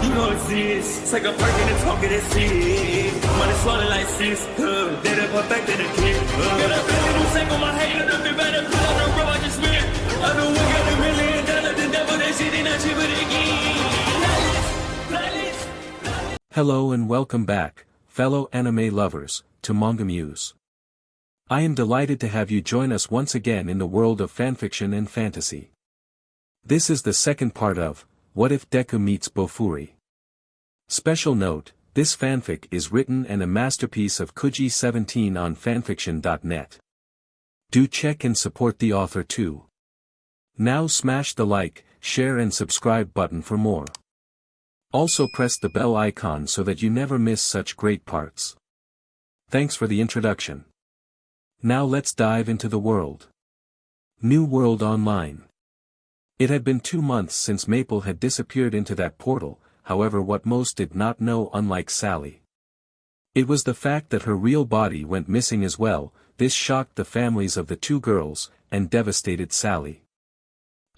You don't exist. Take a perk and a talk of that shit. Money swallowed like sis. Did it perfect in the kid. Got a billion who sang on my head. Look at better put on the road I just spent. I know we got $1 million. The devil that shit ain't not cheaper again. Hello and welcome back, fellow anime lovers, to MangaMuse. I am delighted to have you join us once again in the world of fanfiction and fantasy. This is the second part of What If Deku Meets Bofuri. Special note, this fanfic is written and a masterpiece of Kuji17 on FANFICTIONnet. Do check and support the author too. Now smash the like, share and subscribe button for more. Also press the bell icon so that you never miss such great parts. Thanks for the introduction. Now let's dive into the world. New World Online. It had been 2 months since Maple had disappeared into that portal, however what most did not know, unlike Sally, it was the fact that her real body went missing as well. This shocked the families of the 2 girls, and devastated Sally.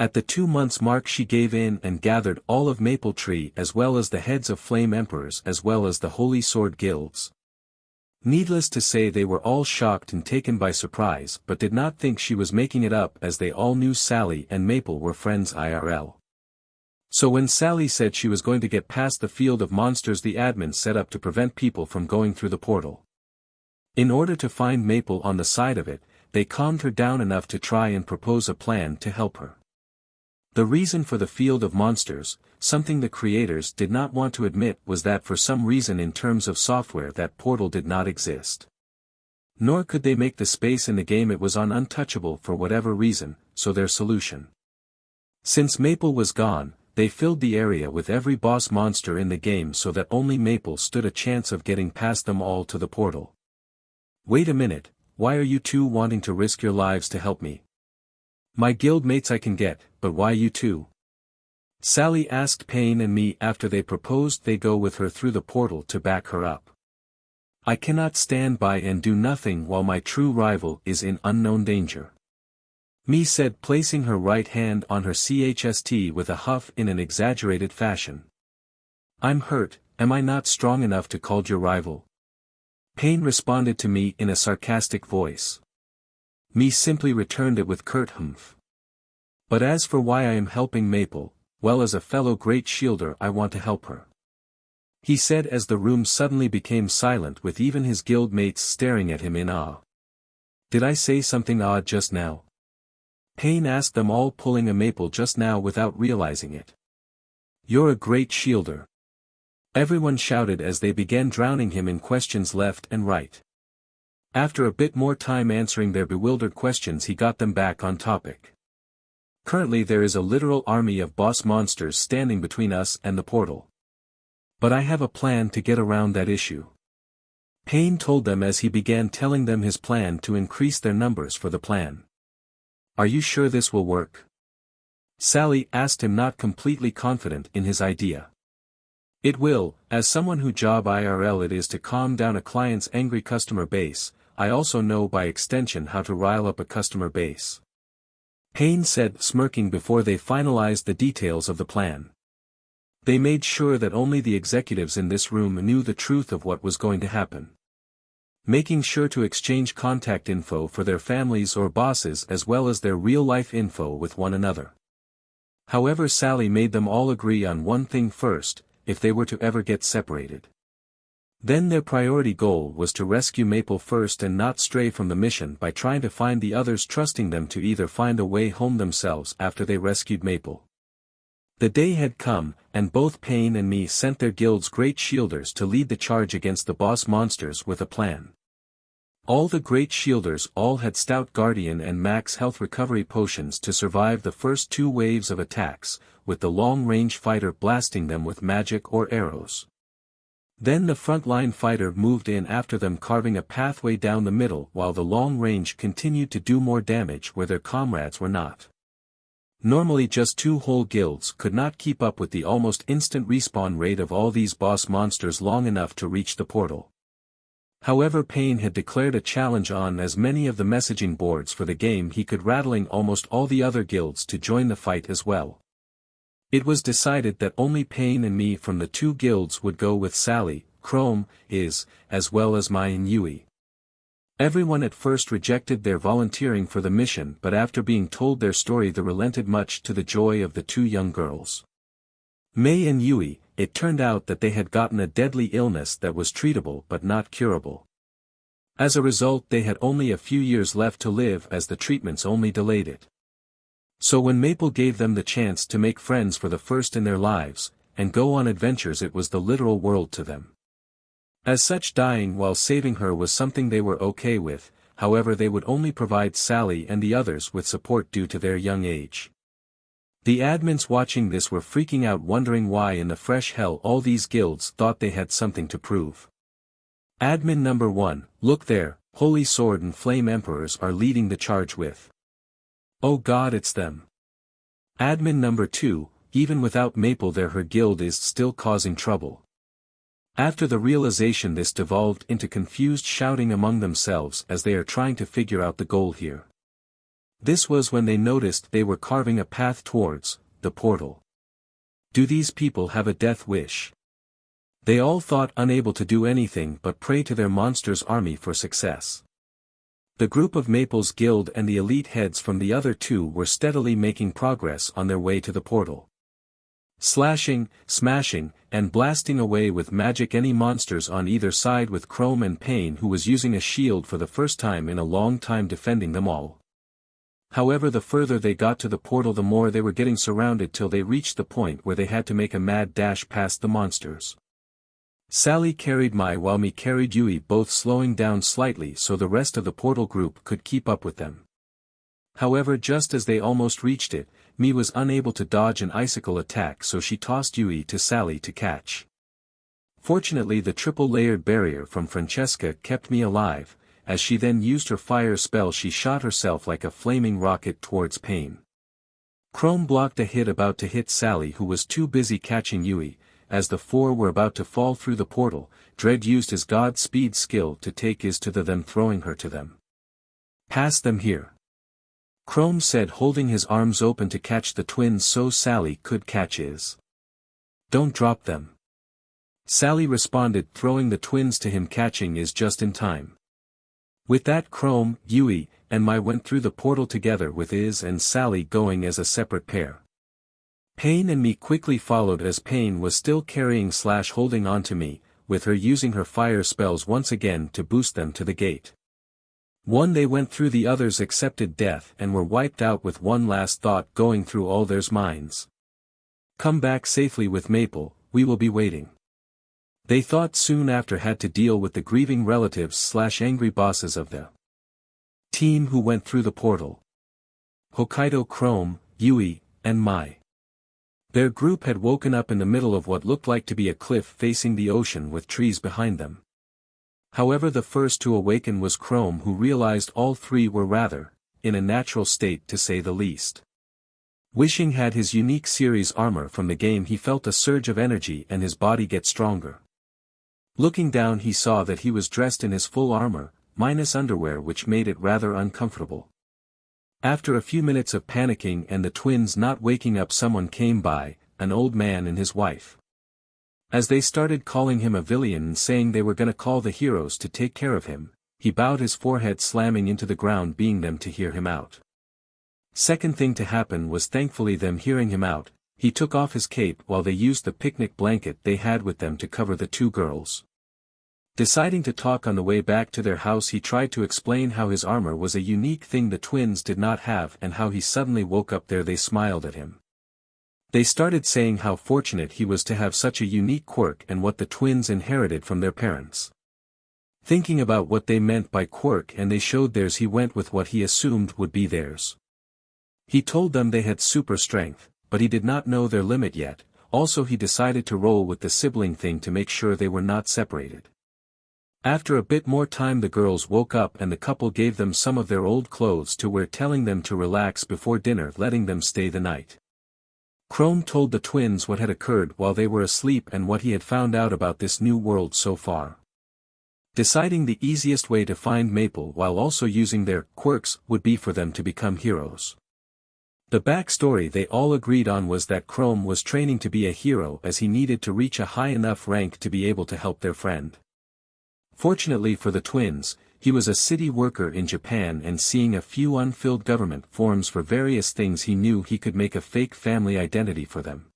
At the 2 months mark she gave in and gathered all of Maple Tree as well as the heads of Flame Emperors as well as the Holy Sword Guilds. Needless to say they were all shocked and taken by surprise but did not think she was making it up, as they all knew Sally and Maple were friends IRL. So when Sally said she was going to get past the field of monsters the admin set up to prevent people from going through the portal. In order to find Maple on the side of it, they calmed her down enough to try and propose a plan to help her. The reason for the field of monsters, something the creators did not want to admit, was that for some reason in terms of software that portal did not exist. Nor could they make the space in the game it was on untouchable for whatever reason, so their solution. Since Maple was gone, they filled the area with every boss monster in the game so that only Maple stood a chance of getting past them all to the portal. Wait a minute, why are you 2 wanting to risk your lives to help me? My guild mates I can get, but why you 2? Sally asked Payne and Mi after they proposed they go with her through the portal to back her up. I cannot stand by and do nothing while my true rival is in unknown danger. Mi said, placing her right hand on her chest with a huff in an exaggerated fashion. I'm hurt, am I not strong enough to call your rival? Payne responded to Mi in a sarcastic voice. Mi simply returned it with curt humph. But as for why I am helping Maple, well, as a fellow great shielder I want to help her, he said as the room suddenly became silent with even his guild mates staring at him in awe. Did I say something odd just now? Payne asked them all, pulling a Maple just now without realizing it. You're a great shielder. Everyone shouted as they began drowning him in questions left and right. After a bit more time answering their bewildered questions he got them back on topic. Currently there is a literal army of boss monsters standing between us and the portal. But I have a plan to get around that issue. Payne told them as he began telling them his plan to increase their numbers for the plan. Are you sure this will work? Sally asked him, not completely confident in his idea. It will, as someone whose job IRL it is to calm down a client's angry customer base. I also know by extension how to rile up a customer base. Payne said, smirking before they finalized the details of the plan. They made sure that only the executives in this room knew the truth of what was going to happen. Making sure to exchange contact info for their families or bosses as well as their real-life info with one another. However, Sally made them all agree on one thing first: if they were to ever get separated, then their priority goal was to rescue Maple first and not stray from the mission by trying to find the others, trusting them to either find a way home themselves after they rescued Maple. The day had come, and both Payne and Mi sent their guild's great shielders to lead the charge against the boss monsters with a plan. All the great shielders all had stout guardian and max health recovery potions to survive the first 2 waves of attacks, with the long-range fighter blasting them with magic or arrows. Then the frontline fighter moved in after them, carving a pathway down the middle, while the long range continued to do more damage where their comrades were not. Normally just 2 whole guilds could not keep up with the almost instant respawn rate of all these boss monsters long enough to reach the portal. However, Payne had declared a challenge on as many of the messaging boards for the game he could, rattling almost all the other guilds to join the fight as well. It was decided that only Payne and Mi from the two guilds would go with Sally, Chrome, as well as Mai and Yui. Everyone at first rejected their volunteering for the mission, but after being told their story they relented, much to the joy of the two young girls. Mei and Yui, it turned out that they had gotten a deadly illness that was treatable but not curable. As a result, they had only a few years left to live, as the treatments only delayed it. So when Maple gave them the chance to make friends for the first in their lives, and go on adventures, it was the literal world to them. As such, dying while saving her was something they were okay with, however they would only provide Sally and the others with support due to their young age. The admins watching this were freaking out, wondering why in the fresh hell all these guilds thought they had something to prove. Admin number 1, look there, Holy Sword and Flame Emperors are leading the charge with. Oh god, it's them. Admin number 2, even without Maple there, her guild is still causing trouble. After the realization, this devolved into confused shouting among themselves as they are trying to figure out the goal here. This was when they noticed they were carving a path towards the portal. Do these people have a death wish? They all thought unable to do anything but pray to their monster's army for success. The group of Maple's guild and the elite heads from the other two were steadily making progress on their way to the portal. Slashing, smashing, and blasting away with magic any monsters on either side, with Chrome and Payne, who was using a shield for the first time in a long time, defending them all. However, the further they got to the portal, the more they were getting surrounded, till they reached the point where they had to make a mad dash past the monsters. Sally carried Mai while Mi carried Yui, both slowing down slightly so the rest of the portal group could keep up with them. However, just as they almost reached it, Mi was unable to dodge an icicle attack, so she tossed Yui to Sally to catch. Fortunately, the triple-layered barrier from Francesca kept Mi alive. As she then used her fire spell, she shot herself like a flaming rocket towards Payne. Chrome blocked a hit about to hit Sally, who was too busy catching Yui. As the four were about to fall through the portal, Dread used his god speed skill to take Iz to them, throwing her to them. Pass them here, Chrome said, holding his arms open to catch the twins so Sally could catch Iz. Don't drop them, Sally responded, throwing the twins to him, catching Iz just in time. With that, Chrome, Yui, and Mai went through the portal together, with Iz and Sally going as a separate pair. Payne and Mi quickly followed, as Payne was still carrying / holding on to Mi, with her using her fire spells once again to boost them to the gate. They went through, the others accepted death and were wiped out, with one last thought going through all their minds. Come back safely with Maple, we will be waiting. They thought soon after had to deal with the grieving relatives / angry bosses of the team who went through the portal. Hokkaido, Chrome, Yui, and Mai. Their group had woken up in the middle of what looked like to be a cliff facing the ocean with trees behind them. However, the first to awaken was Chrome, who realized all three were rather in a natural state, to say the least. Wishing had his unique series armor from the game, he felt a surge of energy and his body get stronger. Looking down, he saw that he was dressed in his full armor, minus underwear, which made it rather uncomfortable. After a few minutes of panicking and the twins not waking up, someone came by, an old man and his wife. As they started calling him a villian and saying they were gonna call the heroes to take care of him, he bowed, his forehead slamming into the ground, being them to hear him out. Second thing to happen was, thankfully, them hearing him out, he took off his cape while they used the picnic blanket they had with them to cover the two girls. Deciding to talk on the way back to their house, he tried to explain how his armor was a unique thing the twins did not have and how he suddenly woke up there. They smiled at him. They started saying how fortunate he was to have such a unique quirk and what the twins inherited from their parents. Thinking about what they meant by quirk and they showed theirs, he went with what he assumed would be theirs. He told them they had super strength, but he did not know their limit yet. Also, he decided to roll with the sibling thing to make sure they were not separated. After a bit more time, the girls woke up and the couple gave them some of their old clothes to wear, telling them to relax before dinner, letting them stay the night. Chrome told the twins what had occurred while they were asleep and what he had found out about this new world so far. Deciding the easiest way to find Maple while also using their quirks would be for them to become heroes. The backstory they all agreed on was that Chrome was training to be a hero as he needed to reach a high enough rank to be able to help their friend. Fortunately for the twins, he was a city worker in Japan, and seeing a few unfilled government forms for various things, he knew he could make a fake family identity for them.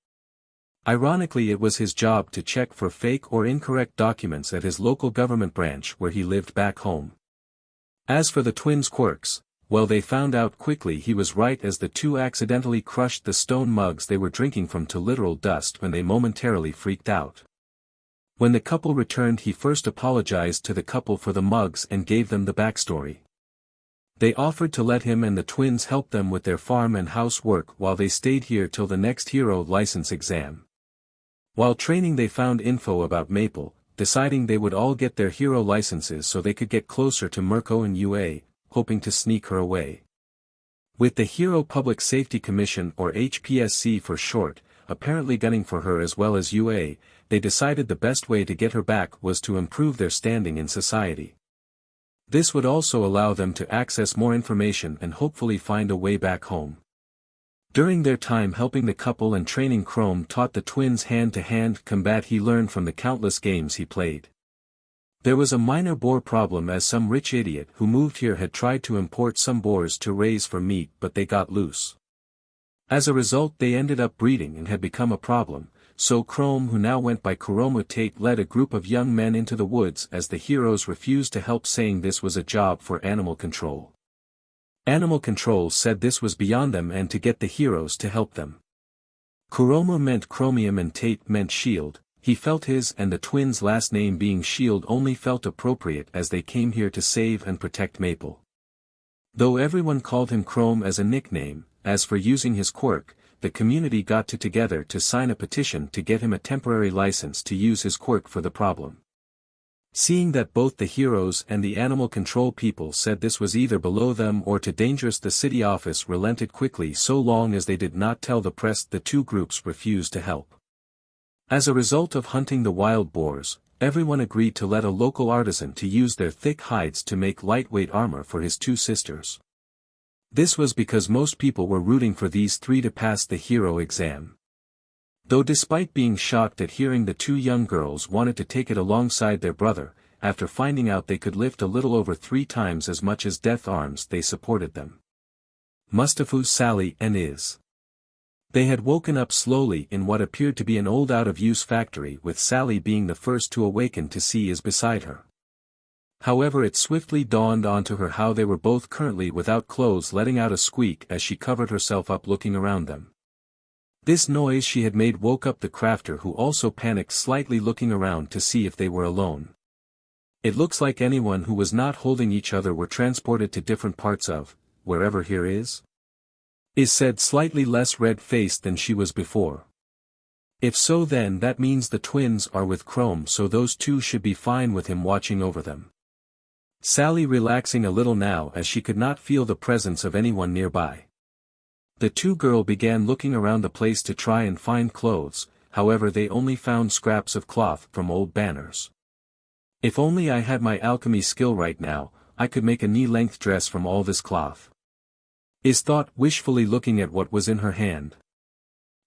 Ironically, it was his job to check for fake or incorrect documents at his local government branch where he lived back home. As for the twins' quirks, well, they found out quickly he was right, as the two accidentally crushed the stone mugs they were drinking from to literal dust when they momentarily freaked out. When the couple returned, he first apologized to the couple for the mugs and gave them the backstory. They offered to let him and the twins help them with their farm and housework while they stayed here till the next hero license exam. While training, they found info about Maple, deciding they would all get their hero licenses so they could get closer to Mirko and UA, hoping to sneak her away. With the Hero Public Safety Commission, or HPSC for short, apparently gunning for her as well as UA, they decided the best way to get her back was to improve their standing in society. This would also allow them to access more information and hopefully find a way back home. During their time helping the couple and training, Chrome taught the twins hand-to-hand combat he learned from the countless games he played. There was a minor boar problem, as some rich idiot who moved here had tried to import some boars to raise for meat, but they got loose. As a result, they ended up breeding and had become a problem, so Chrome, who now went by Kuromu Tate, led a group of young men into the woods as the heroes refused to help, saying this was a job for Animal Control. Animal Control said this was beyond them and to get the heroes to help them. Kuromu meant chromium and Tate meant shield. He felt his and the twins' last name being Shield only felt appropriate as they came here to save and protect Maple. Though everyone called him Chrome as a nickname, as for using his quirk, the community got together to sign a petition to get him a temporary license to use his quirk for the problem. Seeing that both the heroes and the Animal Control people said this was either below them or too dangerous, the city office relented quickly. So long as they did not tell the press, the two groups refused to help. As a result of hunting the wild boars, everyone agreed to let a local artisan to use their thick hides to make lightweight armor for his two sisters. This was because most people were rooting for these three to pass the hero exam. Though despite being shocked at hearing the two young girls wanted to take it alongside their brother, after finding out they could lift a little over 3 times as much as Death Arms, they supported them. Mustafa, Sally and Iz. They had woken up slowly in what appeared to be an old out-of-use factory, with Sally being the first to awaken to see Iz beside her. However, it swiftly dawned onto her how they were both currently without clothes, letting out a squeak as she covered herself up, looking around them. This noise she had made woke up the crafter, who also panicked slightly, looking around to see if they were alone. It looks like anyone who was not holding each other were transported to different parts of, wherever here is. Iz said, slightly less red-faced than she was before. If so, then that means the twins are with Chrome, so those two should be fine with him watching over them. Sally relaxing a little now as she could not feel the presence of anyone nearby. The two girls began looking around the place to try and find clothes, however they only found scraps of cloth from old banners. If only I had my alchemy skill right now, I could make a knee-length dress from all this cloth. Iz thought, wishfully looking at what was in her hand.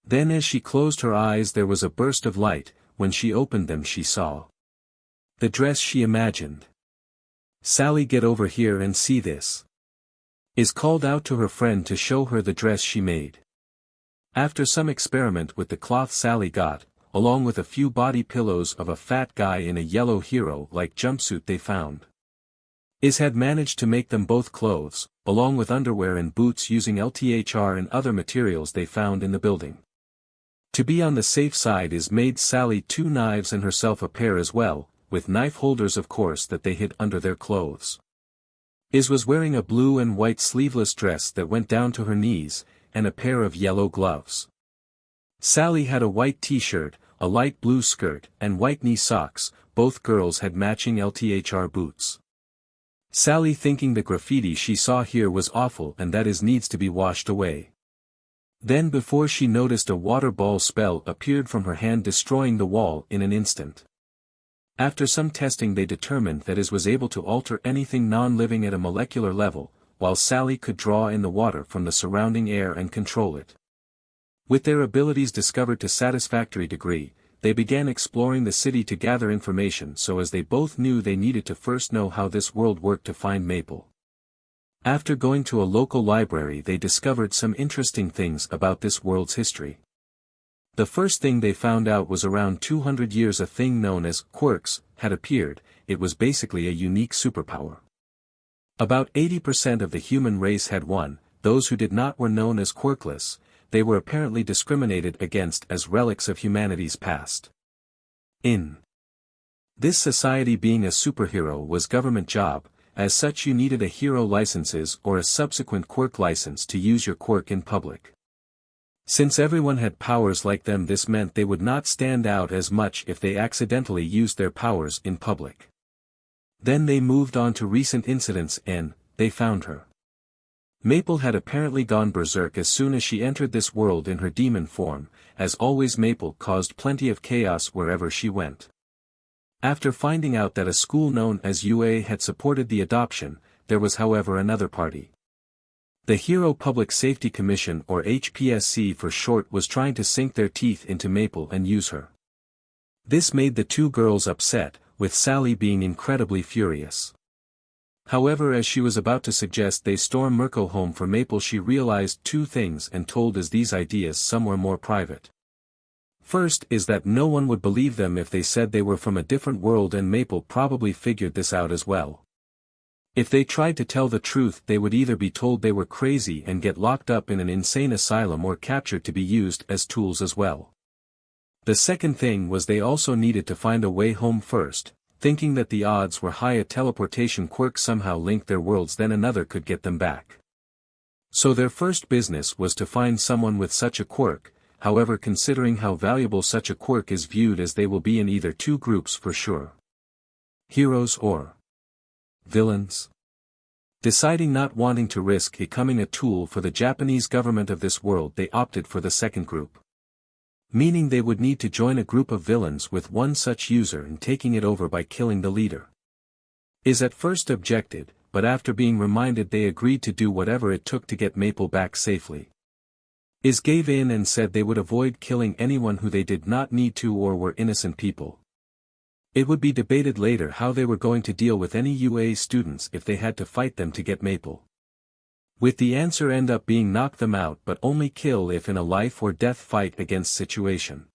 Then as she closed her eyes there was a burst of light. When she opened them she saw the dress she imagined. Sally, get over here and see this. Iz called out to her friend to show her the dress she made. After some experiment with the cloth Sally got, along with a few body pillows of a fat guy in a yellow hero-like jumpsuit they found. Iz had managed to make them both clothes, along with underwear and boots, using LTHR and other materials they found in the building. To be on the safe side, Iz made Sally 2 knives and herself a pair as well, with knife holders of course that they hid under their clothes. Iz was wearing a blue and white sleeveless dress that went down to her knees, and a pair of yellow gloves. Sally had a white t-shirt, a light blue skirt, and white knee socks. Both girls had matching LTHR boots. Sally thinking the graffiti she saw here was awful and that Iz needs to be washed away. Then before she noticed, a water ball spell appeared from her hand, destroying the wall in an instant. After some testing they determined that Iz was able to alter anything non-living at a molecular level, while Sally could draw in the water from the surrounding air and control it. With their abilities discovered to satisfactory degree, they began exploring the city to gather information so as they both knew they needed to first know how this world worked to find Maple. After going to a local library they discovered some interesting things about this world's history. The first thing they found out was around 200 years a thing known as Quirks had appeared. It was basically a unique superpower. About 80% of the human race had one. Those who did not were known as quirkless. They were apparently discriminated against as relics of humanity's past. In this society being a superhero was government job, as such you needed a hero licenses or a subsequent quirk license to use your quirk in public. Since everyone had powers like them, this meant they would not stand out as much if they accidentally used their powers in public. Then they moved on to recent incidents and they found her. Maple had apparently gone berserk as soon as she entered this world in her demon form. As always, Maple caused plenty of chaos wherever she went. After finding out that a school known as UA had supported the adoption, there was however another party. The Hero Public Safety Commission, or HPSC for short, was trying to sink their teeth into Maple and use her. This made the two girls upset, with Sally being incredibly furious. However, as she was about to suggest they storm Mirko home for Maple, she realized two things and told us these ideas somewhere more private. First is that no one would believe them if they said they were from a different world, and Maple probably figured this out as well. If they tried to tell the truth, they would either be told they were crazy and get locked up in an insane asylum or captured to be used as tools as well. The second thing was they also needed to find a way home first. Thinking that the odds were high a teleportation quirk somehow linked their worlds, then another could get them back. So their first business was to find someone with such a quirk. However, considering how valuable such a quirk is viewed, as they will be in either two groups for sure. Heroes or villains. Deciding not wanting to risk becoming a tool for the Japanese government of this world, they opted for the second group. Meaning they would need to join a group of villains with one such user and taking it over by killing the leader. Is at first objected, but after being reminded they agreed to do whatever it took to get Maple back safely. Is gave in and said they would avoid killing anyone who they did not need to or were innocent people. It would be debated later how they were going to deal with any UA students if they had to fight them to get Maple. With the answer end up being knock them out, but only kill if in a life or death fight against situation.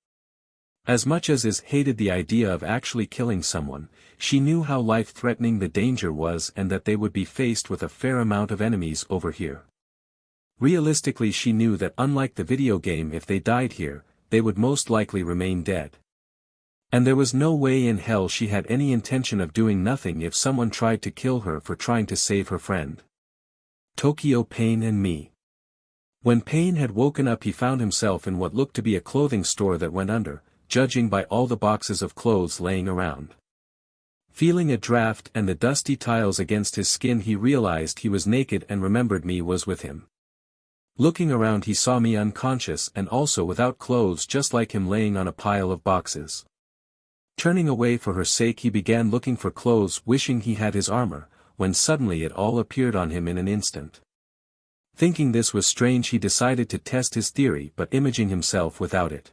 As much as Is hated the idea of actually killing someone, she knew how life-threatening the danger was and that they would be faced with a fair amount of enemies over here. Realistically, she knew that unlike the video game, if they died here, they would most likely remain dead. And there was no way in hell she had any intention of doing nothing if someone tried to kill her for trying to save her friend. Tokyo Payne and Mi. When Payne had woken up, he found himself in what looked to be a clothing store that went under, judging by all the boxes of clothes laying around. Feeling a draft and the dusty tiles against his skin, he realized he was naked and remembered Mi was with him. Looking around, he saw Mi unconscious and also without clothes, just like him, laying on a pile of boxes. Turning away for her sake, he began looking for clothes, wishing he had his armor, when suddenly it all appeared on him in an instant. Thinking this was strange, he decided to test his theory, but imaging himself without it.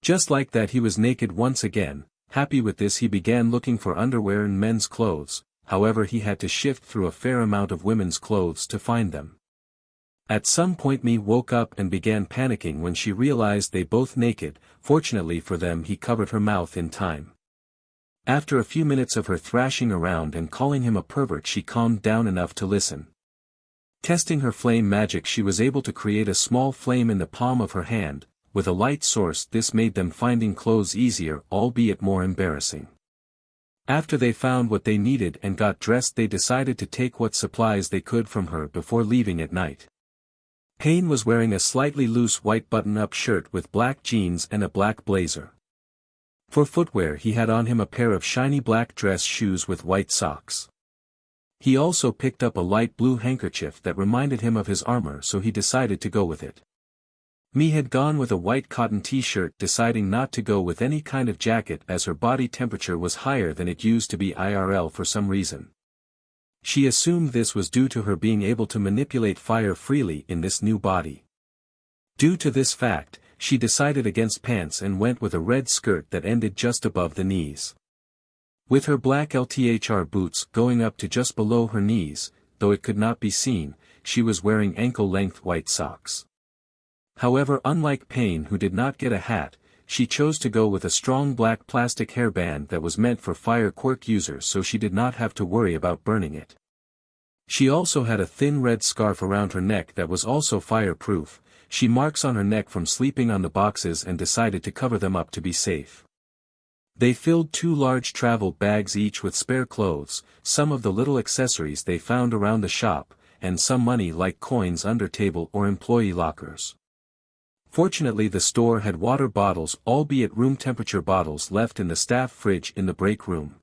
Just like that, he was naked once again. Happy with this, he began looking for underwear and men's clothes. However, he had to shift through a fair amount of women's clothes to find them. At some point Mi woke up and began panicking when she realized they both naked. Fortunately for them, he covered her mouth in time. After a few minutes of her thrashing around and calling him a pervert, she calmed down enough to listen. Testing her flame magic, she was able to create a small flame in the palm of her hand. With a light source, this made them finding clothes easier, albeit more embarrassing. After they found what they needed and got dressed, they decided to take what supplies they could from her before leaving at night. Payne was wearing a slightly loose white button-up shirt with black jeans and a black blazer. For footwear, he had on him a pair of shiny black dress shoes with white socks. He also picked up a light blue handkerchief that reminded him of his armor, so he decided to go with it. Mi had gone with a white cotton t-shirt, deciding not to go with any kind of jacket as her body temperature was higher than it used to be IRL for some reason. She assumed this was due to her being able to manipulate fire freely in this new body. Due to this fact, she decided against pants and went with a red skirt that ended just above the knees. With her black LTHR boots going up to just below her knees, though it could not be seen, she was wearing ankle-length white socks. However, unlike Payne, who did not get a hat, she chose to go with a strong black plastic hairband that was meant for fire quirk users, so she did not have to worry about burning it. She also had a thin red scarf around her neck that was also fireproof. She marks on her neck from sleeping on the boxes and decided to cover them up to be safe. They filled 2 large travel bags each with spare clothes, some of the little accessories they found around the shop, and some money like coins under table or employee lockers. Fortunately, the store had water bottles, albeit room temperature bottles, left in the staff fridge in the break room.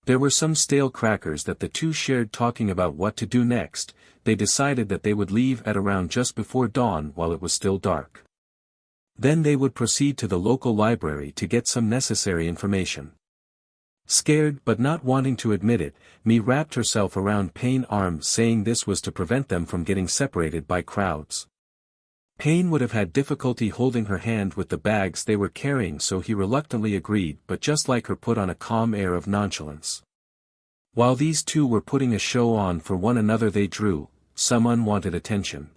There were some stale crackers that the two shared. Talking about what to do next, they decided that they would leave at around just before dawn while it was still dark. Then they would proceed to the local library to get some necessary information. Scared but not wanting to admit it, Mi wrapped herself around Payne's arm, saying this was to prevent them from getting separated by crowds. Payne would have had difficulty holding her hand with the bags they were carrying, so he reluctantly agreed, but just like her put on a calm air of nonchalance. While these two were putting a show on for one another, they drew some unwanted attention.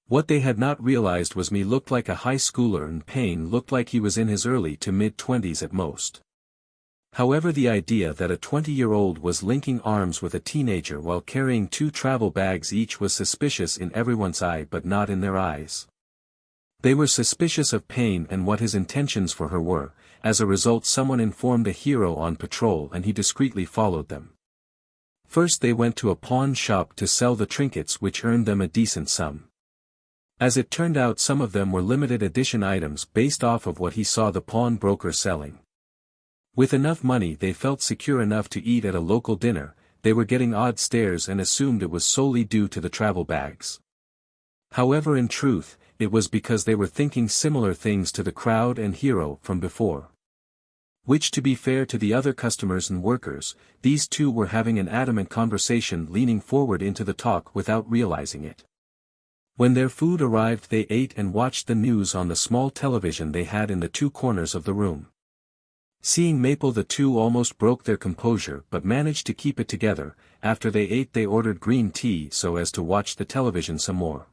What they had not realized was Mi looked like a high schooler and Payne looked like he was in his early to mid-20s at most. However, the idea that a 20-year-old was linking arms with a teenager while carrying 2 travel bags each was suspicious in everyone's eye, but not in their eyes. They were suspicious of Payne and what his intentions for her were. As a result, someone informed a hero on patrol and he discreetly followed them. First they went to a pawn shop to sell the trinkets, which earned them a decent sum. As it turned out, some of them were limited edition items based off of what he saw the pawnbroker selling. With enough money they felt secure enough to eat at a local dinner. They were getting odd stares and assumed it was solely due to the travel bags. However, in truth, it was because they were thinking similar things to the crowd and hero from before. Which, to be fair to the other customers and workers, these two were having an adamant conversation, leaning forward into the talk without realizing it. When their food arrived, they ate and watched the news on the small television they had in the 2 corners of the room. Seeing Maple, the two almost broke their composure but managed to keep it together. After they ate, they ordered green tea so as to watch the television some more.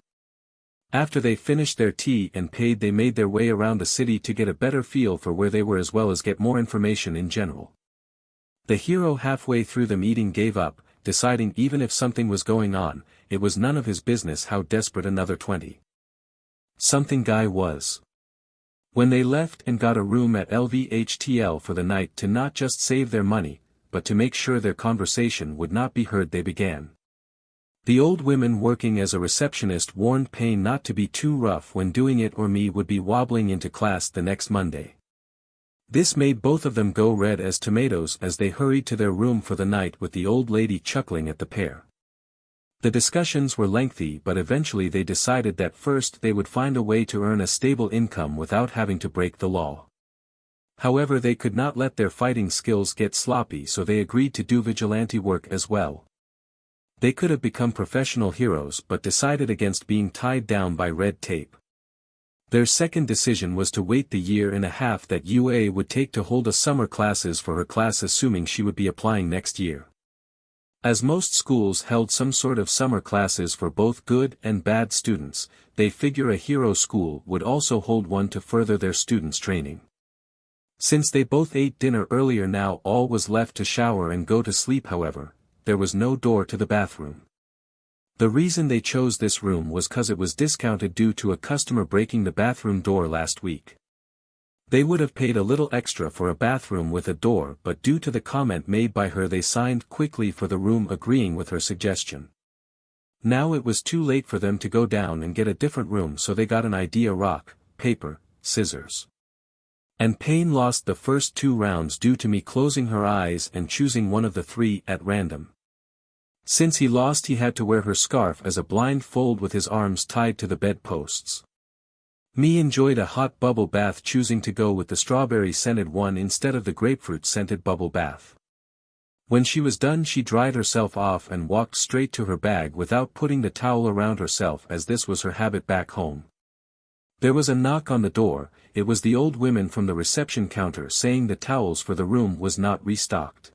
After they finished their tea and paid, they made their way around the city to get a better feel for where they were as well as get more information in general. The hero, halfway through them eating, gave up, deciding even if something was going on, it was none of his business how desperate another 20-something guy was. When they left and got a room at LVHTL for the night to not just save their money, but to make sure their conversation would not be heard, they began. The old women working as a receptionist warned Payne not to be too rough when doing it or Mi would be wobbling into class the next Monday. This made both of them go red as tomatoes as they hurried to their room for the night, with the old lady chuckling at the pair. The discussions were lengthy, but eventually they decided that first they would find a way to earn a stable income without having to break the law. However, they could not let their fighting skills get sloppy, so they agreed to do vigilante work as well. They could have become professional heroes but decided against being tied down by red tape. Their second decision was to wait the 1.5 years that UA would take to hold a summer classes for her class, assuming she would be applying next year. As most schools held some sort of summer classes for both good and bad students, they figure a hero school would also hold one to further their students' training. Since they both ate dinner earlier, now all was left to shower and go to sleep. However, there was no door to the bathroom. The reason they chose this room was cause it was discounted due to a customer breaking the bathroom door last week. They would have paid a little extra for a bathroom with a door, but due to the comment made by her, they signed quickly for the room, agreeing with her suggestion. Now it was too late for them to go down and get a different room, so they got an idea: rock, paper, scissors. And Payne lost the first 2 rounds due to Mi closing her eyes and choosing one of the 3 at random. Since he lost, he had to wear her scarf as a blindfold with his arms tied to the bedposts. Mi enjoyed a hot bubble bath, choosing to go with the strawberry-scented one instead of the grapefruit-scented bubble bath. When she was done she dried herself off and walked straight to her bag without putting the towel around herself as this was her habit back home. There was a knock on the door. It was the old women from the reception counter saying the towels for the room was not restocked.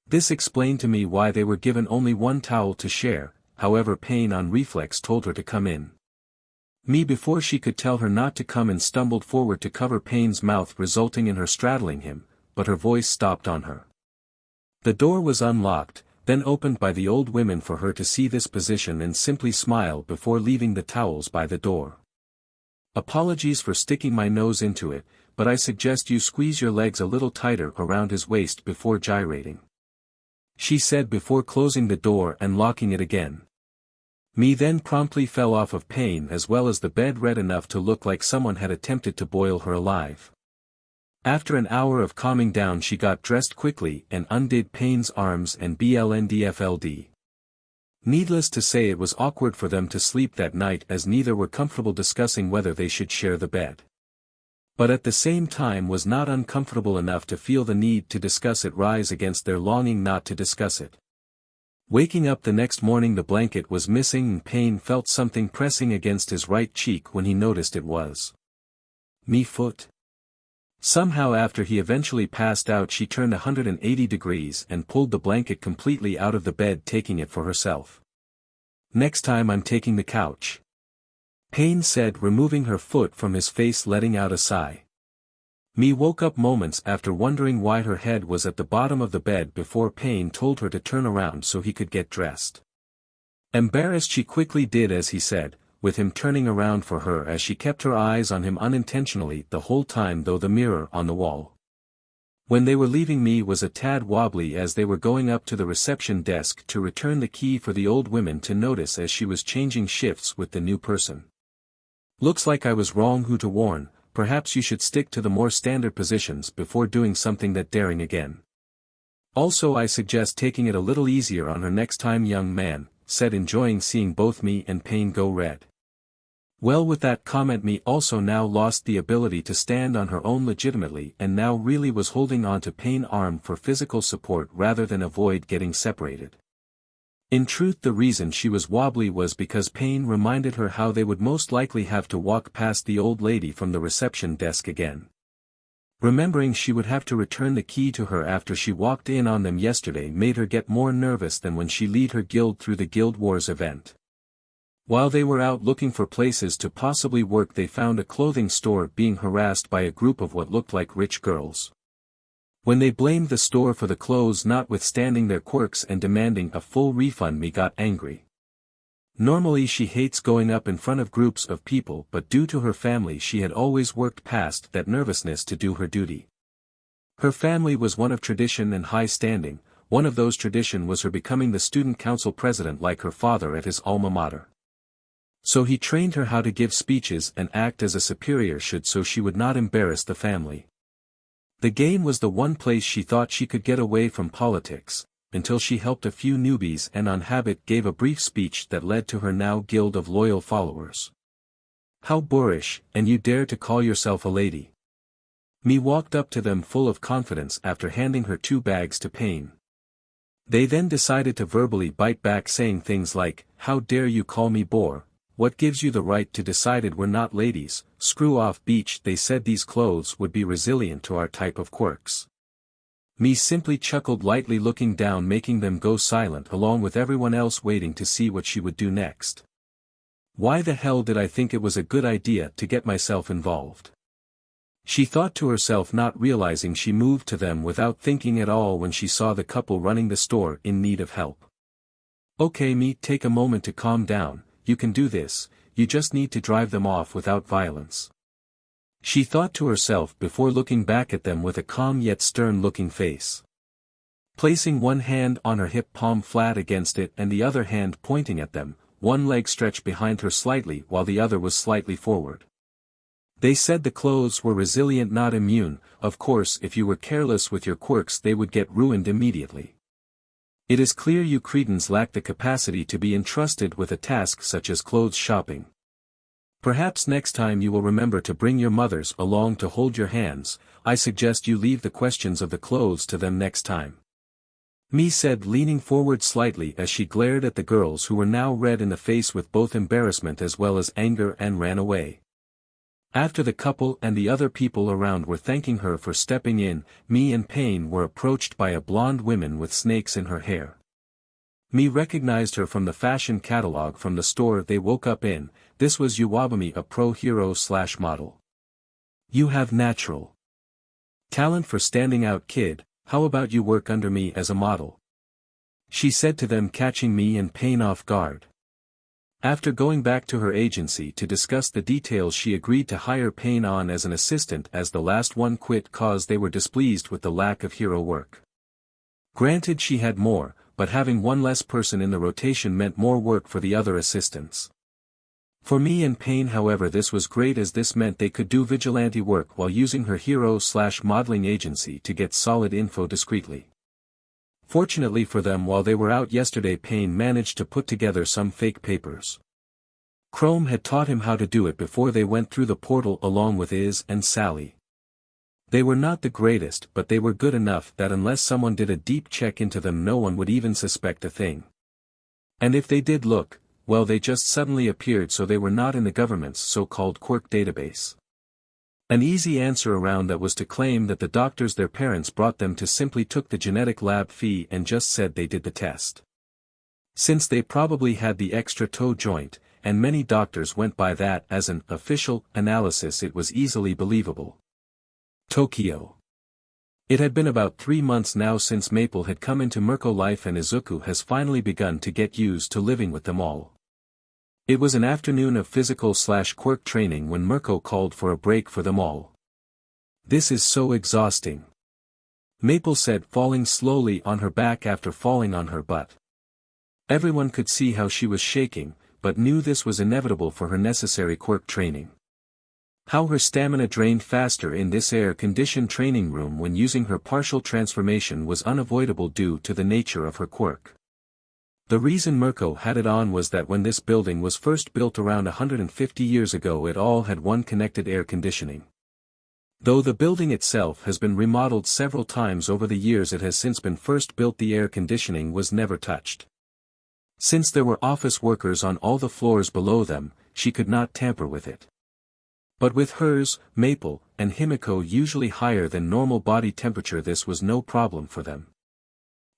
This explained to me why they were given only one towel to share, however Payne on reflex told her to come in. Me before she could tell her not to come and stumbled forward to cover Payne's mouth resulting in her straddling him, but her voice stopped on her. The door was unlocked, then opened by the old women for her to see this position and simply smile before leaving the towels by the door. Apologies for sticking my nose into it, but I suggest you squeeze your legs a little tighter around his waist before gyrating, she said before closing the door and locking it again. Me then promptly fell off of Payne as well as the bed red enough to look like someone had attempted to boil her alive. After an hour of calming down she got dressed quickly and undid Payne's arms and blndfld. Needless to say it was awkward for them to sleep that night as neither were comfortable discussing whether they should share the bed. But at the same time was not uncomfortable enough to feel the need to discuss it rise against their longing not to discuss it. Waking up the next morning the blanket was missing and Payne felt something pressing against his right cheek when he noticed it was me foot. Somehow after he eventually passed out she turned 180 degrees and pulled the blanket completely out of the bed taking it for herself. Next time I'm taking the couch, Payne said removing her foot from his face letting out a sigh. Me woke up moments after wondering why her head was at the bottom of the bed before Payne told her to turn around so he could get dressed. Embarrassed she quickly did as he said, with him turning around for her as she kept her eyes on him unintentionally the whole time though the mirror on the wall. When they were leaving me was a tad wobbly as they were going up to the reception desk to return the key for the old women to notice as she was changing shifts with the new person. Looks like I was wrong who to warn, perhaps you should stick to the more standard positions before doing something that daring again. Also I suggest taking it a little easier on her next time young man, said enjoying seeing both me and Payne go red. Well with that comment me also now lost the ability to stand on her own legitimately and now really was holding on to Payne's arm for physical support rather than avoid getting separated. In truth the reason she was wobbly was because Payne reminded her how they would most likely have to walk past the old lady from the reception desk again. Remembering she would have to return the key to her after she walked in on them yesterday made her get more nervous than when she led her guild through the Guild Wars event. While they were out looking for places to possibly work they found a clothing store being harassed by a group of what looked like rich girls. When they blamed the store for the clothes notwithstanding their quirks and demanding a full refund me got angry. Normally she hates going up in front of groups of people but due to her family she had always worked past that nervousness to do her duty. Her family was one of tradition and high standing, one of those tradition was her becoming the student council president like her father at his alma mater. So he trained her how to give speeches and act as a superior should so she would not embarrass the family. The game was the one place she thought she could get away from politics, until she helped a few newbies and on habit gave a brief speech that led to her now guild of loyal followers. How boorish, and you dare to call yourself a lady. Me walked up to them full of confidence after handing her 2 bags to Payne. They then decided to verbally bite back saying things like, how dare you call me boor, what gives you the right to decide we're not ladies, screw off beach they said these clothes would be resilient to our type of quirks. Me simply chuckled lightly looking down making them go silent along with everyone else waiting to see what she would do next. Why the hell did I think it was a good idea to get myself involved? She thought to herself not realizing she moved to them without thinking at all when she saw the couple running the store in need of help. Okay me take a moment to calm down, you can do this, you just need to drive them off without violence. She thought to herself before looking back at them with a calm yet stern-looking face. Placing one hand on her hip palm flat against it and the other hand pointing at them, one leg stretched behind her slightly while the other was slightly forward. They said the clothes were resilient not immune, of course if you were careless with your quirks they would get ruined immediately. It is clear you cretins lack the capacity to be entrusted with a task such as clothes shopping. Perhaps next time you will remember to bring your mothers along to hold your hands, I suggest you leave the questions of the clothes to them next time. Mi said, leaning forward slightly as she glared at the girls who were now red in the face with both embarrassment as well as anger, and ran away. After the couple and the other people around were thanking her for stepping in, Mi and Payne were approached by a blonde woman with snakes in her hair. Mi recognized her from the fashion catalog from the store they woke up in. This was Iwabumi, a pro hero/model. "You have natural talent for standing out, kid. How about you work under me as a model?" she said to them, catching Mi and Payne off guard. After going back to her agency to discuss the details, she agreed to hire Payne on as an assistant, as the last one quit cause they were displeased with the lack of hero work. Granted, she had more, but having one less person in the rotation meant more work for the other assistants. For Mi and Payne, however, this was great, as this meant they could do vigilante work while using her hero/modeling agency to get solid info discreetly. Fortunately for them, while they were out yesterday, Payne managed to put together some fake papers. Chrome had taught him how to do it before they went through the portal along with Iz and Sally. They were not the greatest, but they were good enough that unless someone did a deep check into them, no one would even suspect a thing. And if they did look, well, they just suddenly appeared, so they were not in the government's so-called quirk database. An easy answer around that was to claim that the doctors their parents brought them to simply took the genetic lab fee and just said they did the test. Since they probably had the extra toe joint, and many doctors went by that as an official analysis, it was easily believable. Tokyo. It had been about 3 months now since Maple had come into Mirko life, and Izuku has finally begun to get used to living with them all. It was an afternoon of physical/quirk training when Mirko called for a break for them all. "This is so exhausting," Maple said, falling slowly on her back after falling on her butt. Everyone could see how she was shaking, but knew this was inevitable for her necessary quirk training. How her stamina drained faster in this air-conditioned training room when using her partial transformation was unavoidable due to the nature of her quirk. The reason Mirko had it on was that when this building was first built around 150 years ago, it all had one connected air conditioning. Though the building itself has been remodeled several times over the years it has since been first built, the air conditioning was never touched. Since there were office workers on all the floors below them, she could not tamper with it. But with hers, Maple, and Himiko usually higher than normal body temperature, this was no problem for them.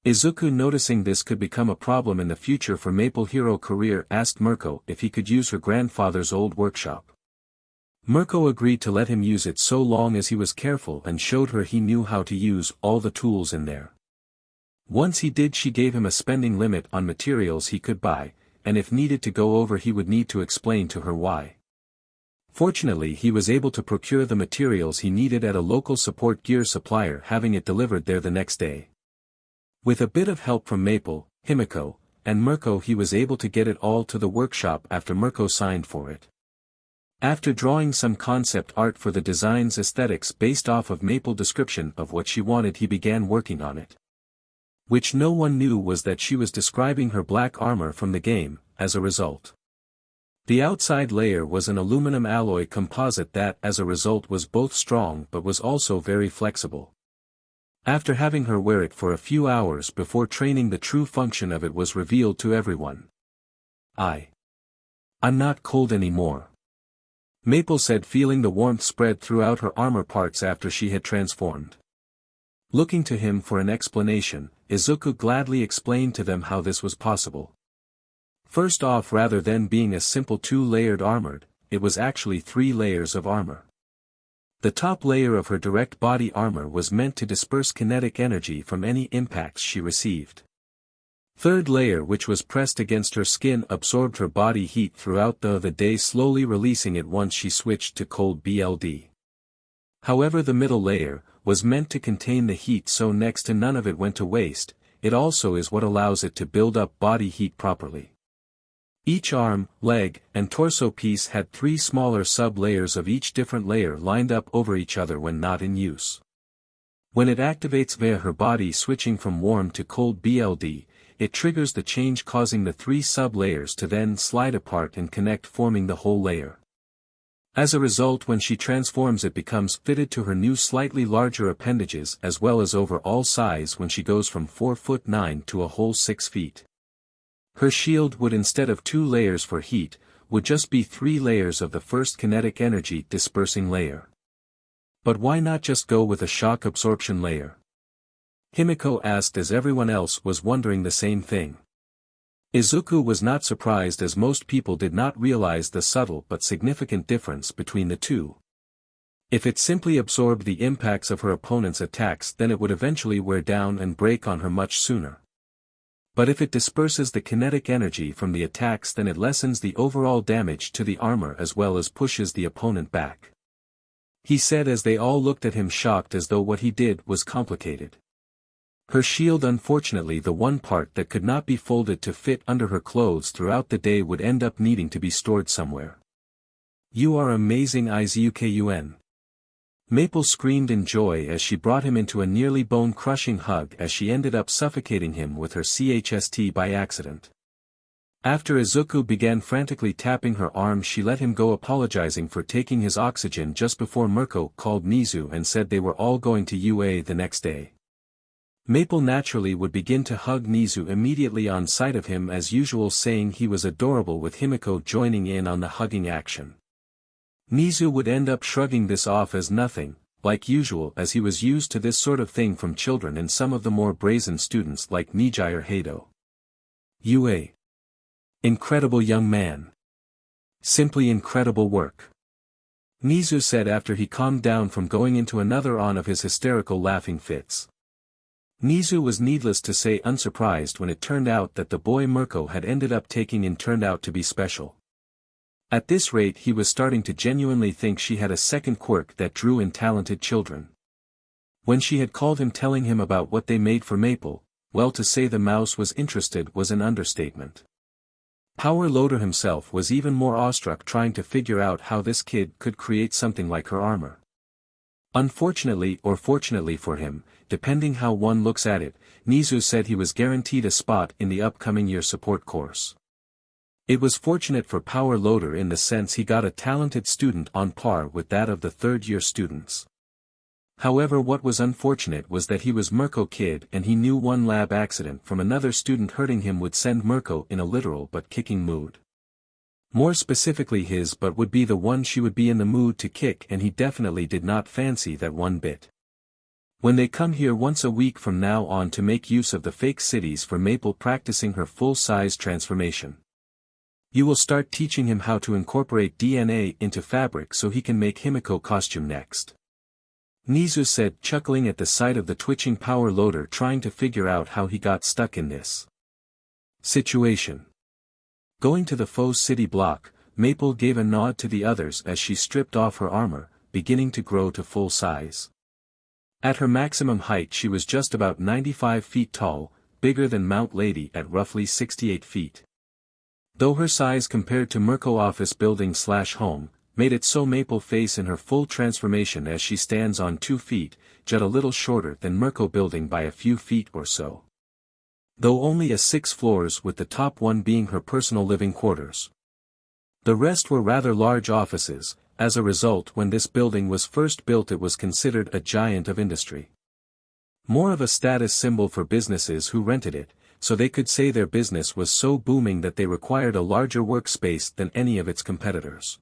Izuku, noticing this could become a problem in the future for Maple hero career, asked Mirko if he could use her grandfather's old workshop. Mirko agreed to let him use it so long as he was careful and showed her he knew how to use all the tools in there. Once he did, she gave him a spending limit on materials he could buy, and if needed to go over he would need to explain to her why. Fortunately, he was able to procure the materials he needed at a local support gear supplier, having it delivered there the next day. With a bit of help from Maple, Himiko, and Mirko, he was able to get it all to the workshop after Mirko signed for it. After drawing some concept art for the design's aesthetics based off of Maple's description of what she wanted, he began working on it. Which no one knew was that she was describing her black armor from the game, as a result. The outside layer was an aluminum alloy composite that as a result was both strong but was also very flexible. After having her wear it for a few hours before training, the true function of it was revealed to everyone. I'm not cold anymore," Maple said, feeling the warmth spread throughout her armor parts after she had transformed. Looking to him for an explanation, Izuku gladly explained to them how this was possible. First off, rather than being a simple 2-layered armored, it was actually 3 layers of armor. The top layer of her direct body armor was meant to disperse kinetic energy from any impacts she received. Third layer, which was pressed against her skin, absorbed her body heat throughout the day, slowly releasing it once she switched to cold BLD. However, the middle layer was meant to contain the heat, so next to none of it went to waste. It also is what allows it to build up body heat properly. Each arm, leg, and torso piece had 3 smaller sub-layers of each different layer lined up over each other when not in use. When it activates via her body switching from warm to cold BLD, it triggers the change, causing the 3 sub-layers to then slide apart and connect, forming the whole layer. As a result, when she transforms, it becomes fitted to her new slightly larger appendages as well as overall size when she goes from 4'9" to a whole 6 feet. Her shield would, instead of 2 layers for heat, would just be 3 layers of the first kinetic energy dispersing layer. But why not just go with a shock absorption layer? Himiko asked, as everyone else was wondering the same thing. Izuku was not surprised, as most people did not realize the subtle but significant difference between the two. If it simply absorbed the impacts of her opponent's attacks, then it would eventually wear down and break on her much sooner. But if it disperses the kinetic energy from the attacks, then it lessens the overall damage to the armor as well as pushes the opponent back. He said, as they all looked at him shocked, as though what he did was complicated. Her shield, unfortunately the one part that could not be folded to fit under her clothes throughout the day, would end up needing to be stored somewhere. "You are amazing, Izukun." Maple screamed in joy as she brought him into a nearly bone-crushing hug, as she ended up suffocating him with her chst by accident. After Izuku began frantically tapping her arm, she let him go, apologizing for taking his oxygen just before Mirko called Nizu and said they were all going to UA the next day. Maple naturally would begin to hug Nizu immediately on sight of him as usual, saying he was adorable, with Himiko joining in on the hugging action. Nizu would end up shrugging this off as nothing, like usual, as he was used to this sort of thing from children and some of the more brazen students like Nijai or Hado. "UA. Incredible, young man. Simply incredible work," Nizu said after he calmed down from going into another of his hysterical laughing fits. Nizu was, needless to say, unsurprised when it turned out that the boy Mirko had ended up taking in turned out to be special. At this rate, he was starting to genuinely think she had a second quirk that drew in talented children. When she had called him telling him about what they made for Maple, well, to say the mouse was interested was an understatement. Power Loader himself was even more awestruck, trying to figure out how this kid could create something like her armor. Unfortunately, or fortunately for him, depending how one looks at it, Nizu said he was guaranteed a spot in the upcoming year support course. It was fortunate for Power Loader in the sense he got a talented student on par with that of the third-year students. However, what was unfortunate was that he was Mirko kid, and he knew one lab accident from another student hurting him would send Mirko in a literal but kicking mood. More specifically, his butt would be the one she would be in the mood to kick, and he definitely did not fancy that one bit. When they come here once a week from now on to make use of the fake cities for Maple practicing her full-size transformation. You will start teaching him how to incorporate DNA into fabric so he can make Himiko costume next. Nizu said, chuckling at the sight of the twitching Power Loader trying to figure out how he got stuck in this situation. Going to the faux city block, Maple gave a nod to the others as she stripped off her armor, beginning to grow to full size. At her maximum height she was just about 95 feet tall, bigger than Mount Lady at roughly 68 feet. Though her size compared to Mirko office building/home, made it so Maple face in her full transformation as she stands on 2 feet, just a little shorter than Mirko building by a few feet or so. Though only 6 floors, with the top one being her personal living quarters. The rest were rather large offices. As a result, when this building was first built it was considered a giant of industry. More of a status symbol for businesses who rented it, so they could say their business was so booming that they required a larger workspace than any of its competitors.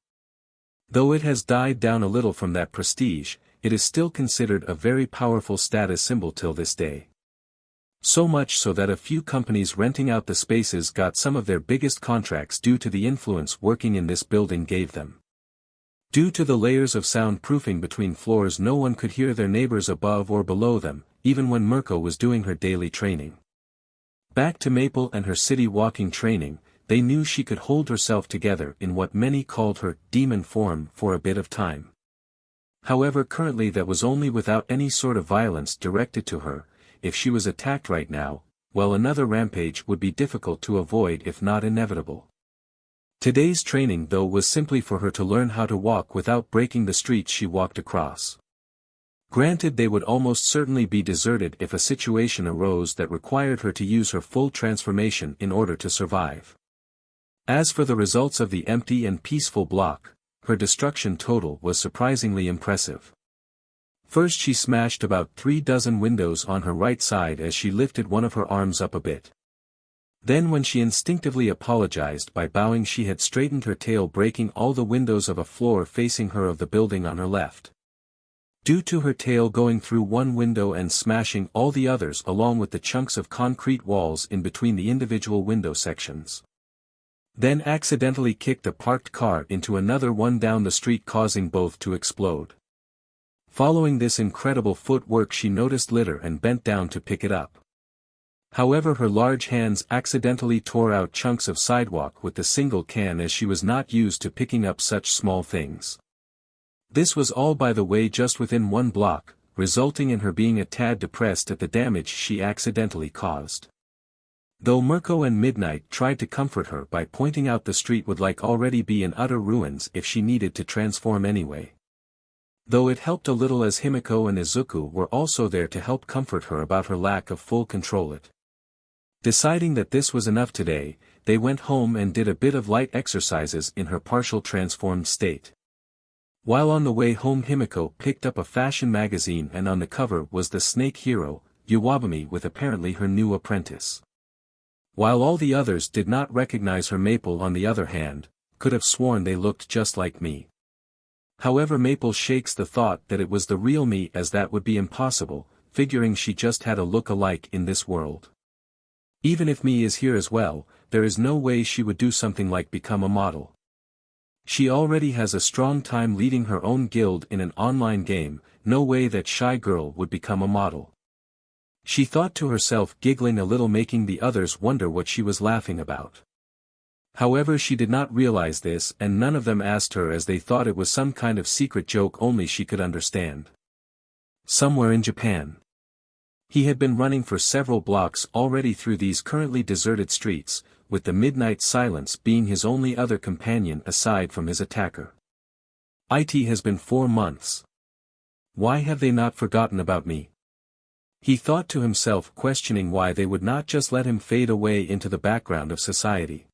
Though it has died down a little from that prestige, it is still considered a very powerful status symbol till this day. So much so that a few companies renting out the spaces got some of their biggest contracts due to the influence working in this building gave them. Due to the layers of soundproofing between floors, no one could hear their neighbors above or below them, even when Mirko was doing her daily training. Back to Maple and her city walking training, they knew she could hold herself together in what many called her demon form for a bit of time. However, currently that was only without any sort of violence directed to her. If she was attacked right now, well, another rampage would be difficult to avoid if not inevitable. Today's training though was simply for her to learn how to walk without breaking the streets she walked across. Granted, they would almost certainly be deserted if a situation arose that required her to use her full transformation in order to survive. As for the results of the empty and peaceful block, her destruction total was surprisingly impressive. First she smashed about 3 dozen windows on her right side as she lifted one of her arms up a bit. Then when she instinctively apologized by bowing, she had straightened her tail, breaking all the windows of a floor facing her of the building on her left. Due to her tail going through one window and smashing all the others along with the chunks of concrete walls in between the individual window sections. Then accidentally kicked a parked car into another one down the street, causing both to explode. Following this incredible footwork, she noticed litter and bent down to pick it up. However, her large hands accidentally tore out chunks of sidewalk with the single can, as she was not used to picking up such small things. This was all, by the way, just within 1 block, resulting in her being a tad depressed at the damage she accidentally caused. Though Mirko and Midnight tried to comfort her by pointing out the street would already be in utter ruins if she needed to transform anyway. Though it helped a little, as Himiko and Izuku were also there to help comfort her about her lack of full control. Deciding that this was enough today, they went home and did a bit of light exercises in her partial transformed state. While on the way home, Himiko picked up a fashion magazine, and on the cover was the snake hero, Iwabumi, with apparently her new apprentice. While all the others did not recognize her, Maple on the other hand, could have sworn they looked just like me. However, Maple shakes the thought that it was the real me, as that would be impossible, figuring she just had a look-alike in this world. Even if Mi is here as well, there is no way she would do something like become a model. She already has a strong time leading her own guild in an online game, no way that shy girl would become a model. She thought to herself, giggling a little, making the others wonder what she was laughing about. However, she did not realize this, and none of them asked her, as they thought it was some kind of secret joke only she could understand. Somewhere in Japan. He had been running for several blocks already through these currently deserted streets, with the midnight silence being his only other companion aside from his attacker. It has been 4 months. Why have they not forgotten about me? He thought to himself, questioning why they would not just let him fade away into the background of society.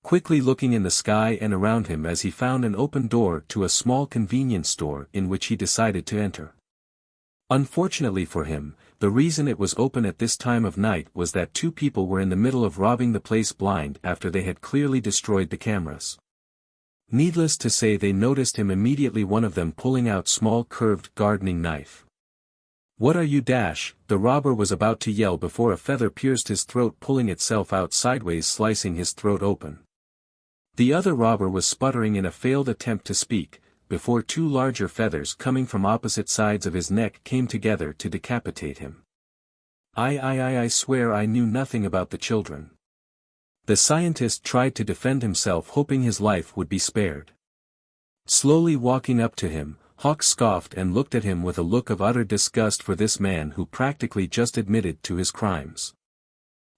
Quickly looking in the sky and around him, as he found an open door to a small convenience store in which he decided to enter. Unfortunately for him, the reason it was open at this time of night was that 2 people were in the middle of robbing the place blind after they had clearly destroyed the cameras. Needless to say, they noticed him immediately, one of them pulling out small curved gardening knife. "What are you dash?" the robber was about to yell before a feather pierced his throat, pulling itself out sideways, slicing his throat open. The other robber was sputtering in a failed attempt to speak, before 2 larger feathers coming from opposite sides of his neck came together to decapitate him. I swear I knew nothing about the children." The scientist tried to defend himself, hoping his life would be spared. Slowly walking up to him, Hawk scoffed and looked at him with a look of utter disgust for this man who practically just admitted to his crimes.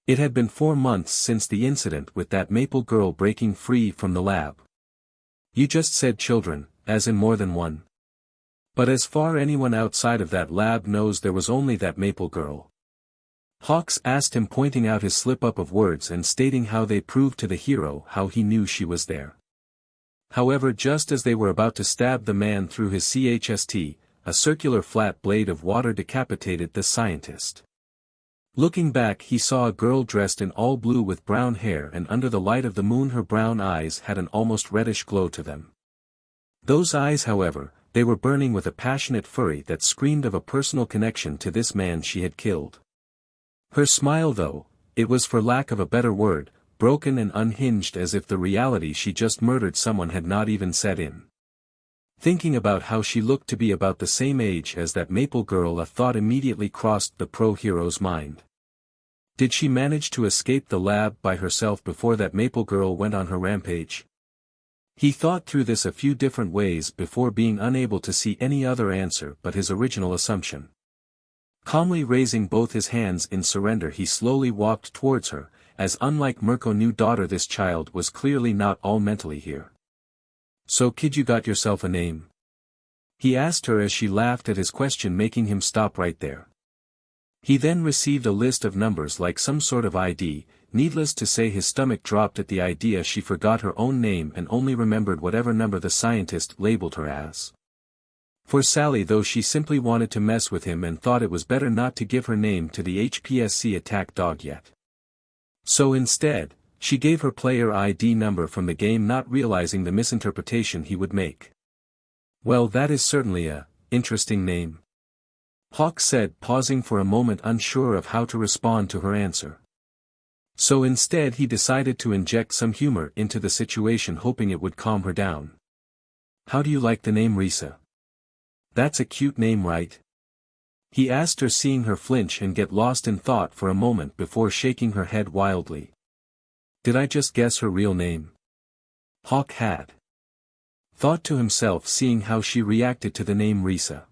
It had been 4 months since the incident with that Maple girl breaking free from the lab. "You just said children, as in more than one. But as far anyone outside of that lab knows, there was only that Maple girl." Hawks asked him, pointing out his slip-up of words and stating how they proved to the hero how he knew she was there. However, just as they were about to stab the man through his chest, a circular flat blade of water decapitated the scientist. Looking back, he saw a girl dressed in all blue with brown hair, and under the light of the moon her brown eyes had an almost reddish glow to them. Those eyes, however, they were burning with a passionate fury that screamed of a personal connection to this man she had killed. Her smile, though, it was for lack of a better word, broken and unhinged, as if the reality she just murdered someone had not even set in. Thinking about how she looked to be about the same age as that Maple girl, a thought immediately crossed the pro-hero's mind. Did she manage to escape the lab by herself before that Maple girl went on her rampage? He thought through this a few different ways before being unable to see any other answer but his original assumption. Calmly raising both his hands in surrender, he slowly walked towards her, as unlike Mirko's new daughter, this child was clearly not all mentally here. "So kid, you got yourself a name?" he asked her as she laughed at his question, making him stop right there. He then received a list of numbers like some sort of ID, needless to say his stomach dropped at the idea she forgot her own name and only remembered whatever number the scientist labeled her as. For Sally, though, she simply wanted to mess with him and thought it was better not to give her name to the HPSC attack dog yet. So instead, she gave her player ID number from the game, not realizing the misinterpretation he would make. Well, that is certainly a interesting name, Hawk said, pausing for a moment, unsure of how to respond to her answer. So instead he decided to inject some humor into the situation, hoping it would calm her down. How do you like the name Risa? That's a cute name, right? He asked her, seeing her flinch and get lost in thought for a moment before shaking her head wildly. Did I just guess her real name? Hawk had thought to himself, seeing how she reacted to the name Risa.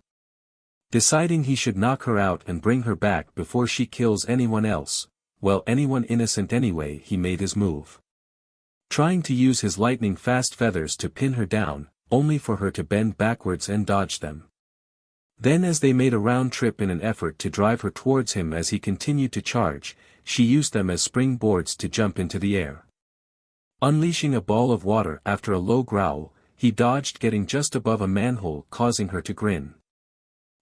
Deciding he should knock her out and bring her back before she kills anyone else, well, anyone innocent anyway, he made his move. Trying to use his lightning-fast feathers to pin her down, only for her to bend backwards and dodge them. Then, as they made a round trip in an effort to drive her towards him as he continued to charge, she used them as springboards to jump into the air. Unleashing a ball of water after a low growl, he dodged, getting just above a manhole, causing her to grin.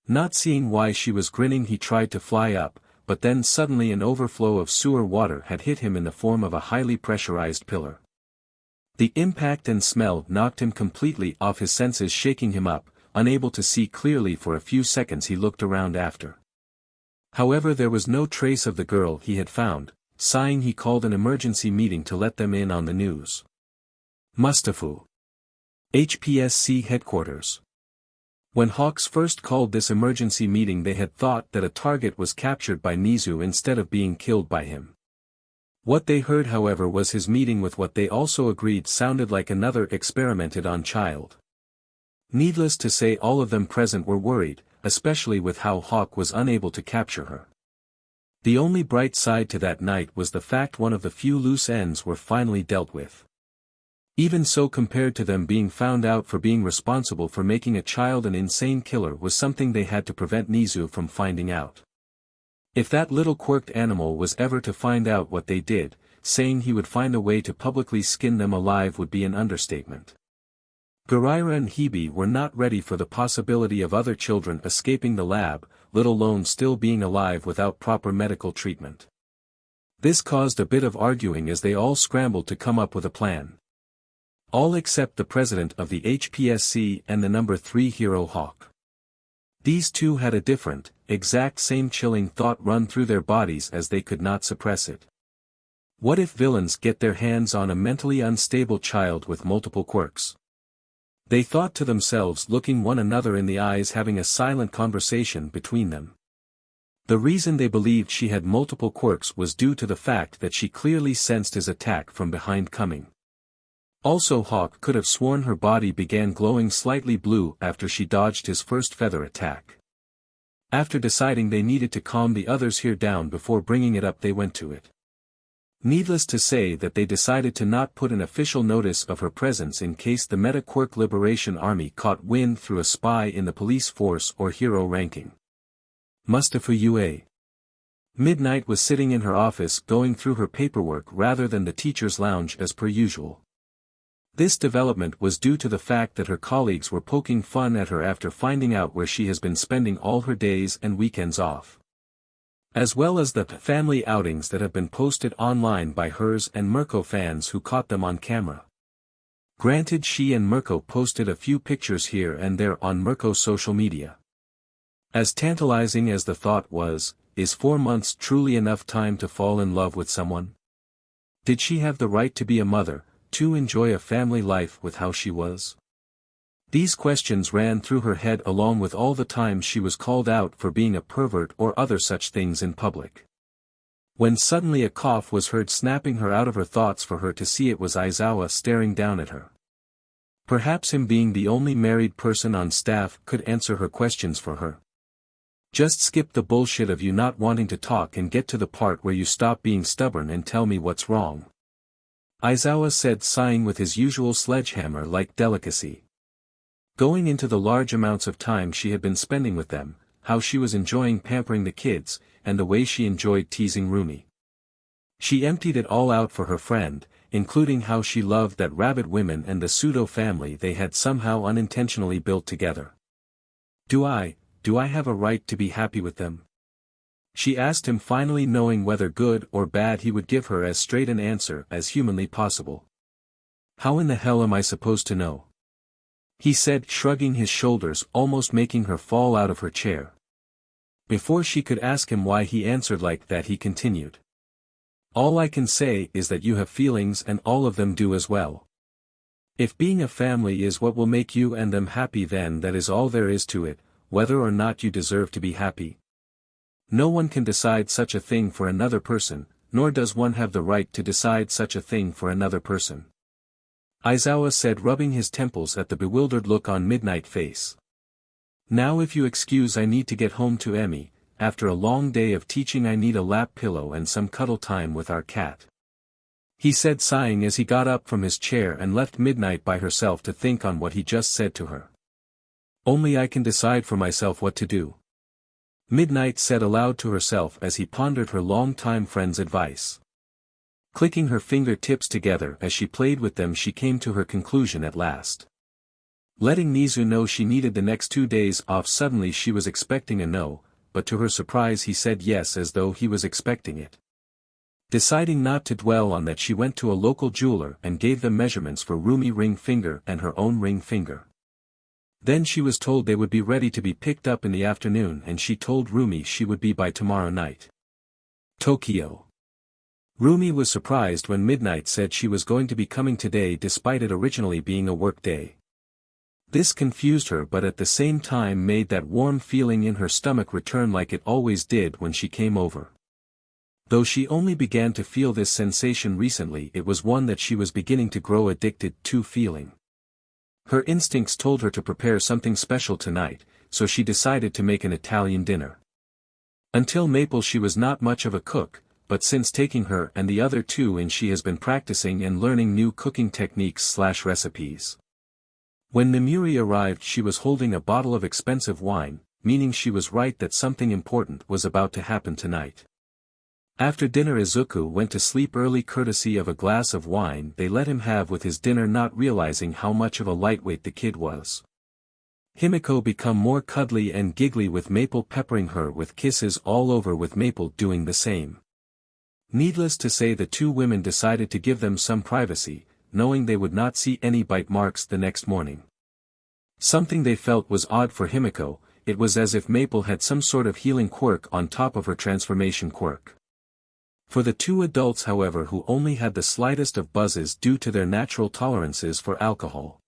Not seeing why she was grinning, he tried to fly up, but then suddenly an overflow of sewer water had hit him in the form of a highly pressurized pillar. The impact and smell knocked him completely off his senses, shaking him up. Unable to see clearly for a few seconds, he looked around after. However, there was no trace of the girl he had found. Sighing, he called an emergency meeting to let them in on the news. Mustafu. HPSC headquarters. When Hawks first called this emergency meeting, they had thought that a target was captured by Nizu instead of being killed by him. What they heard, however, was his meeting with what they also agreed sounded like another experimented on child. Needless to say, all of them present were worried, especially with how Hawk was unable to capture her. The only bright side to that night was the fact one of the few loose ends were finally dealt with. Even so, compared to them being found out for being responsible for making a child an insane killer was something they had to prevent Nizu from finding out. If that little quirked animal was ever to find out what they did, saying he would find a way to publicly skin them alive would be an understatement. Guraira and Hebe were not ready for the possibility of other children escaping the lab, let alone still being alive without proper medical treatment. This caused a bit of arguing as they all scrambled to come up with a plan. All except the president of the HPSC and the number 3 hero Hawk. These two had a different, exact same chilling thought run through their bodies as they could not suppress it. What if villains get their hands on a mentally unstable child with multiple quirks? They thought to themselves, looking one another in the eyes, having a silent conversation between them. The reason they believed she had multiple quirks was due to the fact that she clearly sensed his attack from behind coming. Also, Hawk could have sworn her body began glowing slightly blue after she dodged his first feather attack. After deciding they needed to calm the others here down before bringing it up, they went to it. Needless to say that they decided to not put an official notice of her presence in case the Meta Quirk Liberation Army caught wind through a spy in the police force or hero ranking. Mustafa UA. Midnight was sitting in her office going through her paperwork rather than the teacher's lounge as per usual. This development was due to the fact that her colleagues were poking fun at her after finding out where she has been spending all her days and weekends off. As well as the family outings that have been posted online by hers and Mirko fans who caught them on camera. Granted, she and Mirko posted a few pictures here and there on Mirko's social media. As tantalizing as the thought was, is 4 months truly enough time to fall in love with someone? Did she have the right to be a mother, to enjoy a family life with how she was? These questions ran through her head along with all the times she was called out for being a pervert or other such things in public. When suddenly a cough was heard, snapping her out of her thoughts for her to see it was Aizawa staring down at her. Perhaps him, being the only married person on staff, could answer her questions for her. Just skip the bullshit of you not wanting to talk and get to the part where you stop being stubborn and tell me what's wrong. Aizawa said, sighing with his usual sledgehammer-like delicacy. Going into the large amounts of time she had been spending with them, how she was enjoying pampering the kids, and the way she enjoyed teasing Rumi. She emptied it all out for her friend, including how she loved that rabbit women and the pseudo-family they had somehow unintentionally built together. Do I have a right to be happy with them? She asked him, finally knowing whether good or bad he would give her as straight an answer as humanly possible. How in the hell am I supposed to know? He said, shrugging his shoulders, almost making her fall out of her chair. Before she could ask him why he answered like that, he continued. All I can say is that you have feelings and all of them do as well. If being a family is what will make you and them happy, then that is all there is to it, whether or not you deserve to be happy. No one can decide such a thing for another person, nor does one have the right to decide such a thing for another person. Aizawa said, rubbing his temples at the bewildered look on Midnight's face. Now if you excuse, I need to get home to Emi. After a long day of teaching I need a lap pillow and some cuddle time with our cat. He said, sighing as he got up from his chair and left Midnight by herself to think on what he just said to her. Only I can decide for myself what to do. Midnight said aloud to herself as he pondered her long-time friend's advice. Clicking her fingertips together as she played with them, she came to her conclusion at last. Letting Nizu know she needed the next 2 days off. Suddenly she was expecting a no, but to her surprise he said yes as though he was expecting it. Deciding not to dwell on that, she went to a local jeweler and gave them measurements for Rumi's ring finger and her own ring finger. Then she was told they would be ready to be picked up in the afternoon, and she told Rumi she would be by tomorrow night. Tokyo. Rumi was surprised when Midnight said she was going to be coming today despite it originally being a work day. This confused her, but at the same time made that warm feeling in her stomach return like it always did when she came over. Though she only began to feel this sensation recently, it was one that she was beginning to grow addicted to feeling. Her instincts told her to prepare something special tonight, so she decided to make an Italian dinner. Until Maple she was not much of a cook, but since taking her and the other two in, she has been practicing and learning new cooking techniques/recipes. When Nemuri arrived, she was holding a bottle of expensive wine, meaning she was right that something important was about to happen tonight. After dinner Izuku went to sleep early courtesy of a glass of wine they let him have with his dinner, not realizing how much of a lightweight the kid was. Himiko became more cuddly and giggly with Maple, peppering her with kisses all over, with Maple doing the same. Needless to say, the two women decided to give them some privacy, knowing they would not see any bite marks the next morning. Something they felt was odd for Himiko. It was as if Maple had some sort of healing quirk on top of her transformation quirk. For the two adults, however, who only had the slightest of buzzes due to their natural tolerances for alcohol.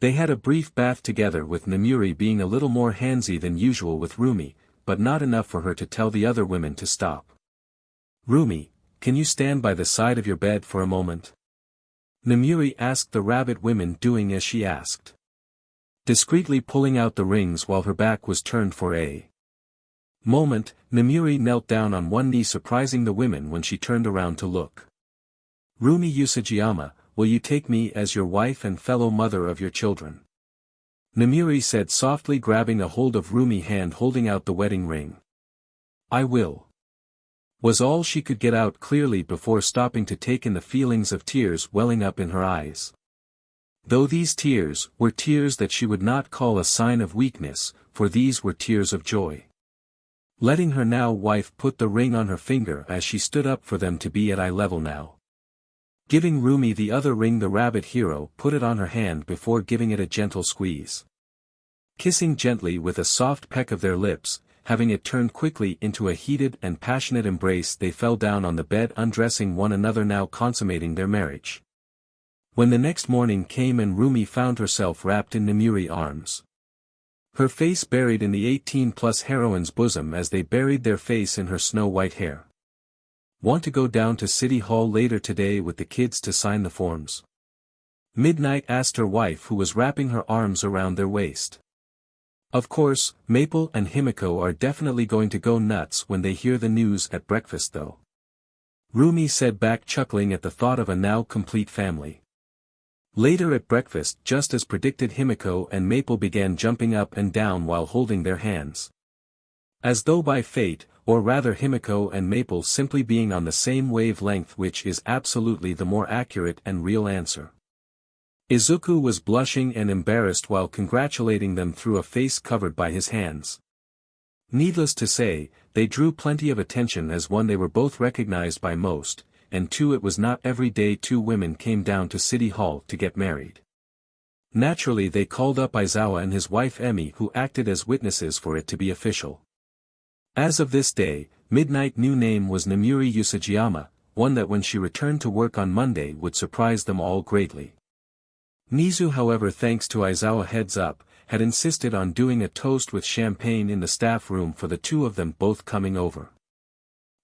They had a brief bath together, with Nemuri being a little more handsy than usual with Rumi, but not enough for her to tell the other women to stop. Rumi, can you stand by the side of your bed for a moment? Nemuri asked the rabbit women, doing as she asked. Discreetly pulling out the rings while her back was turned for a moment, Nemuri knelt down on one knee, surprising the women when she turned around to look. Rumi Usajiyama, will you take me as your wife and fellow mother of your children? Nemuri said softly, grabbing a hold of Rumi's hand, holding out the wedding ring. I will. Was all she could get out clearly before stopping to take in the feelings of tears welling up in her eyes. Though these tears were tears that she would not call a sign of weakness, for these were tears of joy. Letting her now wife put the ring on her finger as she stood up for them to be at eye level now. Giving Rumi the other ring, the rabbit hero put it on her hand before giving it a gentle squeeze. Kissing gently with a soft peck of their lips, having it turn quickly into a heated and passionate embrace, they fell down on the bed, undressing one another, now consummating their marriage. When the next morning came and Rumi found herself wrapped in Nemuri's arms. Her face buried in the 18-plus heroine's bosom as they buried their face in her snow-white hair. Want to go down to City Hall later today with the kids to sign the forms? Midnight asked her wife, who was wrapping her arms around their waist. Of course, Maple and Himiko are definitely going to go nuts when they hear the news at breakfast though. Rumi said back, chuckling at the thought of a now complete family. Later at breakfast, just as predicted, Himiko and Maple began jumping up and down while holding their hands. As though by fate, or rather Himiko and Maple simply being on the same wavelength, which is absolutely the more accurate and real answer. Izuku was blushing and embarrassed while congratulating them through a face covered by his hands. Needless to say, they drew plenty of attention as one, they were both recognized by most, and two, it was not every day two women came down to City Hall to get married. Naturally they called up Aizawa and his wife Emi, who acted as witnesses for it to be official. As of this day, Midnight new name was Namuri Usajiyama, one that when she returned to work on Monday would surprise them all greatly. Nizu, however, thanks to Aizawa heads up, had insisted on doing a toast with champagne in the staff room for the two of them both coming over.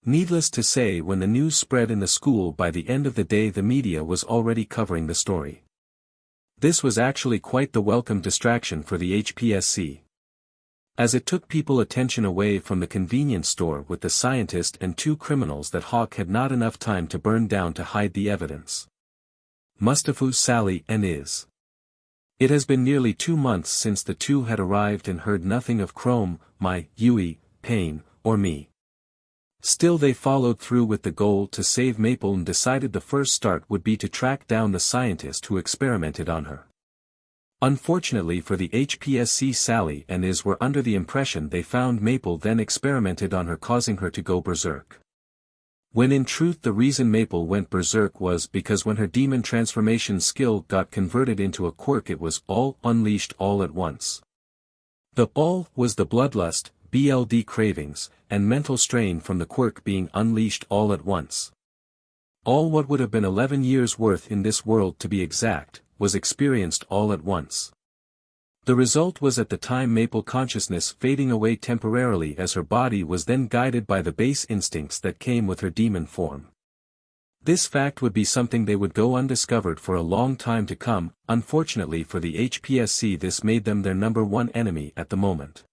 Needless to say, when the news spread in the school, by the end of the day the media was already covering the story. This was actually quite the welcome distraction for the HPSC, as it took people attention away from the convenience store with the scientist and two criminals that Hawk had not enough time to burn down to hide the evidence. Mustafa, Sally and Iz. It has been nearly 2 months since the two had arrived and heard nothing of Chrome, My, Yui, Payne, or Me. Still they followed through with the goal to save Maple and decided the first start would be to track down the scientist who experimented on her. Unfortunately for the HPSC, Sally and Iz were under the impression they found Maple then experimented on her, causing her to go berserk. When in truth the reason Maple went berserk was because when her demon transformation skill got converted into a quirk, it was all unleashed all at once. The all was the bloodlust, BLD cravings, and mental strain from the quirk being unleashed all at once. All what would have been 11 years' worth in this world to be exact, was experienced all at once. The result was at the time Maple consciousness fading away temporarily as her body was then guided by the base instincts that came with her demon form. This fact would be something they would go undiscovered for a long time to come. Unfortunately for the HPSC, this made them their number one enemy at the moment.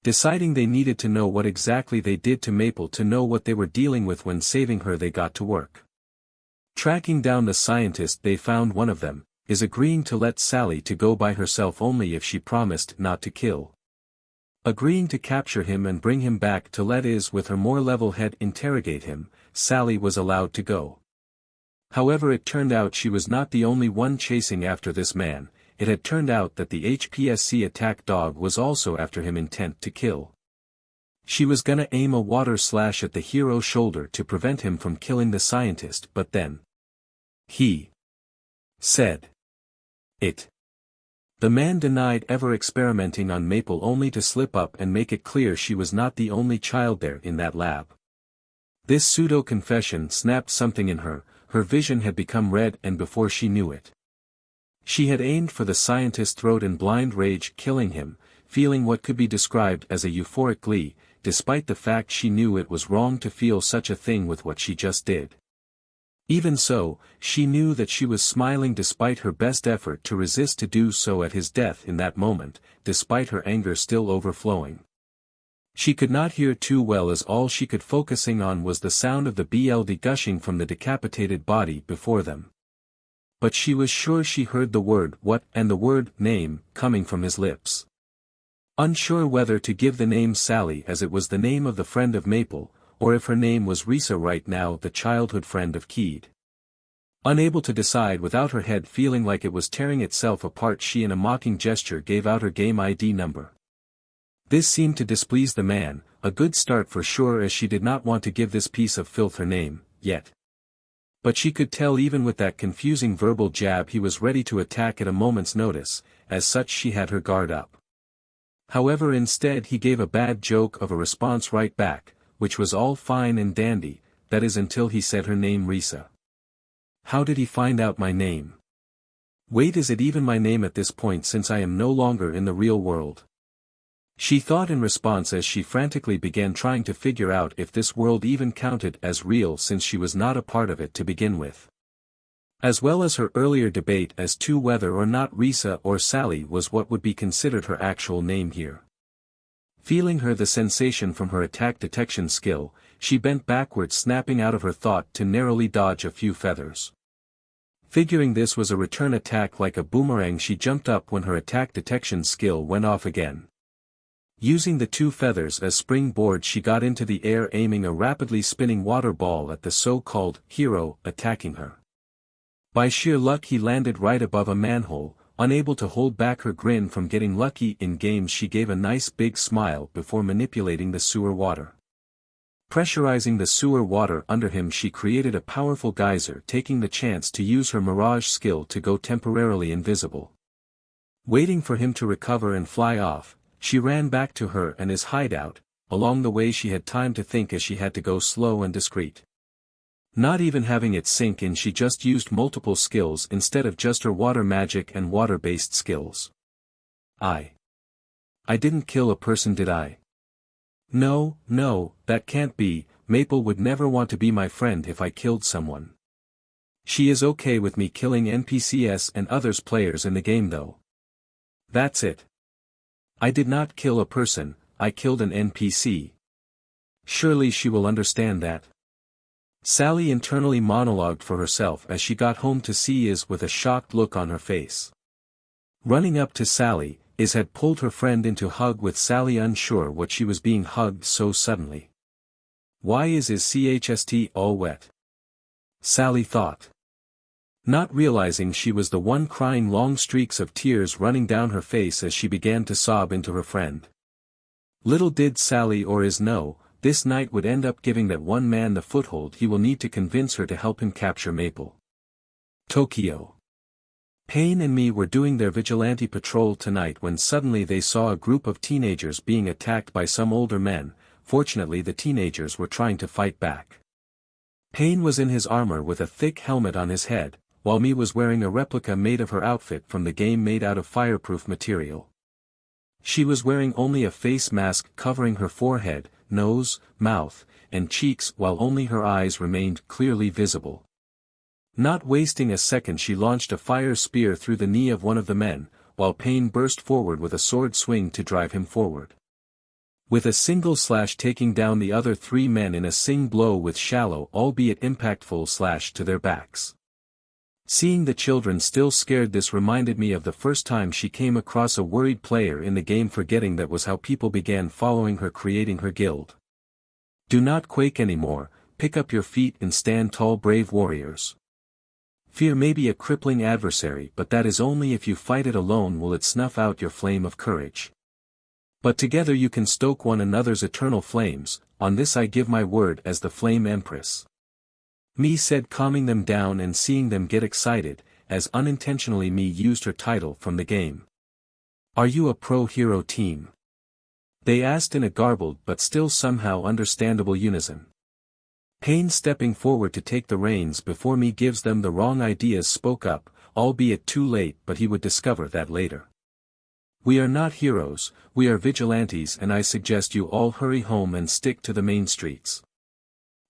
Deciding they needed to know what exactly they did to Maple to know what they were dealing with when saving her, they got to work. Tracking down the scientist, they found one of them, is agreeing to let Sally to go by herself only if she promised not to kill. Agreeing to capture him and bring him back to let Iz with her more level head interrogate him, Sally was allowed to go. However, it turned out she was not the only one chasing after this man. It had turned out that the HPSC attack dog was also after him, intent to kill. She was gonna aim a water slash at the hero's shoulder to prevent him from killing the scientist, but then he said it. The man denied ever experimenting on Maple, only to slip up and make it clear she was not the only child there in that lab. This pseudo-confession snapped something in her, her vision had become red, and before she knew it, she had aimed for the scientist's throat in blind rage, killing him, feeling what could be described as a euphoric glee, despite the fact she knew it was wrong to feel such a thing with what she just did. Even so, she knew that she was smiling despite her best effort to resist to do so at his death in that moment, despite her anger still overflowing. She could not hear too well, as all she could focusing on was the sound of the BLD gushing from the decapitated body before them. But she was sure she heard the word "what" and the word "name" coming from his lips. Unsure whether to give the name Sally, as it was the name of the friend of Maple, or if her name was Risa right now, the childhood friend of Keed. Unable to decide, without her head feeling like it was tearing itself apart, she in a mocking gesture gave out her game ID number. This seemed to displease the man, a good start for sure, as she did not want to give this piece of filth her name, yet. But she could tell even with that confusing verbal jab he was ready to attack at a moment's notice, as such she had her guard up. However, instead he gave a bad joke of a response right back, which was all fine and dandy, that is until he said her name, Risa. How did he find out my name? Wait, is it even my name at this point, since I am no longer in the real world? She thought in response as she frantically began trying to figure out if this world even counted as real, since she was not a part of it to begin with. As well as her earlier debate as to whether or not Risa or Sally was what would be considered her actual name here. Feeling the sensation from her attack detection skill, she bent backward, snapping out of her thought to narrowly dodge a few feathers. Figuring this was a return attack like a boomerang, she jumped up when her attack detection skill went off again. Using the two feathers as springboard, she got into the air, aiming a rapidly spinning water ball at the so-called hero attacking her. By sheer luck he landed right above a manhole. Unable to hold back her grin from getting lucky in games, she gave a nice big smile before manipulating the sewer water. Pressurizing the sewer water under him, she created a powerful geyser, taking the chance to use her mirage skill to go temporarily invisible. Waiting for him to recover and fly off, she ran back to her and his hideout. Along the way she had time to think, as she had to go slow and discreet. Not even having it sink in, she just used multiple skills instead of just her water magic and water-based skills. I didn't kill a person, did I? No, that can't be. Maple would never want to be my friend if I killed someone. She is okay with me killing NPCs and others players in the game though. That's it. I did not kill a person, I killed an NPC. Surely she will understand that. Sally internally monologued for herself as she got home to see Iz with a shocked look on her face. Running up to Sally, Iz had pulled her friend into hug, with Sally unsure what she was being hugged so suddenly. Why is his chest all wet? Sally thought. Not realizing she was the one crying, long streaks of tears running down her face as she began to sob into her friend. Little did Sally or Iz know, this night would end up giving that one man the foothold he will need to convince her to help him capture Maple. Tokyo. Payne and Mi were doing their vigilante patrol tonight when suddenly they saw a group of teenagers being attacked by some older men. Fortunately the teenagers were trying to fight back. Payne was in his armor with a thick helmet on his head, while Mi was wearing a replica made of her outfit from the game, made out of fireproof material. She was wearing only a face mask covering her forehead, nose, mouth, and cheeks, while only her eyes remained clearly visible. Not wasting a second, she launched a fire spear through the knee of one of the men, while Payne burst forward with a sword swing to drive him forward. With a single slash taking down the other three men in a sing blow with shallow albeit impactful slash to their backs. Seeing the children still scared, this reminded me of the first time she came across a worried player in the game, forgetting that was how people began following her, creating her guild. Do not quake anymore, pick up your feet and stand tall, brave warriors. Fear may be a crippling adversary, but that is only if you fight it alone will it snuff out your flame of courage. But together you can stoke one another's eternal flames. On this I give my word as the Flame Empress. Mi said, calming them down and seeing them get excited, as unintentionally Mi used her title from the game. Are you a pro-hero team? They asked in a garbled but still somehow understandable unison. Payne, stepping forward to take the reins before Mi gives them the wrong ideas, spoke up, albeit too late, but he would discover that later. We are not heroes, we are vigilantes, and I suggest you all hurry home and stick to the main streets.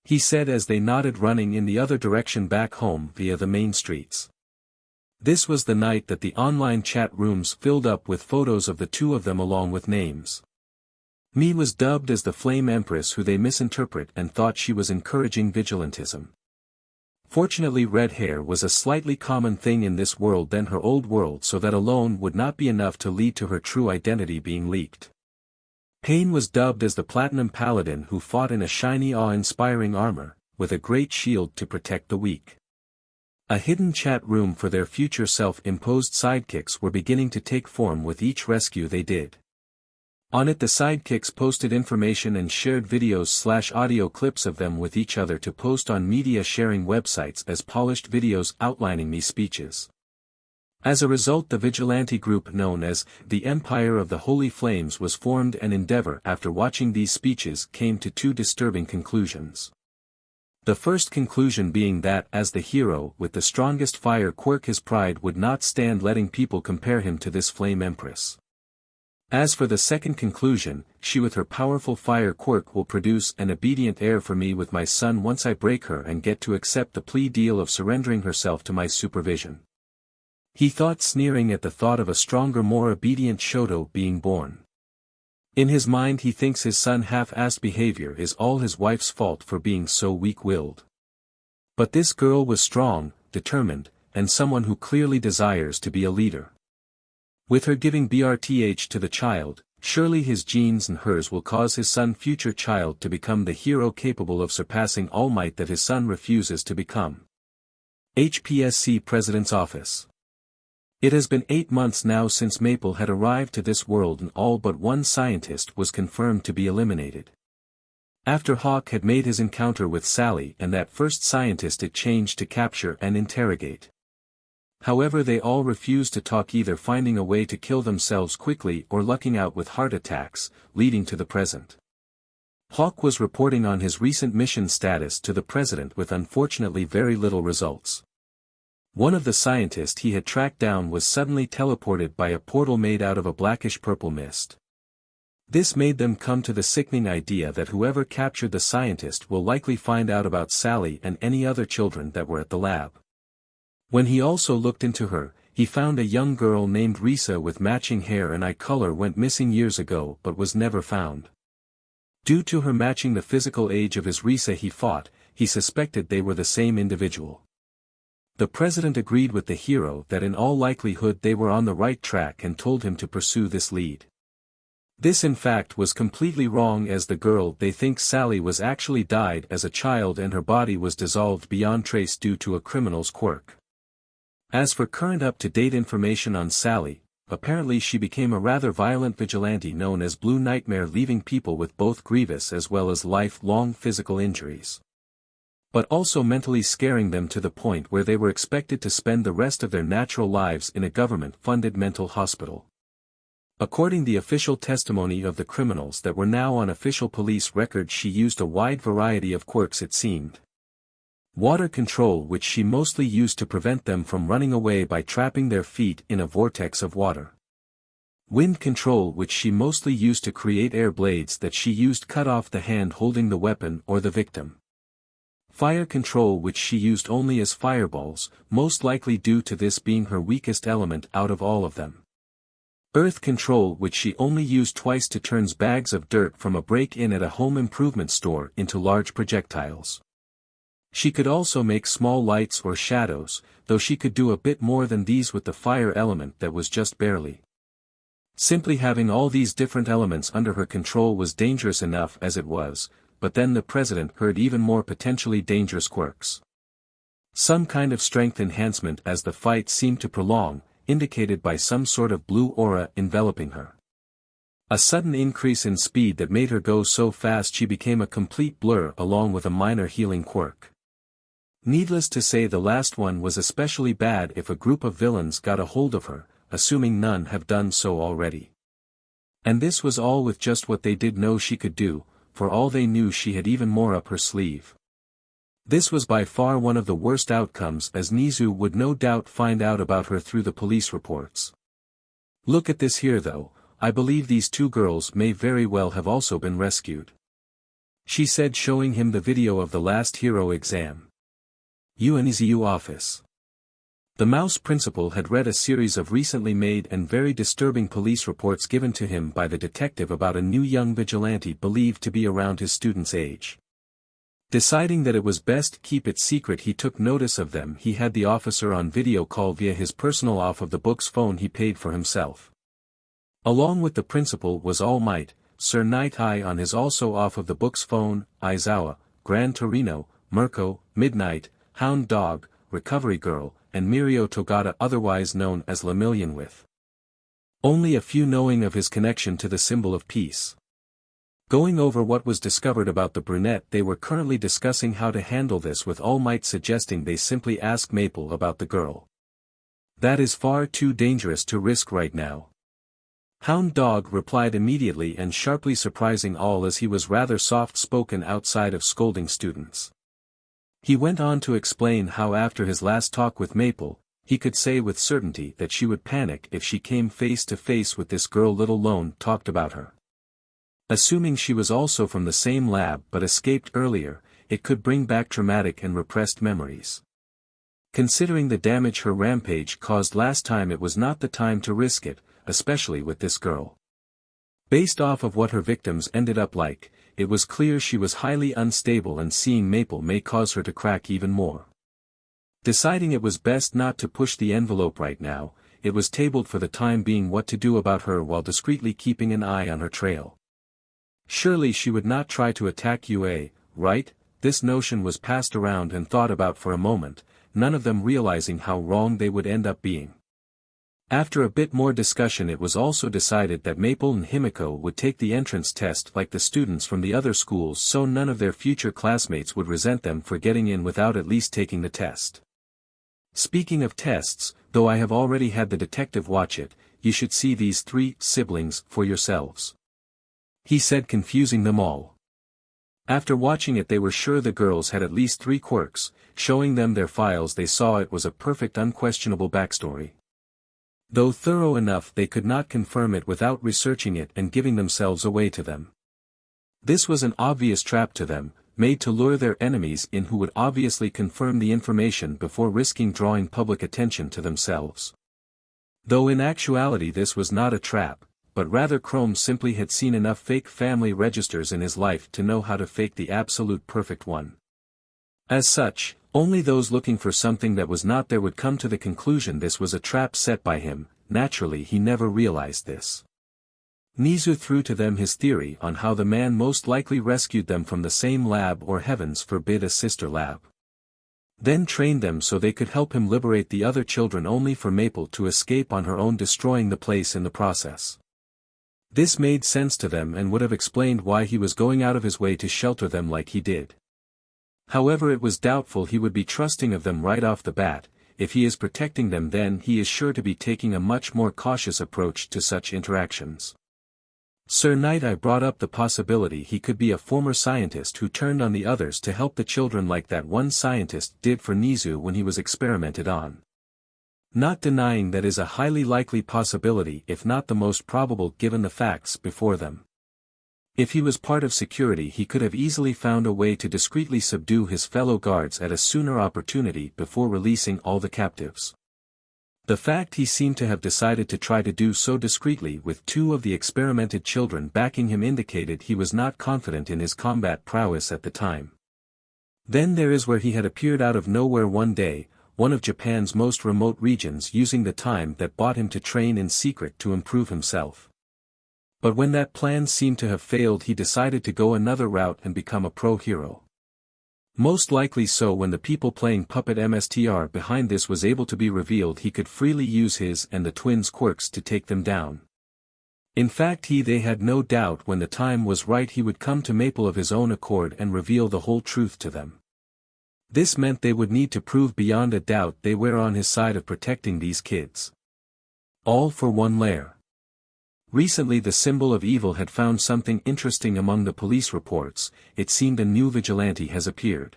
He said as they nodded, running in the other direction back home via the main streets. This was the night that the online chat rooms filled up with photos of the two of them along with names. Mi was dubbed as the Flame Empress, who they misinterpret and thought she was encouraging vigilantism. Fortunately red hair was a slightly common thing in this world than her old world, so that alone would not be enough to lead to her true identity being leaked. Payne was dubbed as the Platinum Paladin, who fought in a shiny awe-inspiring armor, with a great shield to protect the weak. A hidden chat room for their future self-imposed sidekicks were beginning to take form with each rescue they did. On it the sidekicks posted information and shared videos/audio clips of them with each other to post on media sharing websites as polished videos outlining these speeches. As a result, the vigilante group known as the Empire of the Holy Flames was formed, and Endeavor, after watching these speeches, came to two disturbing conclusions. The first conclusion being that, as the hero with the strongest fire quirk, his pride would not stand letting people compare him to this Flame Empress. As for the second conclusion, she with her powerful fire quirk will produce an obedient heir for me with my son once I break her and get to accept the plea deal of surrendering herself to my supervision. He thought, sneering at the thought of a stronger, more obedient Shoto being born. In his mind he thinks his son's half-assed behavior is all his wife's fault for being so weak-willed. But this girl was strong, determined, and someone who clearly desires to be a leader. With her giving BRTH to the child, Surely his genes and hers will cause his son's future child to become the hero capable of surpassing All Might that his son refuses to become. HPSC President's Office. It has been 8 months now since Maple had arrived to this world and all but one scientist was confirmed to be eliminated. After Hawk had made his encounter with Sally and that first scientist, it changed to capture and interrogate. However, they all refused to talk, either finding a way to kill themselves quickly or lucking out with heart attacks, leading to the present. Hawk was reporting on his recent mission status to the president with unfortunately very little results. One of the scientists he had tracked down was suddenly teleported by a portal made out of a blackish-purple mist. This made them come to the sickening idea that whoever captured the scientist will likely find out about Sally and any other children that were at the lab. When he also looked into her, he found a young girl named Risa with matching hair and eye color went missing years ago but was never found. Due to her matching the physical age of his Risa he suspected they were the same individual. The president agreed with the hero that in all likelihood they were on the right track and told him to pursue this lead. This in fact was completely wrong, as the girl they think Sally was actually died as a child and her body was dissolved beyond trace due to a criminal's quirk. As for current up-to-date information on Sally, apparently she became a rather violent vigilante known as Blue Nightmare, leaving people with both grievous as well as lifelong physical injuries, but also mentally scaring them to the point where they were expected to spend the rest of their natural lives in a government-funded mental hospital. According to the official testimony of the criminals that were now on official police records, she used a wide variety of quirks, it seemed. Water control, which she mostly used to prevent them from running away by trapping their feet in a vortex of water. Wind control, which she mostly used to create air blades that she used cut off the hand holding the weapon or the victim. Fire control, which she used only as fireballs, most likely due to this being her weakest element out of all of them. Earth control, which she only used twice to turn bags of dirt from a break-in at a home improvement store into large projectiles. She could also make small lights or shadows, though she could do a bit more than these with the fire element that was just barely. Simply having all these different elements under her control was dangerous enough as it was, but then the president heard even more potentially dangerous quirks. Some kind of strength enhancement as the fight seemed to prolong, indicated by some sort of blue aura enveloping her. A sudden increase in speed that made her go so fast she became a complete blur, along with a minor healing quirk. Needless to say, the last one was especially bad if a group of villains got a hold of her, assuming none have done so already. And this was all with just what they did know she could do. For all they knew, she had even more up her sleeve. This was by far one of the worst outcomes, as Nizu would no doubt find out about her through the police reports. Look at this here though, I believe these two girls may very well have also been rescued. She said, showing him the video of the last hero exam. UNEZU office. The mouse principal had read a series of recently made and very disturbing police reports given to him by the detective about a new young vigilante believed to be around his student's age. Deciding that it was best to keep it secret, he took notice of them. He had the officer on video call via his personal off of the book's phone he paid for himself. Along with the principal was All Might, Sir Night Eye on his also off of the book's phone, Aizawa, Gran Torino, Mirko, Midnight, Hound Dog, Recovery Girl, and Mirio Togata, otherwise known as Lemillion, with only a few knowing of his connection to the symbol of peace. Going over what was discovered about the brunette, they were currently discussing how to handle this, with All Might suggesting they simply ask Maple about the girl. That is far too dangerous to risk right now. Hound Dog replied immediately and sharply, surprising all as he was rather soft-spoken outside of scolding students. He went on to explain how after his last talk with Maple, he could say with certainty that she would panic if she came face to face with this girl, let alone talked about her. Assuming she was also from the same lab but escaped earlier, it could bring back traumatic and repressed memories. Considering the damage her rampage caused last time, it was not the time to risk it, especially with this girl. Based off of what her victims ended up like, it was clear she was highly unstable, and seeing Maple may cause her to crack even more. Deciding it was best not to push the envelope right now, it was tabled for the time being what to do about her while discreetly keeping an eye on her trail. Surely she would not try to attack UA, right? This notion was passed around and thought about for a moment, none of them realizing how wrong they would end up being. After a bit more discussion, it was also decided that Maple and Himiko would take the entrance test like the students from the other schools, so none of their future classmates would resent them for getting in without at least taking the test. Speaking of tests, though I have already had the detective watch it, you should see these 3 siblings for yourselves. He said, confusing them all. After watching it, they were sure the girls had at least 3 quirks. Showing them their files, they saw it was a perfect unquestionable backstory. Though thorough enough, they could not confirm it without researching it and giving themselves away to them. This was an obvious trap to them, made to lure their enemies in who would obviously confirm the information before risking drawing public attention to themselves. Though in actuality this was not a trap, but rather Chrome simply had seen enough fake family registers in his life to know how to fake the absolute perfect one. As such, only those looking for something that was not there would come to the conclusion this was a trap set by him. Naturally, he never realized this. Nizu threw to them his theory on how the man most likely rescued them from the same lab, or heavens forbid, a sister lab. Then trained them so they could help him liberate the other children, only for Maple to escape on her own, destroying the place in the process. This made sense to them and would have explained why he was going out of his way to shelter them like he did. However, it was doubtful he would be trusting of them right off the bat. If he is protecting them, then he is sure to be taking a much more cautious approach to such interactions. Sir Knight, I brought up the possibility he could be a former scientist who turned on the others to help the children like that one scientist did for Nizu when he was experimented on. Not denying that is a highly likely possibility, if not the most probable given the facts before them. If he was part of security, he could have easily found a way to discreetly subdue his fellow guards at a sooner opportunity before releasing all the captives. The fact he seemed to have decided to try to do so discreetly with 2 of the experimented children backing him indicated he was not confident in his combat prowess at the time. Then there is where he had appeared out of nowhere one day, one of Japan's most remote regions, using the time that bought him to train in secret to improve himself. But when that plan seemed to have failed, he decided to go another route and become a pro-hero. Most likely so when the people playing puppet MSTR behind this was able to be revealed, he could freely use his and the twins' quirks to take them down. In fact, they had no doubt when the time was right he would come to Maple of his own accord and reveal the whole truth to them. This meant they would need to prove beyond a doubt they were on his side of protecting these kids. All for one lair. Recently the symbol of evil had found something interesting among the police reports. It seemed a new vigilante has appeared.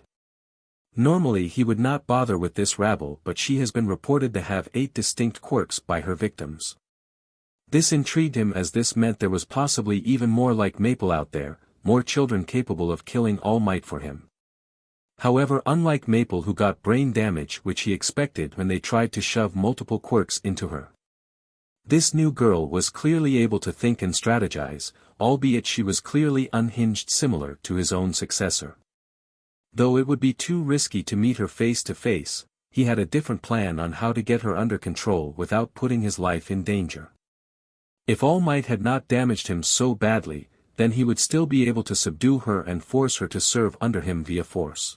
Normally he would not bother with this rabble, but she has been reported to have 8 distinct quirks by her victims. This intrigued him, as this meant there was possibly even more like Maple out there, more children capable of killing All Might for him. However, unlike Maple, who got brain damage which he expected when they tried to shove multiple quirks into her, this new girl was clearly able to think and strategize, albeit she was clearly unhinged, similar to his own successor. Though it would be too risky to meet her face to face, he had a different plan on how to get her under control without putting his life in danger. If All Might had not damaged him so badly, then he would still be able to subdue her and force her to serve under him via force.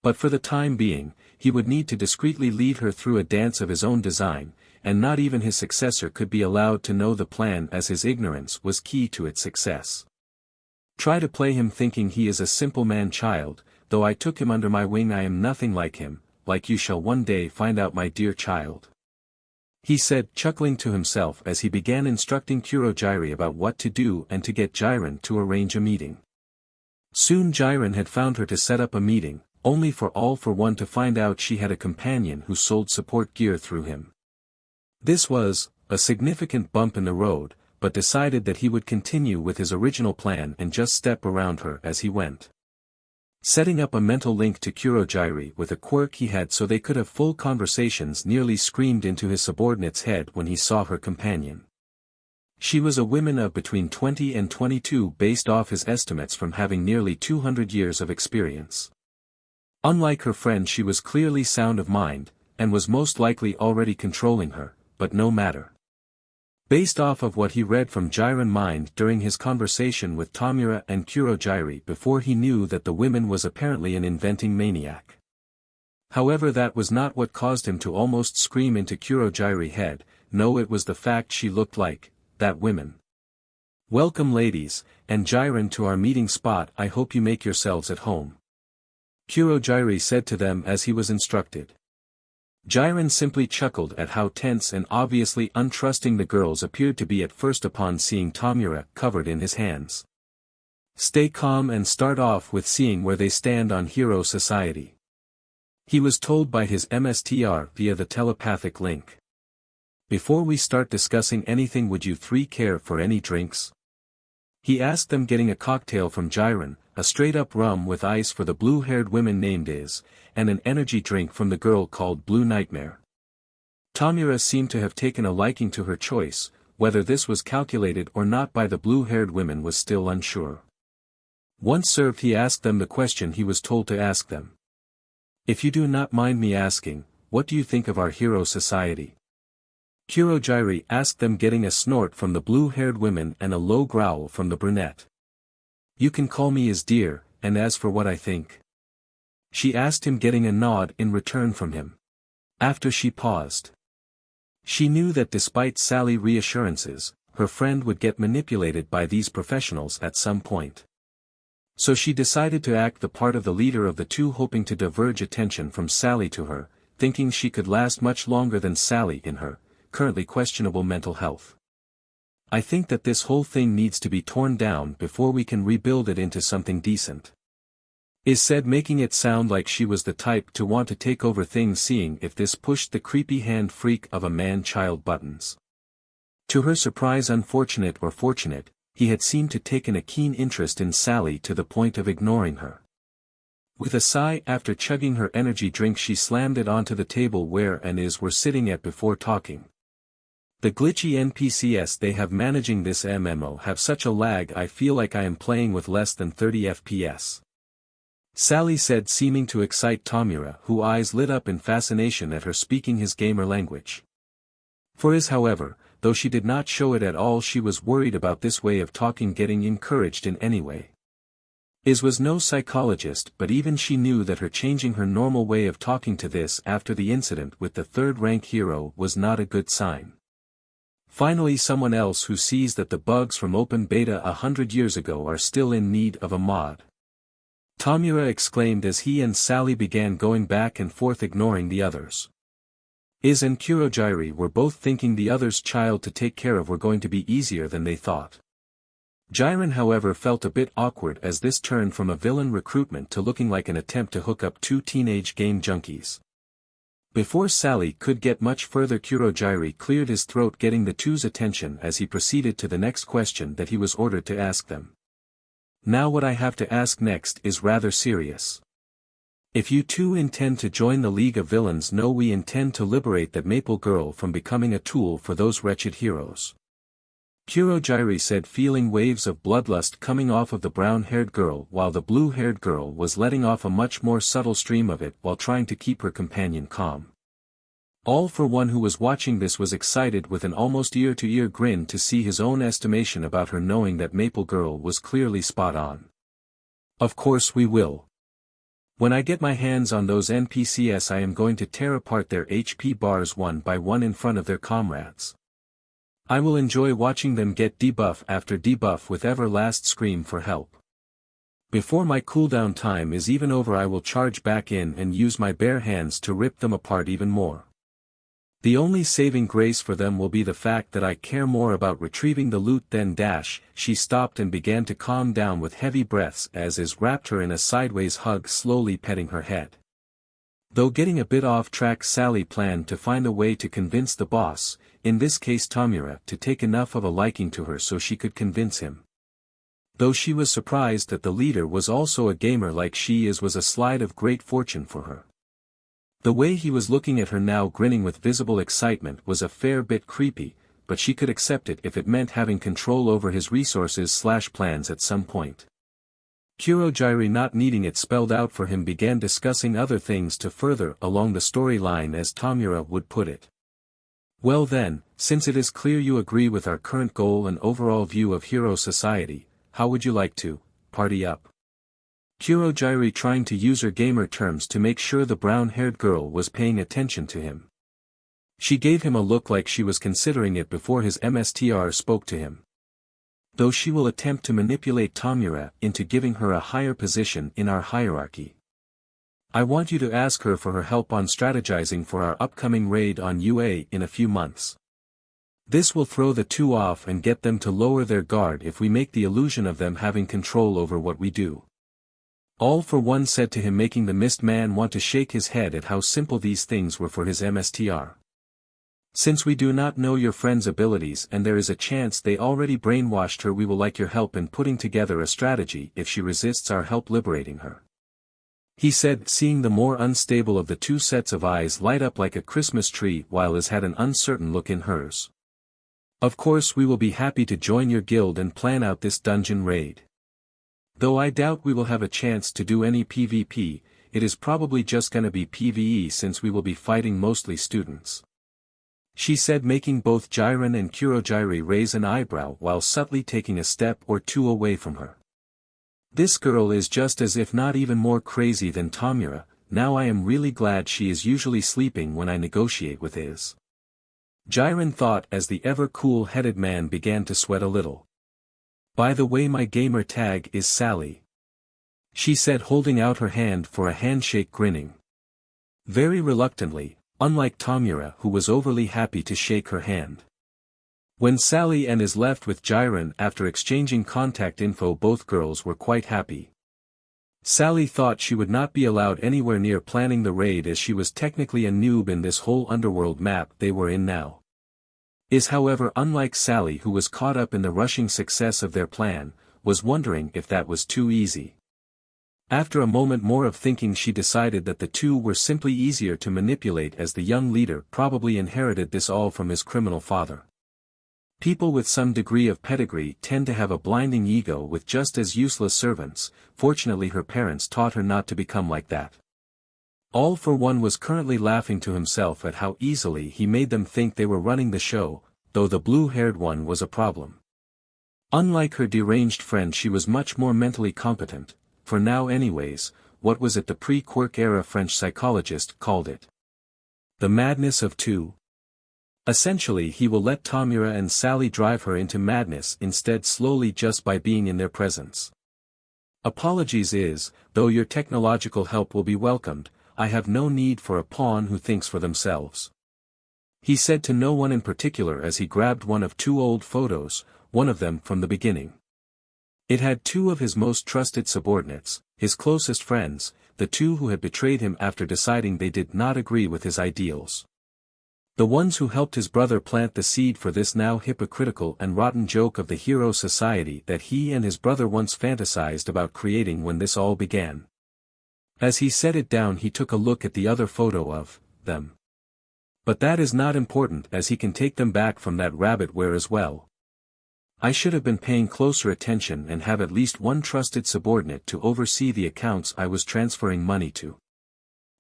But for the time being, he would need to discreetly lead her through a dance of his own design, and not even his successor could be allowed to know the plan, as his ignorance was key to its success. Try to play him thinking he is a simple man-child. Though I took him under my wing, I am nothing like him, like you shall one day find out, my dear child. He said, chuckling to himself as he began instructing Kurojirai about what to do and to get Jiren to arrange a meeting. Soon Jiren had found her to set up a meeting, only for All for One to find out she had a companion who sold support gear through him. This was a significant bump in the road, but decided that he would continue with his original plan and just step around her as he went. Setting up a mental link to Kurojirai with a quirk he had so they could have full conversations, nearly screamed into his subordinate's head when he saw her companion. She was a woman of between 20 and 22 based off his estimates from having nearly 200 years of experience. Unlike her friend, she was clearly sound of mind, and was most likely already controlling her, but no matter. Based off of what he read from Jiren mind during his conversation with Tamura and Kurojirai before he knew that the woman was apparently an inventing maniac. However, that was not what caused him to almost scream into Kurojirai's head. No, it was the fact she looked like that woman. Welcome ladies, and Jiren, to our meeting spot. I hope you make yourselves at home. Kurojirai said to them as he was instructed. Jiren simply chuckled at how tense and obviously untrusting the girls appeared to be at first upon seeing Tamura covered in his hands. Stay calm and start off with seeing where they stand on hero society. He was told by his MSTR via the telepathic link. Before we start discussing anything, would you three care for any drinks? He asked them, getting a cocktail from Jiren, a straight-up rum with ice for the blue-haired woman named Iz, and an energy drink from the girl called Blue Nightmare. Tamura seemed to have taken a liking to her choice. Whether this was calculated or not by the blue-haired women was still unsure. Once served, he asked them the question he was told to ask them. If you do not mind me asking, what do you think of our hero society? Kurojirai asked them, getting a snort from the blue-haired women and a low growl from the brunette. You can call me as dear, and as for what I think? She asked him, getting a nod in return from him. After she paused. She knew that despite Sally's reassurances, her friend would get manipulated by these professionals at some point. So she decided to act the part of the leader of the two, hoping to diverge attention from Sally to her, thinking she could last much longer than Sally in her currently questionable mental health. I think that this whole thing needs to be torn down before we can rebuild it into something decent. Is said, making it sound like she was the type to want to take over things, seeing if this pushed the creepy hand freak of a man-child buttons. To her surprise, unfortunate or fortunate, he had seemed to taken a keen interest in Sally to the point of ignoring her. With a sigh, after chugging her energy drink, she slammed it onto the table where and Iz were sitting at before talking. The glitchy NPCs they have managing this MMO have such a lag, I feel like I am playing with less than 30 FPS. Sally said, seeming to excite Tamura, whose eyes lit up in fascination at her speaking his gamer language. For Iz, however, though she did not show it at all, she was worried about this way of talking getting encouraged in any way. Iz was no psychologist, but even she knew that her changing her normal way of talking to this after the incident with the third-rank hero was not a good sign. Finally, someone else who sees that the bugs from open beta 100 years ago are still in need of a mod. Tamura exclaimed as he and Sally began going back and forth, ignoring the others. Iz and Kurojirai were both thinking the other's child to take care of were going to be easier than they thought. Jiren, however, felt a bit awkward as this turned from a villain recruitment to looking like an attempt to hook up two teenage game junkies. Before Sally could get much further, Kurojirai cleared his throat, getting the two's attention as he proceeded to the next question that he was ordered to ask them. Now what I have to ask next is rather serious. If you two intend to join the League of Villains, no, we intend to liberate that maple girl from becoming a tool for those wretched heroes. Kurojirai said, feeling waves of bloodlust coming off of the brown-haired girl, while the blue-haired girl was letting off a much more subtle stream of it while trying to keep her companion calm. All for one who was watching this was excited with an almost ear-to-ear grin to see his own estimation about her, knowing that maple girl was clearly spot on. Of course we will. When I get my hands on those NPCs, I am going to tear apart their HP bars one by one in front of their comrades. I will enjoy watching them get debuff after debuff with ever last scream for help. Before my cooldown time is even over, I will charge back in and use my bare hands to rip them apart even more. The only saving grace for them will be the fact that I care more about retrieving the loot than dash. She stopped and began to calm down with heavy breaths as Iz wrapped her in a sideways hug, slowly petting her head. Though getting a bit off track, Sally planned to find a way to convince the boss, in this case Tamura, to take enough of a liking to her so she could convince him. Though she was surprised that the leader was also a gamer like she is, was a slide of great fortune for her. The way he was looking at her now, grinning with visible excitement, was a fair bit creepy, but she could accept it if it meant having control over his resources/plans at some point. Kurojirai, not needing it spelled out for him, began discussing other things to further along the storyline, as Tamura would put it. Well then, since it is clear you agree with our current goal and overall view of hero society, how would you like to party up? Kurogyri trying to use her gamer terms to make sure the brown-haired girl was paying attention to him. She gave him a look like she was considering it before his MSTR spoke to him. Though she will attempt to manipulate Tamura into giving her a higher position in our hierarchy. I want you to ask her for her help on strategizing for our upcoming raid on UA in a few months. This will throw the two off and get them to lower their guard if we make the illusion of them having control over what we do. All for One said to him, making the mist man want to shake his head at how simple these things were for his MSTR. Since we do not know your friend's abilities and there is a chance they already brainwashed her, we will like your help in putting together a strategy if she resists our help liberating her. He said, seeing the more unstable of the two sets of eyes light up like a Christmas tree while his had an uncertain look in hers. Of course we will be happy to join your guild and plan out this dungeon raid. Though I doubt we will have a chance to do any PvP, it is probably just gonna be PvE since we will be fighting mostly students. She said, making both Jiren and Kurogyri raise an eyebrow while subtly taking a step or two away from her. This girl is just as if not even more crazy than Tamura. Now I am really glad she is usually sleeping when I negotiate with Iz. Jiren thought as the ever cool-headed man began to sweat a little. By the way, my gamer tag is Sally. She said, holding out her hand for a handshake, grinning. Very reluctantly, unlike Tamura who was overly happy to shake her hand. When Sally and Iz left with Jiren after exchanging contact info, both girls were quite happy. Sally thought she would not be allowed anywhere near planning the raid as she was technically a noob in this whole underworld map they were in now. Iz, however, unlike Sally who was caught up in the rushing success of their plan, was wondering if that was too easy. After a moment more of thinking, she decided that the two were simply easier to manipulate as the young leader probably inherited this all from his criminal father. People with some degree of pedigree tend to have a blinding ego with just as useless servants. Fortunately her parents taught her not to become like that. All for One was currently laughing to himself at how easily he made them think they were running the show, though the blue-haired one was a problem. Unlike her deranged friend, she was much more mentally competent, for now anyways. What was it the pre-Quirk era French psychologist called it? The madness of two. Essentially he will let Tamura and Sally drive her into madness instead, slowly, just by being in their presence. Apologies Iz, though your technological help will be welcomed, I have no need for a pawn who thinks for themselves. He said to no one in particular as he grabbed one of two old photos, one of them from the beginning. It had two of his most trusted subordinates, his closest friends, the two who had betrayed him after deciding they did not agree with his ideals. The ones who helped his brother plant the seed for this now hypocritical and rotten joke of the hero society that he and his brother once fantasized about creating when this all began. As he set it down, he took a look at the other photo of them. But that is not important as he can take them back from that rabbit ware as well. I should have been paying closer attention and have at least one trusted subordinate to oversee the accounts I was transferring money to.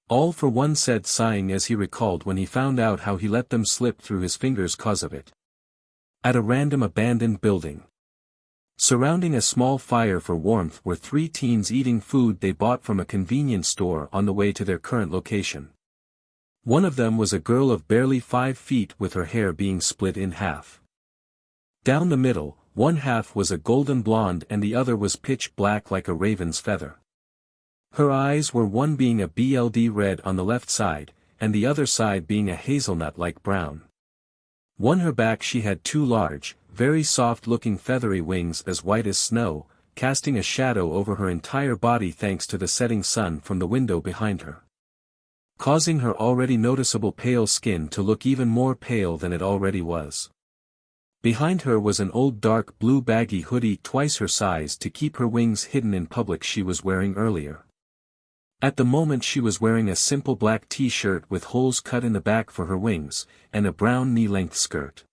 All for One said, sighing as he recalled when he found out how he let them slip through his fingers cause of it. At a random abandoned building. Surrounding a small fire for warmth were three teens eating food they bought from a convenience store on the way to their current location. One of them was a girl of barely 5 feet with her hair being split in half. Down the middle, one half was a golden blonde and the other was pitch black like a raven's feather. Her eyes were one being a BLD red on the left side, and the other side being a hazelnut-like brown. On her back she had two large, very soft-looking feathery wings as white as snow, casting a shadow over her entire body thanks to the setting sun from the window behind her, causing her already noticeable pale skin to look even more pale than it already was. Behind her was an old dark blue baggy hoodie twice her size to keep her wings hidden in public she was wearing earlier. At the moment she was wearing a simple black t-shirt with holes cut in the back for her wings, and a brown knee-length skirt.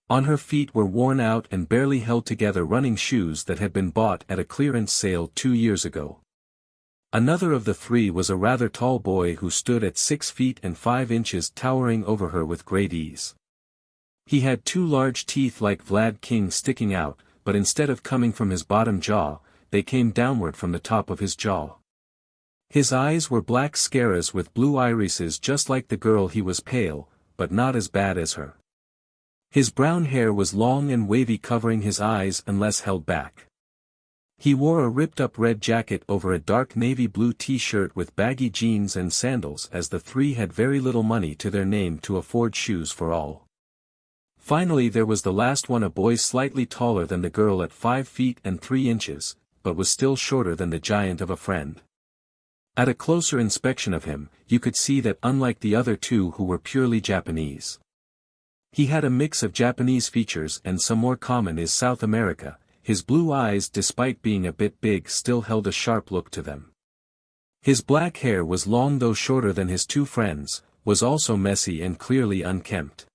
On her feet were worn out and barely held together running shoes that had been bought at a clearance sale 2 years ago. Another of the three was a rather tall boy who stood at 6 feet and 5 inches towering over her with great ease. He had two large teeth like Vlad King sticking out, but instead of coming from his bottom jaw, they came downward from the top of his jaw. His eyes were black scaras with blue irises just like the girl. He was pale, but not as bad as her. His brown hair was long and wavy covering his eyes unless held back. He wore a ripped-up red jacket over a dark navy blue t-shirt with baggy jeans and sandals as the three had very little money to their name to afford shoes for all. Finally there was the last one, a boy slightly taller than the girl at 5 feet and 3 inches, but was still shorter than the giant of a friend. At a closer inspection of him, you could see that unlike the other two who were purely Japanese. He had a mix of Japanese features and some more common is South America. His blue eyes, despite being a bit big, still held a sharp look to them. His black hair was long though shorter than his two friends, was also messy and clearly unkempt.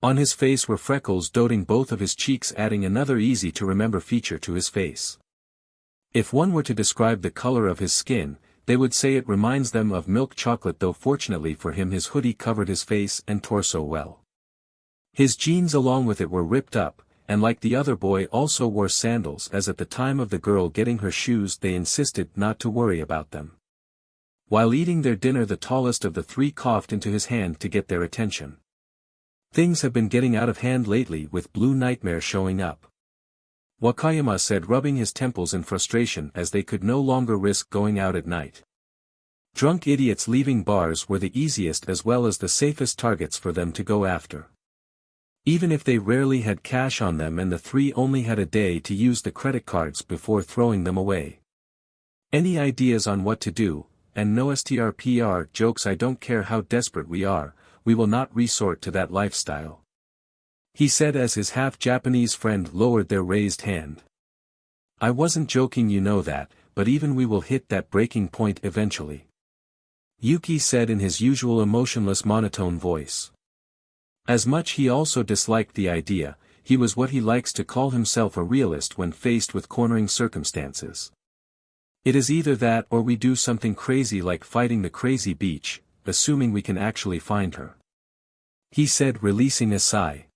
On his face were freckles dotting both of his cheeks, adding another easy-to-remember feature to his face. If one were to describe the color of his skin, they would say it reminds them of milk chocolate, though fortunately for him his hoodie covered his face and torso well. His jeans along with it were ripped up, and like the other boy also wore sandals, as at the time of the girl getting her shoes they insisted not to worry about them. While eating their dinner the tallest of the three coughed into his hand to get their attention. Things have been getting out of hand lately with Blue Nightmare showing up. Wakayama said, rubbing his temples in frustration as they could no longer risk going out at night. Drunk idiots leaving bars were the easiest as well as the safest targets for them to go after. Even if they rarely had cash on them and the three only had a day to use the credit cards before throwing them away. Any ideas on what to do, and no strpr jokes? I don't care how desperate we are, we will not resort to that lifestyle. He said as his half-Japanese friend lowered their raised hand. I wasn't joking, you know that, but even we will hit that breaking point eventually. Yuki said in his usual emotionless monotone voice. As much he also disliked the idea, he was what he likes to call himself, a realist when faced with cornering circumstances. It is either that or we do something crazy like fighting the crazy beach, assuming we can actually find her. He said, releasing a sigh.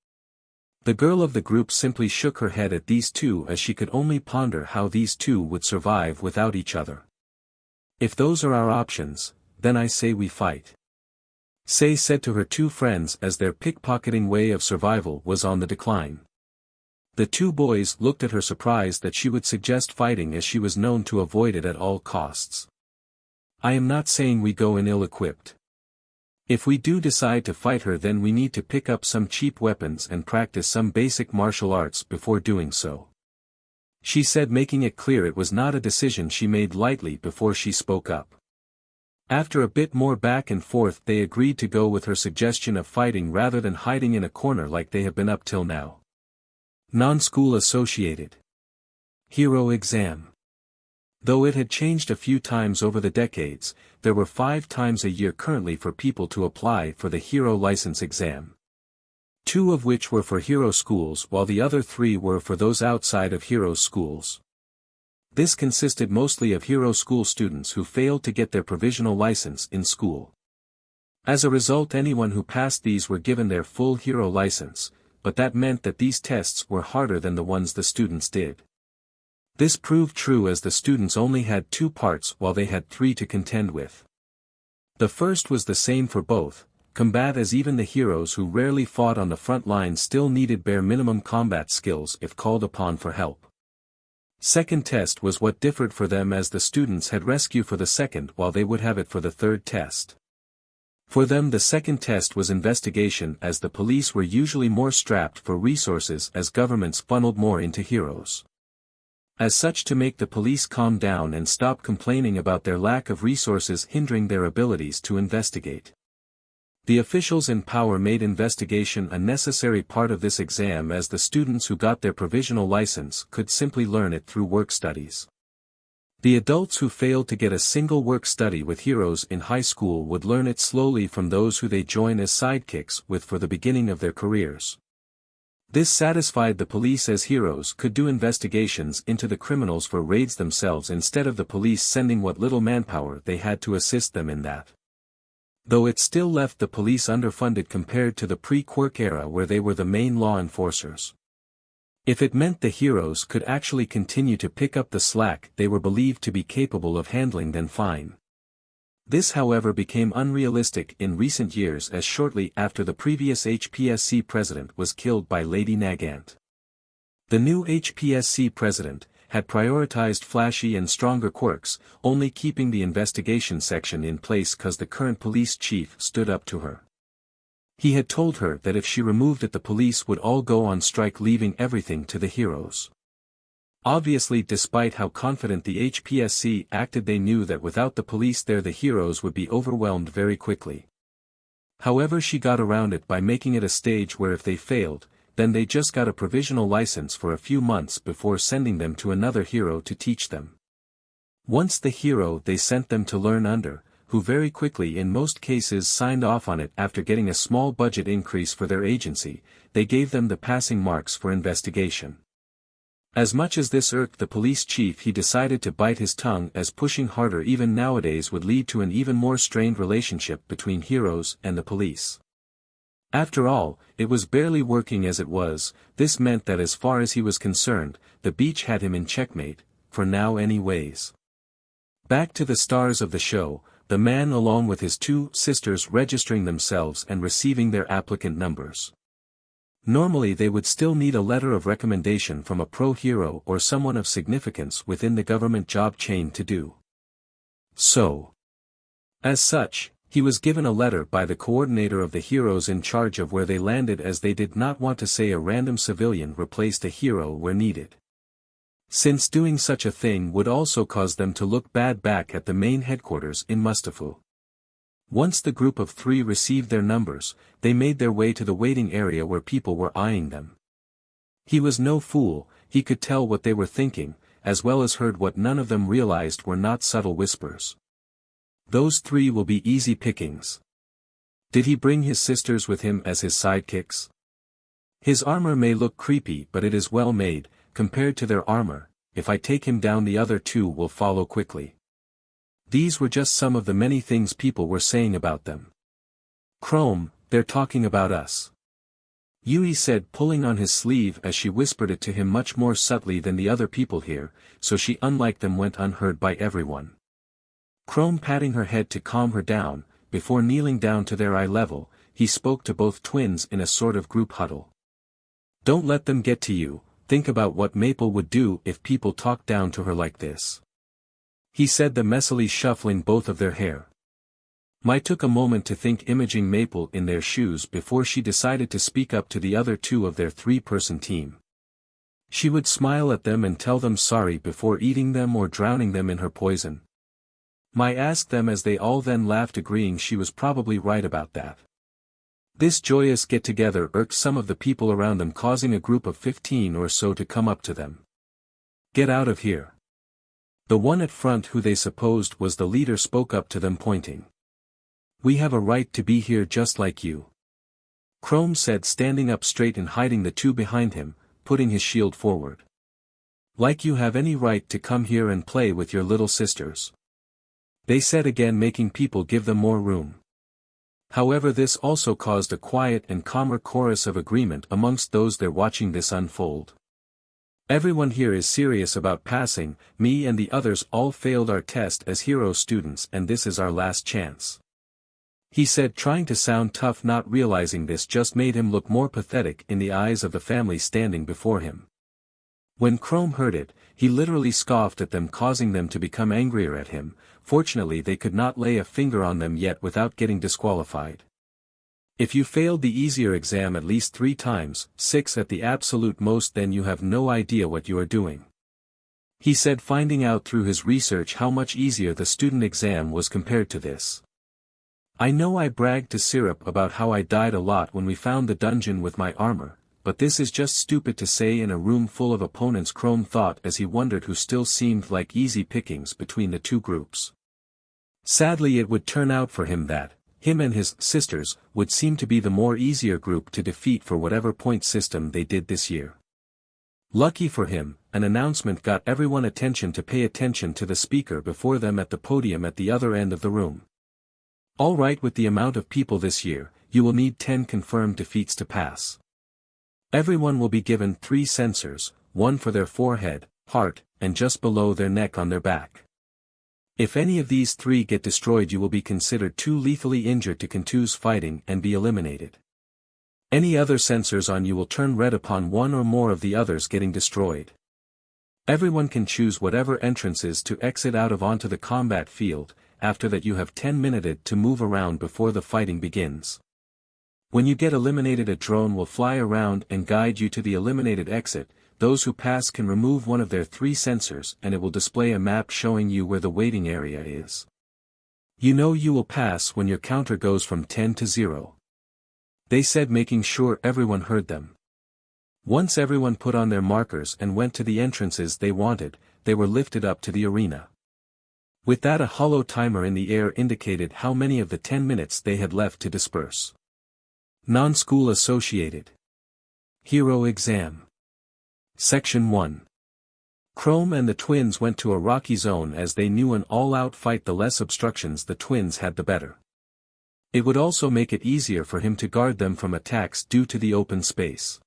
The girl of the group simply shook her head at these two as she could only ponder how these two would survive without each other. If those are our options, then I say we fight. Sei said to her two friends as their pickpocketing way of survival was on the decline. The two boys looked at her surprised that she would suggest fighting as she was known to avoid it at all costs. I am not saying we go in ill-equipped. If we do decide to fight her, then we need to pick up some cheap weapons and practice some basic martial arts before doing so. She said, making it clear it was not a decision she made lightly before she spoke up. After a bit more back and forth they agreed to go with her suggestion of fighting rather than hiding in a corner like they have been up till now. Non-school associated hero exam. Though it had changed a few times over the decades, there were 5 times a year currently for people to apply for the hero license exam. 2 of which were for hero schools while the other 3 were for those outside of hero schools. This consisted mostly of hero school students who failed to get their provisional license in school. As a result, anyone who passed these were given their full hero license, but that meant that these tests were harder than the ones the students did. This proved true as the students only had 2 parts while they had 3 to contend with. The first was the same for both, combat, as even the heroes who rarely fought on the front line still needed bare minimum combat skills if called upon for help. Second test was what differed for them, as the students had rescue for the second while they would have it for the third test. For them the second test was investigation, as the police were usually more strapped for resources as governments funneled more into heroes. As such, to make the police calm down and stop complaining about their lack of resources hindering their abilities to investigate. The officials in power made investigation a necessary part of this exam, as the students who got their provisional license could simply learn it through work studies. The adults who failed to get a single work study with heroes in high school would learn it slowly from those who they join as sidekicks with for the beginning of their careers. This satisfied the police, as heroes could do investigations into the criminals for raids themselves instead of the police sending what little manpower they had to assist them in that. Though it still left the police underfunded compared to the pre-Quirk era where they were the main law enforcers. If it meant the heroes could actually continue to pick up the slack they were believed to be capable of handling, then fine. This however became unrealistic in recent years, as shortly after the previous HPSC president was killed by Lady Nagant. The new HPSC president had prioritized flashy and stronger quirks, only keeping the investigation section in place cause the current police chief stood up to her. He had told her that if she removed it the police would all go on strike, leaving everything to the heroes. Obviously, despite how confident the HPSC acted, they knew that without the police there the heroes would be overwhelmed very quickly. However, she got around it by making it a stage where if they failed, then they just got a provisional license for a few months before sending them to another hero to teach them. Once the hero they sent them to learn under, who very quickly in most cases signed off on it after getting a small budget increase for their agency, they gave them the passing marks for investigation. As much as this irked the police chief, he decided to bite his tongue, as pushing harder even nowadays would lead to an even more strained relationship between heroes and the police. After all, it was barely working as it was. This meant that as far as he was concerned, the beach had him in checkmate, for now anyways. Back to the stars of the show, the man along with his two sisters registering themselves and receiving their applicant numbers. Normally they would still need a letter of recommendation from a pro-hero or someone of significance within the government job chain to do so. As such, he was given a letter by the coordinator of the heroes in charge of where they landed, as they did not want to say a random civilian replaced a hero where needed, since doing such a thing would also cause them to look bad back at the main headquarters in Mustafa. Once the group of 3 received their numbers, they made their way to the waiting area where people were eyeing them. He was no fool, he could tell what they were thinking, as well as heard what none of them realized were not subtle whispers. Those 3 will be easy pickings. Did he bring his sisters with him as his sidekicks? His armor may look creepy, but it is well made, compared to their armor. If I take him down the other 2 will follow quickly. These were just some of the many things people were saying about them. Chrome, they're talking about us. Yui said, pulling on his sleeve as she whispered it to him much more subtly than the other people here, so she unlike them went unheard by everyone. Chrome patting her head to calm her down, before kneeling down to their eye level, he spoke to both twins in a sort of group huddle. Don't let them get to you. Think about what Maple would do if people talked down to her like this. He said, the messily shuffling both of their hair. Mai took a moment to think, imaging Maple in their shoes before she decided to speak up to the other 2 of their 3-person team. She would smile at them and tell them sorry before eating them or drowning them in her poison. Mai asked them as they all then laughed, agreeing she was probably right about that. This joyous get-together irked some of the people around them, causing a group of 15 or so to come up to them. Get out of here. The one at front, who they supposed was the leader, spoke up to them, pointing. We have a right to be here just like you. Chrome said, standing up straight and hiding the 2 behind him, putting his shield forward. Like you have any right to come here and play with your little sisters. They said again, making people give them more room. However, this also caused a quiet and calmer chorus of agreement amongst those there watching this unfold. Everyone here is serious about passing. Me and the others all failed our test as hero students, and this is our last chance. He said, trying to sound tough, not realizing this just made him look more pathetic in the eyes of the family standing before him. When Chrome heard it, he literally scoffed at them, causing them to become angrier at him. Fortunately, they could not lay a finger on them yet without getting disqualified. If you failed the easier exam at least 3 times, 6 at the absolute most, then you have no idea what you are doing. He said, finding out through his research how much easier the student exam was compared to this. I know I bragged to Syrup about how I died a lot when we found the dungeon with my armor, but this is just stupid to say in a room full of opponents, Chrome thought as he wondered who still seemed like easy pickings between the 2 groups. Sadly, it would turn out for him that him and his sisters would seem to be the more easier group to defeat for whatever point system they did this year. Lucky for him, an announcement got everyone attention to pay attention to the speaker before them at the podium at the other end of the room. Alright, with the amount of people this year, you will need 10 confirmed defeats to pass. Everyone will be given 3 sensors, one for their forehead, heart, and just below their neck on their back. If any of these 3 get destroyed, you will be considered too lethally injured to continue fighting and be eliminated. Any other sensors on you will turn red upon one or more of the others getting destroyed. Everyone can choose whatever entrances to exit out of onto the combat field. After that you have 10 minutes to move around before the fighting begins. When you get eliminated, a drone will fly around and guide you to the eliminated exit. Those who pass can remove one of their 3 sensors and it will display a map showing you where the waiting area is. You know you will pass when your counter goes from 10 to 0. They said, making sure everyone heard them. Once everyone put on their markers and went to the entrances they wanted, they were lifted up to the arena. With that, a hollow timer in the air indicated how many of the 10 minutes they had left to disperse. Non-school associated. Hero exam. Section 1. Chrome and the twins went to a rocky zone as they knew an all-out fight, the less obstructions the twins had the better. It would also make it easier for him to guard them from attacks due to the open space.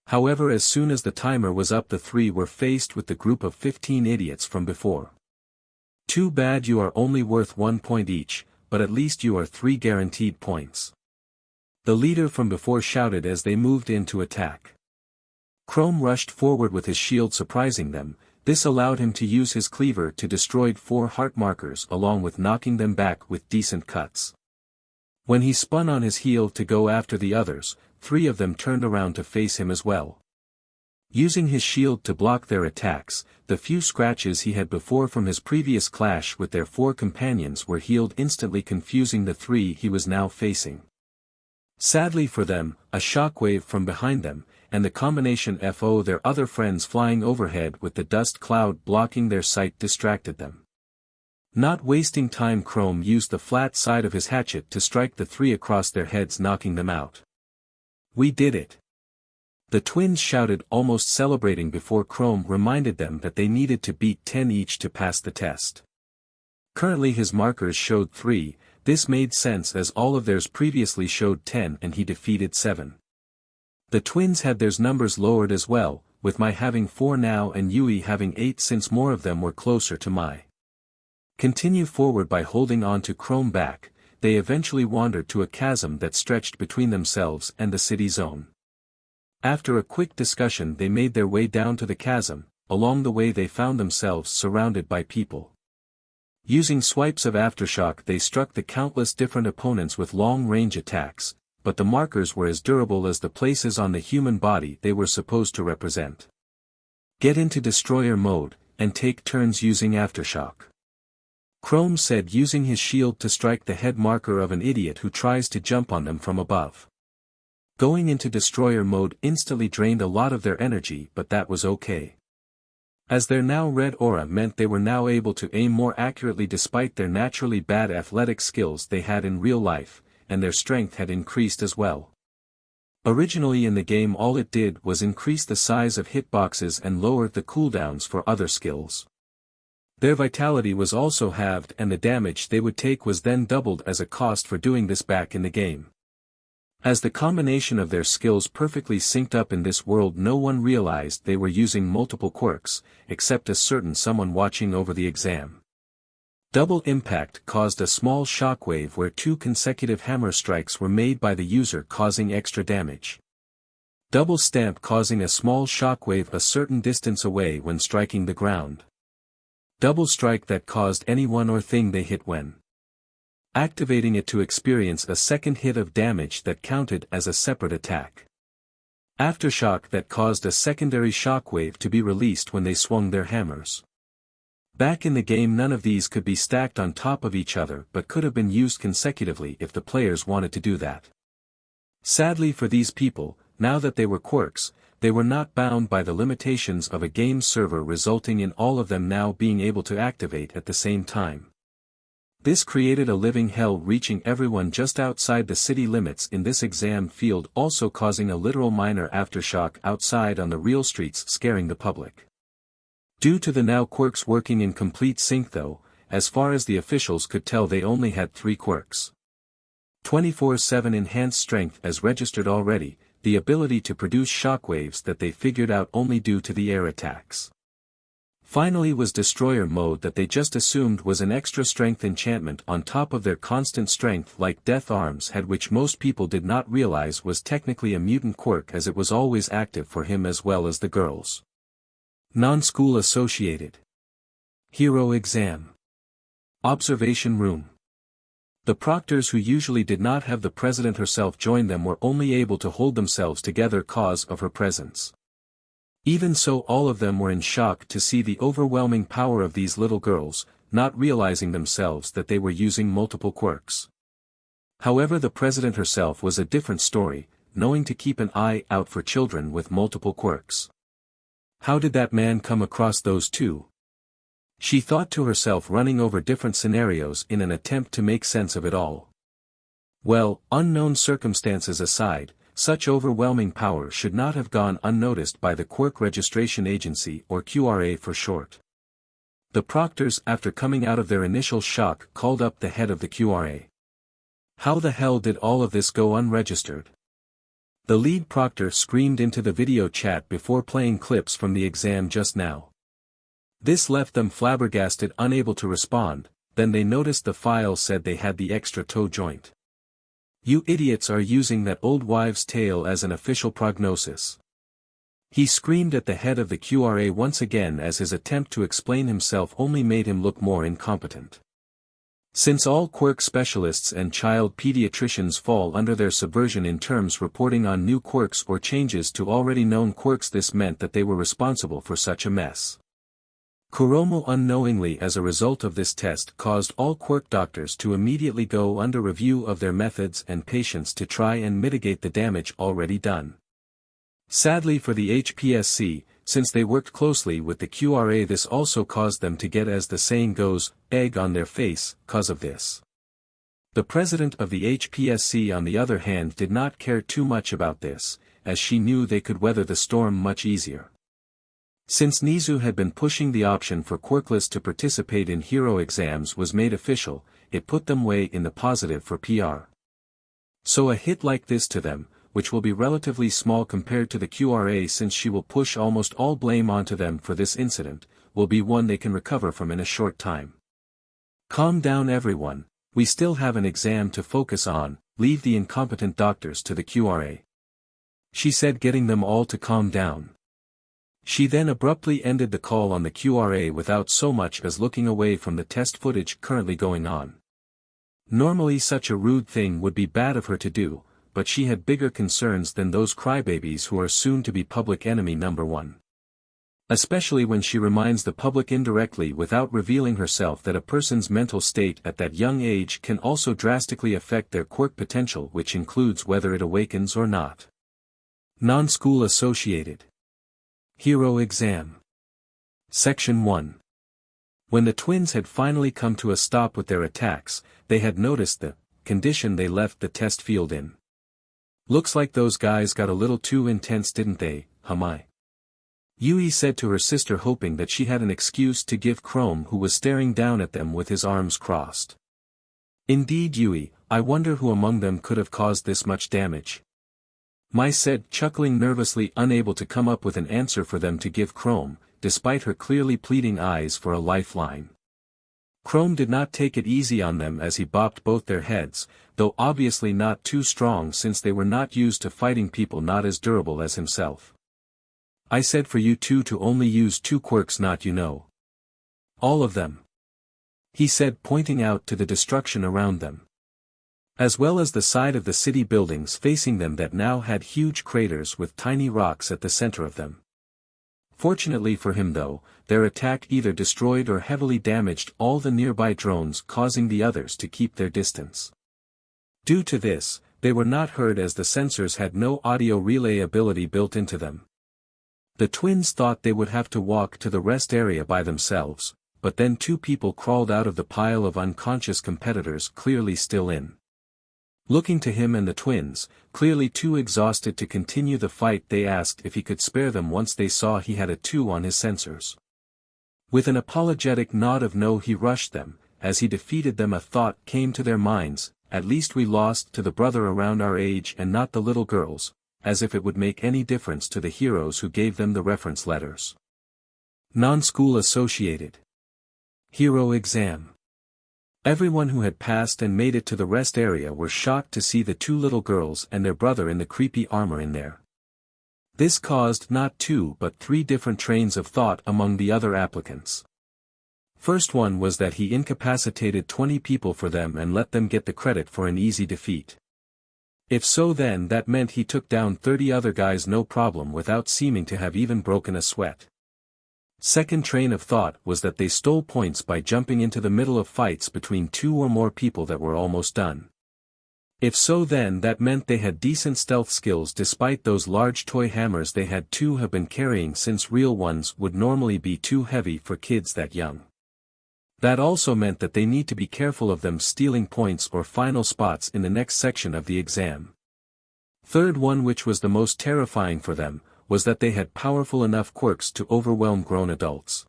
However, as soon as the timer was up, the 3 were faced with the group of 15 idiots from before. Too bad you are only worth 1 point each, but at least you are 3 guaranteed points. The leader from before shouted as they moved in to attack. Chrome rushed forward with his shield, surprising them. This allowed him to use his cleaver to destroy 4 heart markers along with knocking them back with decent cuts. When he spun on his heel to go after the others, 3 of them turned around to face him as well. Using his shield to block their attacks, the few scratches he had before from his previous clash with their 4 companions were healed instantly, confusing the 3 he was now facing. Sadly for them, a shockwave from behind them, and the combination of their other friends flying overhead with the dust cloud blocking their sight distracted them. Not wasting time, Chrome used the flat side of his hatchet to strike the 3 across their heads, knocking them out. "We did it!" The twins shouted, almost celebrating, before Chrome reminded them that they needed to beat 10 each to pass the test. Currently his markers showed 3, this made sense as all of theirs previously showed 10 and he defeated 7. The twins had theirs numbers lowered as well, with My having 4 now and Yui having 8 since more of them were closer to My. Continue forward by holding on to Chrome back. They eventually wandered to a chasm that stretched between themselves and the city zone. After a quick discussion they made their way down to the chasm. Along the way they found themselves surrounded by people. Using swipes of aftershock they struck the countless different opponents with long-range attacks, but the markers were as durable as the places on the human body they were supposed to represent. Get into destroyer mode, and take turns using aftershock. Chrome said, using his shield to strike the head marker of an idiot who tries to jump on them from above. Going into destroyer mode instantly drained a lot of their energy, but that was okay. As their now red aura meant they were now able to aim more accurately despite their naturally bad athletic skills they had in real life, and their strength had increased as well. Originally in the game all it did was increase the size of hitboxes and lower the cooldowns for other skills. Their vitality was also halved and the damage they would take was then doubled as a cost for doing this back in the game. As the combination of their skills perfectly synced up in this world, no one realized they were using multiple quirks, except a certain someone watching over the exam. Double impact caused a small shockwave where 2 consecutive hammer strikes were made by the user, causing extra damage. Double stamp causing a small shockwave a certain distance away when striking the ground. Double strike that caused anyone or thing they hit when activating it to experience a second hit of damage that counted as a separate attack. Aftershock that caused a secondary shockwave to be released when they swung their hammers. Back in the game none of these could be stacked on top of each other but could have been used consecutively if the players wanted to do that. Sadly for these people, now that they were quirks, they were not bound by the limitations of a game server, resulting in all of them now being able to activate at the same time. This created a living hell, reaching everyone just outside the city limits in this exam field, also causing a literal minor aftershock outside on the real streets, scaring the public. Due to the now quirks working in complete sync though, as far as the officials could tell they only had 3 quirks. 24/7 enhanced strength as registered already, the ability to produce shockwaves that they figured out only due to the air attacks. Finally was destroyer mode that they just assumed was an extra strength enchantment on top of their constant strength like death arms had, which most people did not realize was technically a mutant quirk as it was always active for him as well as the girls. Non-school associated. Hero exam. Observation room. The proctors who usually did not have the president herself join them were only able to hold themselves together cause of her presence. Even so, all of them were in shock to see the overwhelming power of these little girls, not realizing themselves that they were using multiple quirks. However, the president herself was a different story, knowing to keep an eye out for children with multiple quirks. How did that man come across those two? She thought to herself, running over different scenarios in an attempt to make sense of it all. Well, unknown circumstances aside, such overwhelming power should not have gone unnoticed by the Quirk Registration Agency, or QRA for short. The proctors, after coming out of their initial shock, called up the head of the QRA. How the hell did all of this go unregistered? The lead proctor screamed into the video chat before playing clips from the exam just now. This left them flabbergasted, unable to respond. Then they noticed the file said they had the extra toe joint. You idiots are using that old wives' tale as an official prognosis. He screamed at the head of the QRA once again as his attempt to explain himself only made him look more incompetent. Since all quirk specialists and child pediatricians fall under their subversion in terms reporting on new quirks or changes to already known quirks, this meant that they were responsible for such a mess. Kuromo unknowingly, as a result of this test, caused all quirk doctors to immediately go under review of their methods and patience to try and mitigate the damage already done. Sadly for the HPSC, since they worked closely with the QRA, this also caused them to get, as the saying goes, egg on their face, cause of this. The president of the HPSC on the other hand did not care too much about this, as she knew they could weather the storm much easier. Since Nizu had been pushing, the option for quirkless to participate in hero exams was made official, it put them way in the positive for PR. So a hit like this to them, which will be relatively small compared to the QRA since she will push almost all blame onto them for this incident, will be one they can recover from in a short time. Calm down everyone, we still have an exam to focus on, leave the incompetent doctors to the QRA. She said, getting them all to calm down. She then abruptly ended the call on the QRA without so much as looking away from the test footage currently going on. Normally such a rude thing would be bad of her to do, but she had bigger concerns than those crybabies who are soon to be public enemy number one. Especially when she reminds the public indirectly without revealing herself that a person's mental state at that young age can also drastically affect their quirk potential, which includes whether it awakens or not. Non-school associated. Hero exam. Section 1. When the twins had finally come to a stop with their attacks, they had noticed the condition they left the test field in. Looks like those guys got a little too intense, didn't they, Hamai? Yui said to her sister, hoping that she had an excuse to give Chrome, who was staring down at them with his arms crossed. Indeed, Yui, I wonder who among them could have caused this much damage. Mai said, chuckling nervously, unable to come up with an answer for them to give Chrome, despite her clearly pleading eyes for a lifeline. Chrome did not take it easy on them as he bopped both their heads, though obviously not too strong since they were not used to fighting people not as durable as himself. I said for you two to only use 2 quirks, not you know. All of them. He said, pointing out to the destruction around them. As well as the side of the city buildings facing them that now had huge craters with tiny rocks at the center of them. Fortunately for him though, their attack either destroyed or heavily damaged all the nearby drones, causing the others to keep their distance. Due to this, they were not heard as the sensors had no audio relay ability built into them. The twins thought they would have to walk to the rest area by themselves, but then 2 people crawled out of the pile of unconscious competitors clearly still in. Looking to him and the twins, clearly too exhausted to continue the fight, they asked if he could spare them once they saw he had a 2 on his sensors. With an apologetic nod of no, he rushed them, as he defeated them a thought came to their minds, at least we lost to the brother around our age and not the little girls, as if it would make any difference to the heroes who gave them the reference letters. Non-school associated. Hero exam. Everyone who had passed and made it to the rest area were shocked to see the two little girls and their brother in the creepy armor in there. This caused not 2 but 3 different trains of thought among the other applicants. First one was that he incapacitated 20 people for them and let them get the credit for an easy defeat. If so, then that meant he took down 30 other guys no problem without seeming to have even broken a sweat. Second train of thought was that they stole points by jumping into the middle of fights between 2 or more people that were almost done. If so, then that meant they had decent stealth skills despite those large toy hammers they had to have been carrying, since real ones would normally be too heavy for kids that young. That also meant that they need to be careful of them stealing points or final spots in the next section of the exam. Third one, which was the most terrifying for them, was that they had powerful enough quirks to overwhelm grown adults.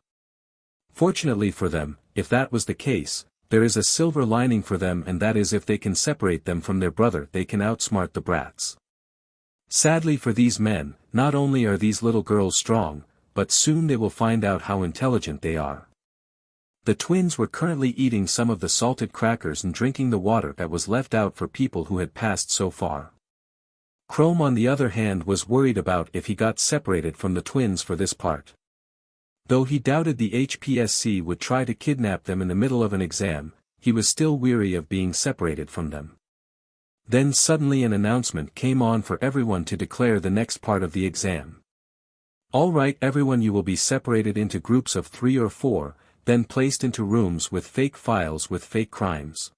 Fortunately for them, if that was the case, there is a silver lining for them, and that is if they can separate them from their brother they can outsmart the brats. Sadly for these men, not only are these little girls strong, but soon they will find out how intelligent they are. The twins were currently eating some of the salted crackers and drinking the water that was left out for people who had passed so far. Chrome on the other hand was worried about if he got separated from the twins for this part. Though he doubted the HPSC would try to kidnap them in the middle of an exam, he was still weary of being separated from them. Then suddenly an announcement came on for everyone to declare the next part of the exam. All right everyone, you will be separated into groups of 3 or 4, then placed into rooms with fake files with fake crimes.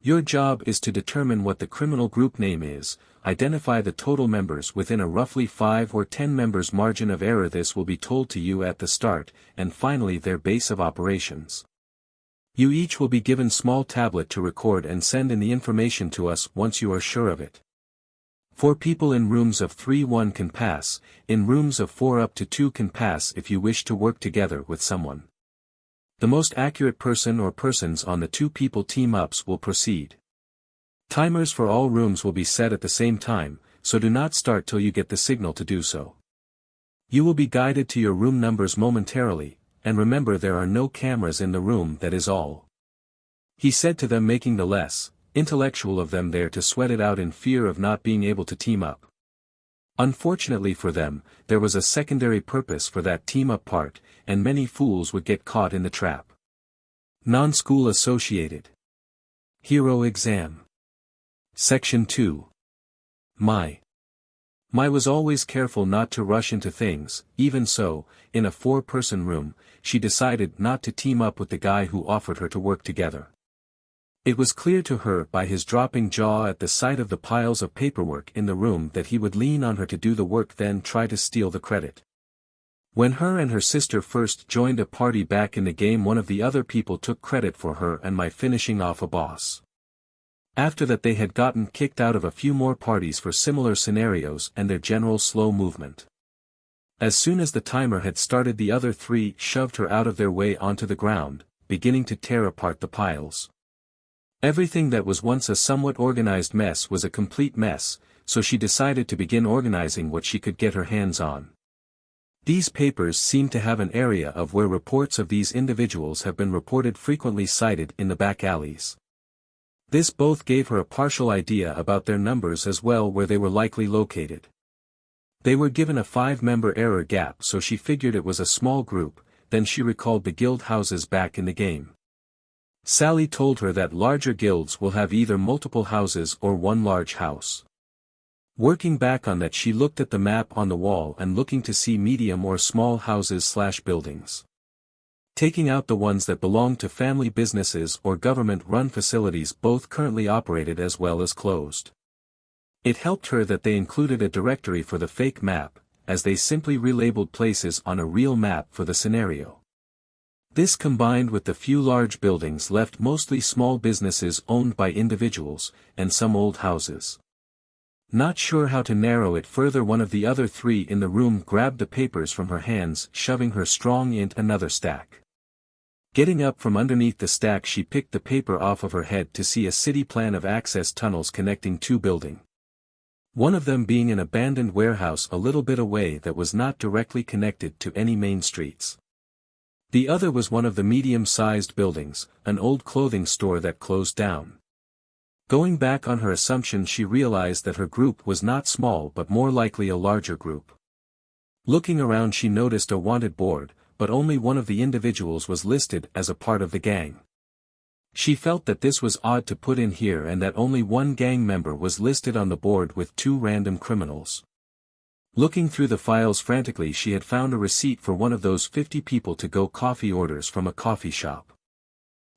Your job is to determine what the criminal group name is, identify the total members within a roughly 5 or 10 members margin of error. This will be told to you at the start, and finally their base of operations. You each will be given small tablet to record and send in the information to us once you are sure of it. 4 people in rooms of 3 1 can pass, in rooms of 4 up to 2 can pass if you wish to work together with someone. The most accurate person or persons on the 2 people team-ups will proceed. Timers for all rooms will be set at the same time, so do not start till you get the signal to do so. You will be guided to your room numbers momentarily, and remember there are no cameras in the room, that is all. He said to them, making the less intellectual of them there to sweat it out in fear of not being able to team up. Unfortunately for them, there was a secondary purpose for that team-up part, and many fools would get caught in the trap. Non-school associated. Hero exam. Section 2. My was always careful not to rush into things. Even so, in a 4-person room, she decided not to team up with the guy who offered her to work together. It was clear to her by his dropping jaw at the sight of the piles of paperwork in the room that he would lean on her to do the work, then try to steal the credit. When her and her sister first joined a party back in the game, one of the other people took credit for her and my finishing off a boss. After that they had gotten kicked out of a few more parties for similar scenarios and their general slow movement. As soon as the timer had started, the other 3 shoved her out of their way onto the ground, beginning to tear apart the piles. Everything that was once a somewhat organized mess was a complete mess, so she decided to begin organizing what she could get her hands on. These papers seem to have an area of where reports of these individuals have been reported frequently cited in the back alleys. This both gave her a partial idea about their numbers as well where they were likely located. They were given a 5-member error gap, so she figured it was a small group. Then she recalled the guild houses back in the game. Sally told her that larger guilds will have either multiple houses or one large house. Working back on that, she looked at the map on the wall and looking to see medium or small houses/buildings. Taking out the ones that belonged to family businesses or government-run facilities, both currently operated as well as closed. It helped her that they included a directory for the fake map, as they simply relabeled places on a real map for the scenario. This combined with the few large buildings left mostly small businesses owned by individuals, and some old houses. Not sure how to narrow it further, one of the other 3 in the room grabbed the papers from her hands, shoving her strong into another stack. Getting up from underneath the stack, she picked the paper off of her head to see a city plan of access tunnels connecting two buildings. One of them being an abandoned warehouse a little bit away that was not directly connected to any main streets. The other was one of the medium-sized buildings, an old clothing store that closed down. Going back on her assumption, she realized that her group was not small but more likely a larger group. Looking around, she noticed a wanted board, but only one of the individuals was listed as a part of the gang. She felt that this was odd to put in here and that only one gang member was listed on the board with two random criminals. Looking through the files frantically, she had found a receipt for one of those 50 people to go coffee orders from a coffee shop.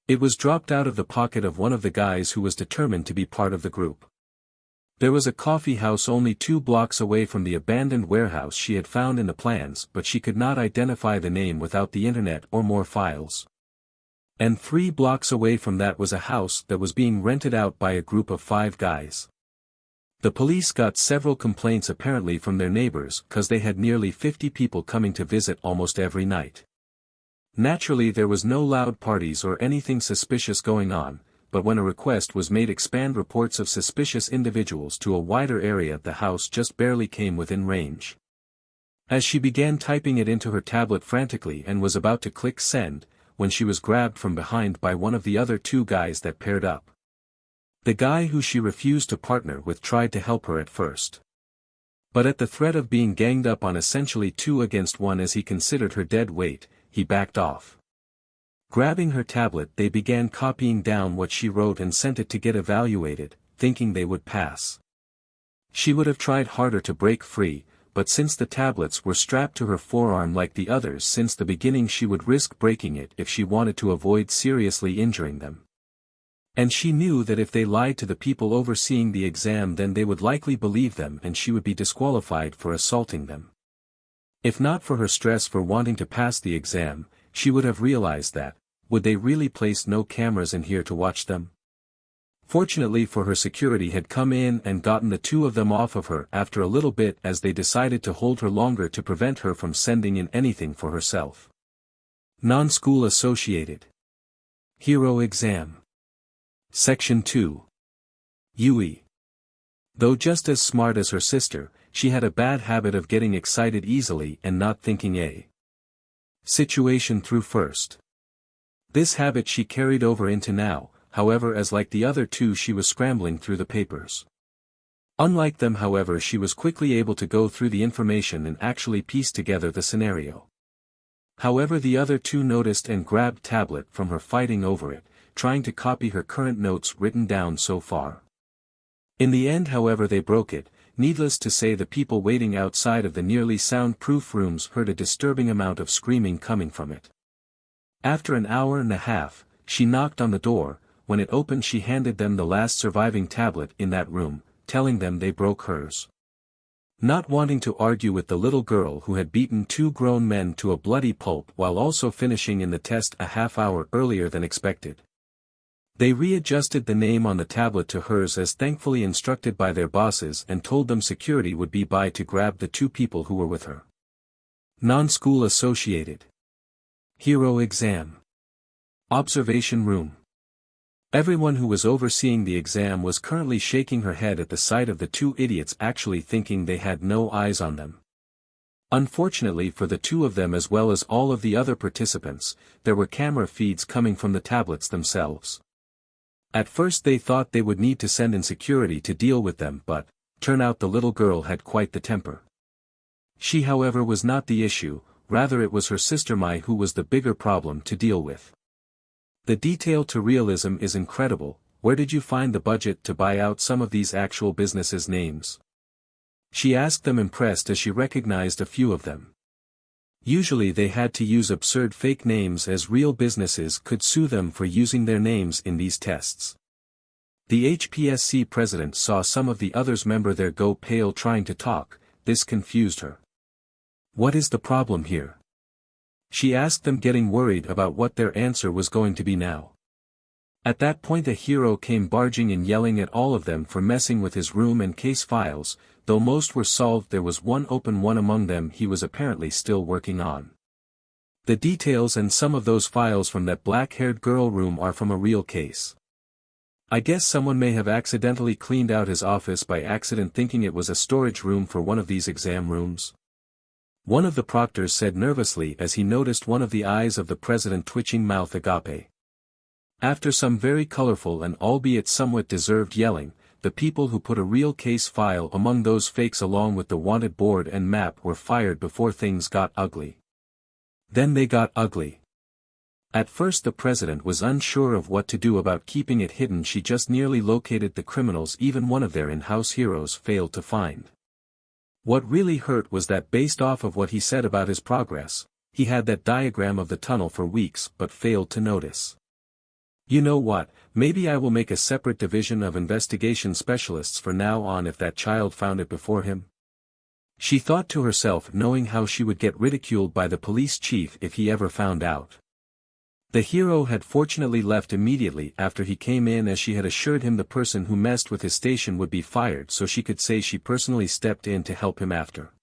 It was dropped out of the pocket of one of the guys who was determined to be part of the group. There was a coffee house only 2 blocks away from the abandoned warehouse she had found in the plans, but she could not identify the name without the internet or more files. And 3 blocks away from that was a house that was being rented out by a group of 5 guys. The police got several complaints apparently from their neighbors cause they had nearly 50 people coming to visit almost every night. Naturally, there was no loud parties or anything suspicious going on, but when a request was made expand reports of suspicious individuals to a wider area, the house just barely came within range. As she began typing it into her tablet frantically and was about to click send, when she was grabbed from behind by one of the other 2 guys that paired up. The guy who she refused to partner with tried to help her at first. But at the threat of being ganged up on essentially 2 against 1 as he considered her dead weight, he backed off. Grabbing her tablet, they began copying down what she wrote and sent it to get evaluated, thinking they would pass. She would have tried harder to break free, but since the tablets were strapped to her forearm like the others since the beginning, she would risk breaking it if she wanted to avoid seriously injuring them. And she knew that if they lied to the people overseeing the exam, then they would likely believe them and she would be disqualified for assaulting them. If not for her stress for wanting to pass the exam, she would have realized that, would they really place no cameras in here to watch them? Fortunately for her, security had come in and gotten the 2 of them off of her after a little bit, as they decided to hold her longer to prevent her from sending in anything for herself. Non-school associated. Hero exam. Section 2. Yui. Though just as smart as her sister, she had a bad habit of getting excited easily and not thinking a situation through first. This habit she carried over into now, however, as like the other 2 she was scrambling through the papers. Unlike them, however, she was quickly able to go through the information and actually piece together the scenario. However, the other 2 noticed and grabbed tablet from her, fighting over it, trying to copy her current notes written down so far. In the end, however, they broke it. Needless to say, the people waiting outside of the nearly soundproof rooms heard a disturbing amount of screaming coming from it. After an hour and a half, she knocked on the door. When it opened, she handed them the last surviving tablet in that room, telling them they broke hers. Not wanting to argue with the little girl who had beaten 2 grown men to a bloody pulp while also finishing in the test a half-hour earlier than expected, they readjusted the name on the tablet to hers as thankfully instructed by their bosses, and told them security would be by to grab the 2 people who were with her. Non-school associated. Hero exam. Observation room. Everyone who was overseeing the exam was currently shaking her head at the sight of the 2 idiots, actually thinking they had no eyes on them. Unfortunately for the 2 of them, as well as all of the other participants, there were camera feeds coming from the tablets themselves. At first they thought they would need to send in security to deal with them, but, turn out the little girl had quite the temper. She, however, was not the issue, rather it was her sister Mai who was the bigger problem to deal with. The detail to realism is incredible. Where did you find the budget to buy out some of these actual businesses' names? She asked them, impressed as she recognized a few of them. Usually they had to use absurd fake names, as real businesses could sue them for using their names in these tests. The HPSC president saw some of the others member there go pale trying to talk. This confused her. What is the problem here? She asked them, getting worried about what their answer was going to be now. At that point a hero came barging in, yelling at all of them for messing with his room and case files. Though most were solved, there was one open one among them he was apparently still working on. The details and some of those files from that black-haired girl room are from a real case. I guess someone may have accidentally cleaned out his office by accident thinking it was a storage room for one of these exam rooms. One of the proctors said nervously as he noticed one of the eyes of the president twitching mouth agape. After some very colorful and albeit somewhat deserved yelling, the people who put a real case file among those fakes along with the wanted board and map were fired before things got ugly. Then they got ugly. At first the president was unsure of what to do about keeping it hidden. She just nearly located the criminals even one of their in-house heroes failed to find. What really hurt was that based off of what he said about his progress, he had that diagram of the tunnel for weeks but failed to notice. You know what, maybe I will make a separate division of investigation specialists for now on if that child found it before him. She thought to herself, knowing how she would get ridiculed by the police chief if he ever found out. The hero had fortunately left immediately after he came in, as she had assured him the person who messed with his station would be fired, so she could say she personally stepped in to help him after.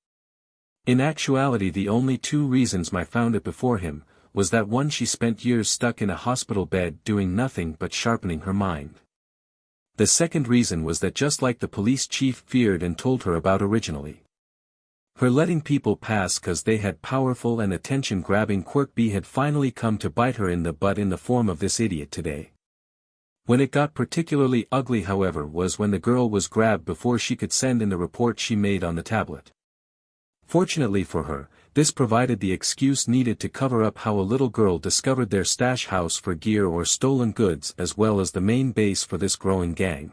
In actuality, the only two reasons my found it before him was that one, she spent years stuck in a hospital bed doing nothing but sharpening her mind. The second reason was that just like the police chief feared and told her about originally, her letting people pass cause they had powerful and attention-grabbing quirk B had finally come to bite her in the butt in the form of this idiot today. When it got particularly ugly, however, was when the girl was grabbed before she could send in the report she made on the tablet. Fortunately for her, this provided the excuse needed to cover up how a little girl discovered their stash house for gear or stolen goods, as well as the main base for this growing gang.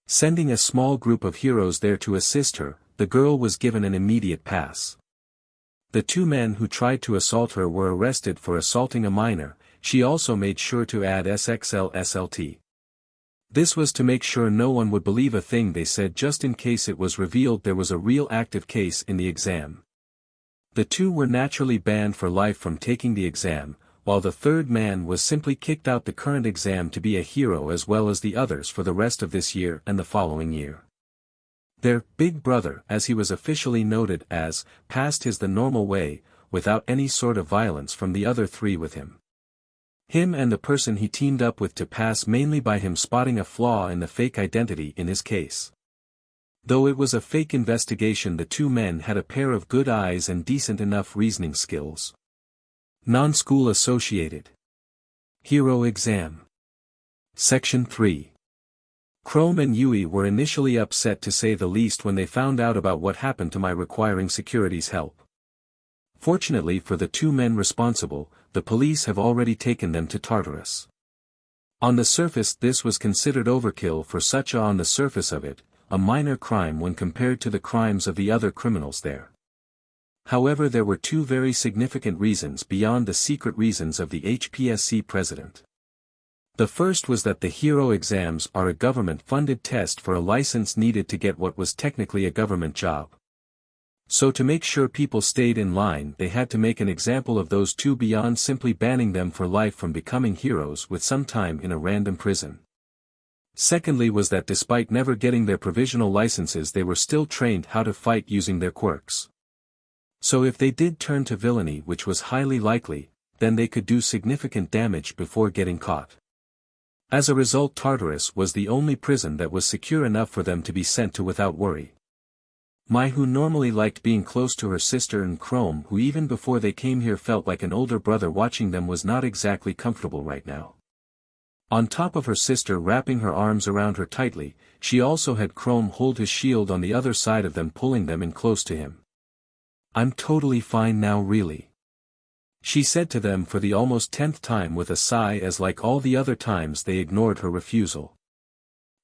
Sending a small group of heroes there to assist her, the girl was given an immediate pass. The two men who tried to assault her were arrested for assaulting a minor. She also made sure to add SXL/SLT. This was to make sure no one would believe a thing they said, just in case it was revealed there was a real active case in the exam. The two were naturally banned for life from taking the exam, while the third man was simply kicked out the current exam to be a hero, as well as the others, for the rest of this year and the following year. Their big brother, as he was officially noted as, passed his the normal way, without any sort of violence from the other three with him. Him and the person he teamed up with to pass mainly by him spotting a flaw in the fake identity in his case. Though it was a fake investigation, the two men had a pair of good eyes and decent enough reasoning skills. Non-school associated. Hero exam. Section 3. Chrome and Yui were initially upset, to say the least, when they found out about what happened to my requiring security's help. Fortunately for the two men responsible, the police have already taken them to Tartarus. On the surface this was considered overkill for such on the surface of it, a minor crime when compared to the crimes of the other criminals there. However, there were two very significant reasons beyond the secret reasons of the HPSC president. The first was that the hero exams are a government-funded test for a license needed to get what was technically a government job. So to make sure people stayed in line, they had to make an example of those two beyond simply banning them for life from becoming heroes with some time in a random prison. Secondly was that despite never getting their provisional licenses, they were still trained how to fight using their quirks. So if they did turn to villainy, which was highly likely, then they could do significant damage before getting caught. As a result, Tartarus was the only prison that was secure enough for them to be sent to without worry. Mai, who normally liked being close to her sister, and Chrome, who even before they came here felt like an older brother watching them, was not exactly comfortable right now. On top of her sister wrapping her arms around her tightly, she also had Chrome hold his shield on the other side of them, pulling them in close to him. "I'm totally fine now, really," she said to them for the almost 10th time with a sigh, as like all the other times they ignored her refusal.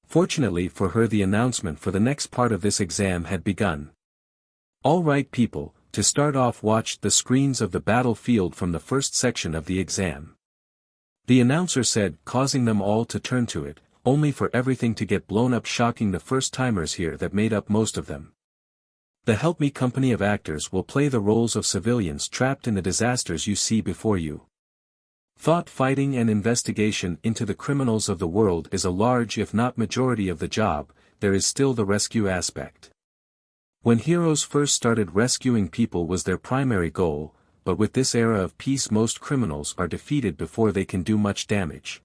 Fortunately for her, the announcement for the next part of this exam had begun. "All right people, to start off, watch the screens of the battlefield from the first section of the exam," the announcer said, causing them all to turn to it, only for everything to get blown up, shocking the first-timers here that made up most of them. The Help Me company of actors will play the roles of civilians trapped in the disasters you see before you. Thought, fighting and investigation into the criminals of the world is a large if not majority of the job. There is still the rescue aspect. When heroes first started, rescuing people was their primary goal, but with this era of peace most criminals are defeated before they can do much damage.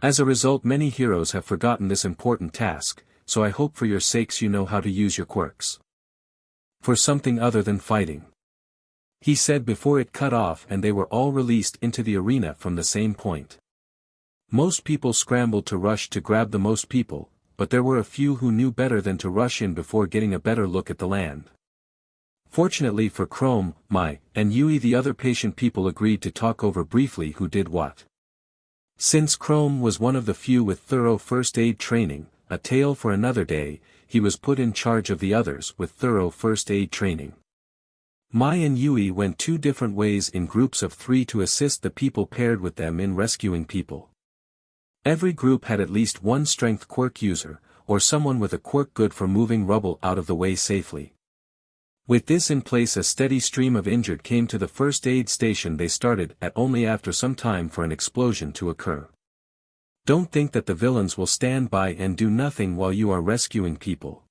As a result many heroes have forgotten this important task, so I hope for your sakes you know how to use your quirks for something other than fighting," he said before it cut off and they were all released into the arena from the same point. Most people scrambled to rush to grab the most people, but there were a few who knew better than to rush in before getting a better look at the land. Fortunately for Chrome, Mi, and Yui the other patient people agreed to talk over briefly who did what. Since Chrome was one of the few with thorough first aid training, a tale for another day, he was put in charge of the others with thorough first aid training. Mi and Yui went 2 different ways in groups of 3 to assist the people paired with them in rescuing people. Every group had at least one strength quirk user, or someone with a quirk good for moving rubble out of the way safely. With this in place a steady stream of injured came to the first aid station they started at only after some time for an explosion to occur. Don't think that the villains will stand by and do nothing while you are rescuing people,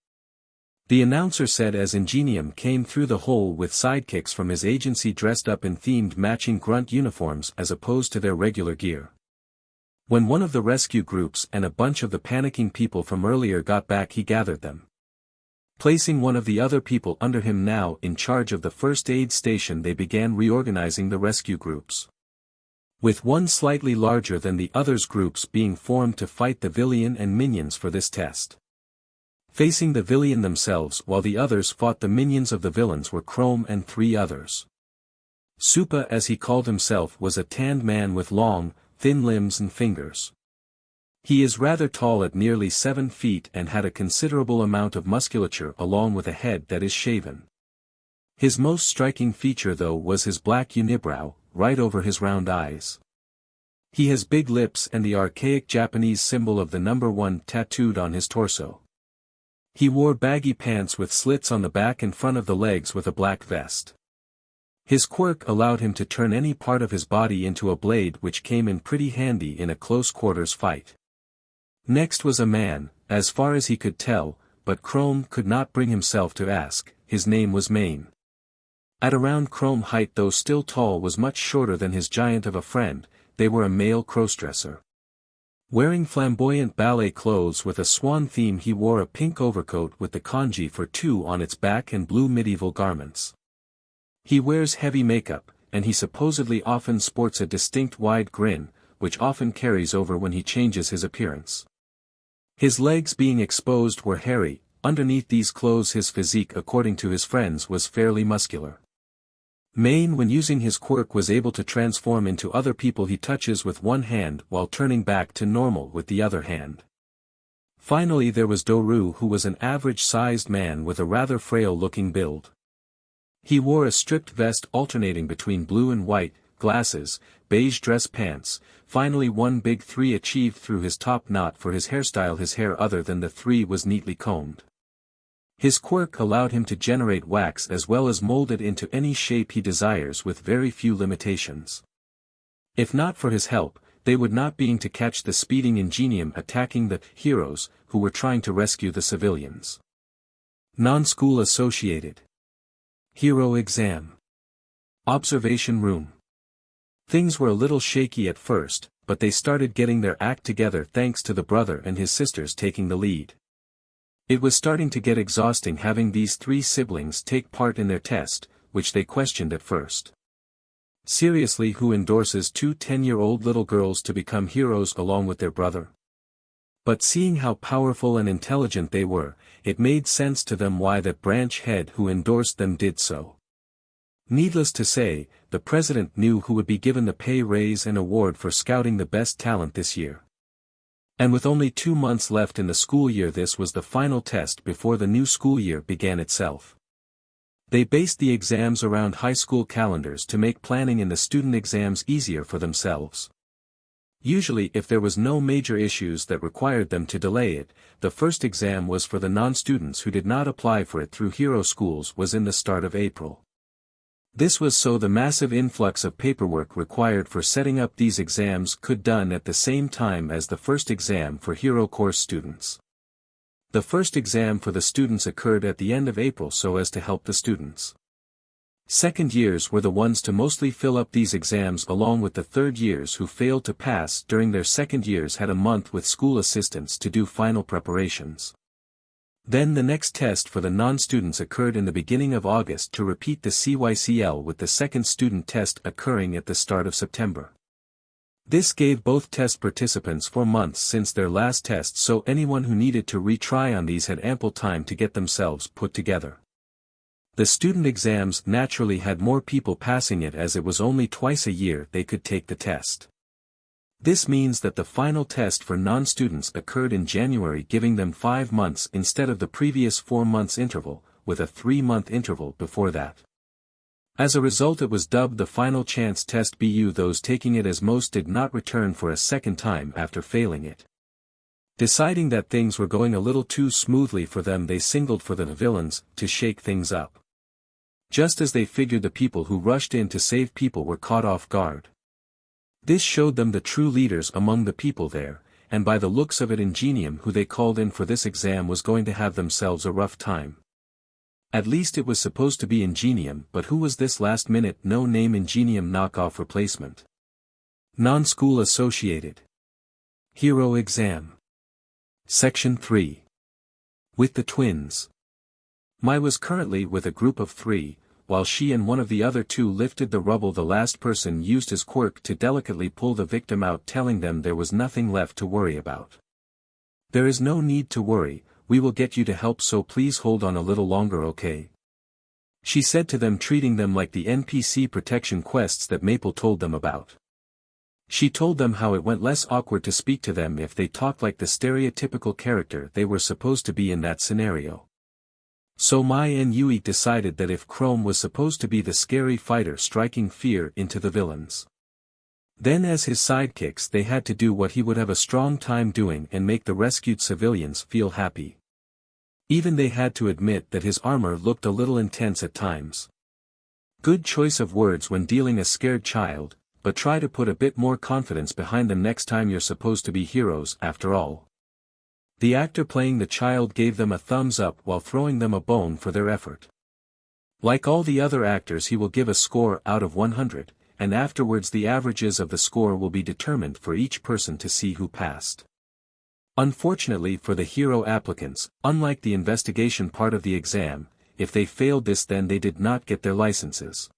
the announcer said as Ingenium came through the hole with sidekicks from his agency dressed up in themed matching grunt uniforms as opposed to their regular gear. When one of the rescue groups and a bunch of the panicking people from earlier got back he gathered them. Placing one of the other people under him now in charge of the first aid station they began reorganizing the rescue groups, with one slightly larger than the others groups being formed to fight the villian and minions for this test. Facing the villian themselves while the others fought the minions of the villains were Chrome and 3 others. Supa as he called himself was a tanned man with long, thin limbs and fingers. He is rather tall at nearly 7 feet and had a considerable amount of musculature along with a head that is shaven. His most striking feature though was his black unibrow, right over his round eyes. He has big lips and the archaic Japanese symbol of the number 1 tattooed on his torso. He wore baggy pants with slits on the back and front of the legs with a black vest. His quirk allowed him to turn any part of his body into a blade which came in pretty handy in a close quarters fight. Next was a man, as far as he could tell, but Chrome could not bring himself to ask, his name was Main. At around Chrome height though still tall was much shorter than his giant of a friend, they were a male crossdresser. Wearing flamboyant ballet clothes with a swan theme he wore a pink overcoat with the kanji for 2 on its back and blue medieval garments. He wears heavy makeup, and he supposedly often sports a distinct wide grin, which often carries over when he changes his appearance. His legs being exposed were hairy, underneath these clothes his physique according to his friends was fairly muscular. Main when using his quirk was able to transform into other people he touches with one hand while turning back to normal with the other hand. Finally there was Doru who was an average-sized man with a rather frail-looking build. He wore a stripped vest alternating between blue and white, glasses, beige dress pants, finally one big 3 achieved through his top knot for his hairstyle his hair other than the 3 was neatly combed. His quirk allowed him to generate wax as well as mold it into any shape he desires with very few limitations. If not for his help, they would not being to catch the speeding Ingenium attacking the heroes, who were trying to rescue the civilians. Non-school associated. Hero exam. Observation room. Things were a little shaky at first, but they started getting their act together thanks to the brother and his sisters taking the lead. It was starting to get exhausting having these 3 siblings take part in their test, which they questioned at first. Seriously, who endorses 2 10-year-old little girls to become heroes along with their brother? But seeing how powerful and intelligent they were, it made sense to them why that branch head who endorsed them did so. Needless to say, the president knew who would be given the pay raise and award for scouting the best talent this year. And with only 2 months left in the school year this was the final test before the new school year began itself. They based the exams around high school calendars to make planning in the student exams easier for themselves. Usually if there was no major issues that required them to delay it, the first exam was for the non-students who did not apply for it through hero schools was in the start of April. This was so the massive influx of paperwork required for setting up these exams could done at the same time as the first exam for hero course students. The first exam for the students occurred at the end of April so as to help the students Second years were the ones to mostly fill up these exams, along with the third years who failed to pass during their second years had a month with school assistants to do final preparations. Then the next test for the non-students occurred in the beginning of August to repeat the CYCL, with the second student test occurring at the start of September. This gave both test participants 4 months since their last test, so anyone who needed to retry on these had ample time to get themselves put together. The student exams naturally had more people passing it, as it was only twice a year they could take the test. This means that the final test for non-students occurred in January, giving them 5 months instead of the previous 4 months interval, with a 3-month interval before that. As a result, it was dubbed the final chance test BU. Those taking it, as most did not return for a second time after failing it. Deciding that things were going a little too smoothly for them, they signaled for the villains to shake things up. Just as they figured, the people who rushed in to save people were caught off guard. This showed them the true leaders among the people there, and by the looks of it, Ingenium, who they called in for this exam, was going to have themselves a rough time. At least it was supposed to be Ingenium, but who was this last-minute no-name Ingenium knockoff replacement? Non-school associated. Hero exam. Section 3. With the twins. Mai was currently with a group of 3, while she and one of the other 2 lifted the rubble. The last person used his quirk to delicately pull the victim out, telling them there was nothing left to worry about. There is no need to worry, we will get you to help, so please hold on a little longer, okay? She said to them, treating them like the NPC protection quests that Maple told them about. She told them how it went less awkward to speak to them if they talked like the stereotypical character they were supposed to be in that scenario. So Mai and Yui decided that if Chrome was supposed to be the scary fighter striking fear into the villains, then as his sidekicks they had to do what he would have a strong time doing and make the rescued civilians feel happy. Even they had to admit that his armor looked a little intense at times. Good choice of words when dealing a scared child, but try to put a bit more confidence behind them next time. You're supposed to be heroes after all. The actor playing the child gave them a thumbs up while throwing them a bone for their effort. Like all the other actors, he will give a score out of 100. And afterwards the averages of the score will be determined for each person to see who passed. Unfortunately for the hero applicants, unlike the investigation part of the exam, if they failed this, then they did not get their licenses.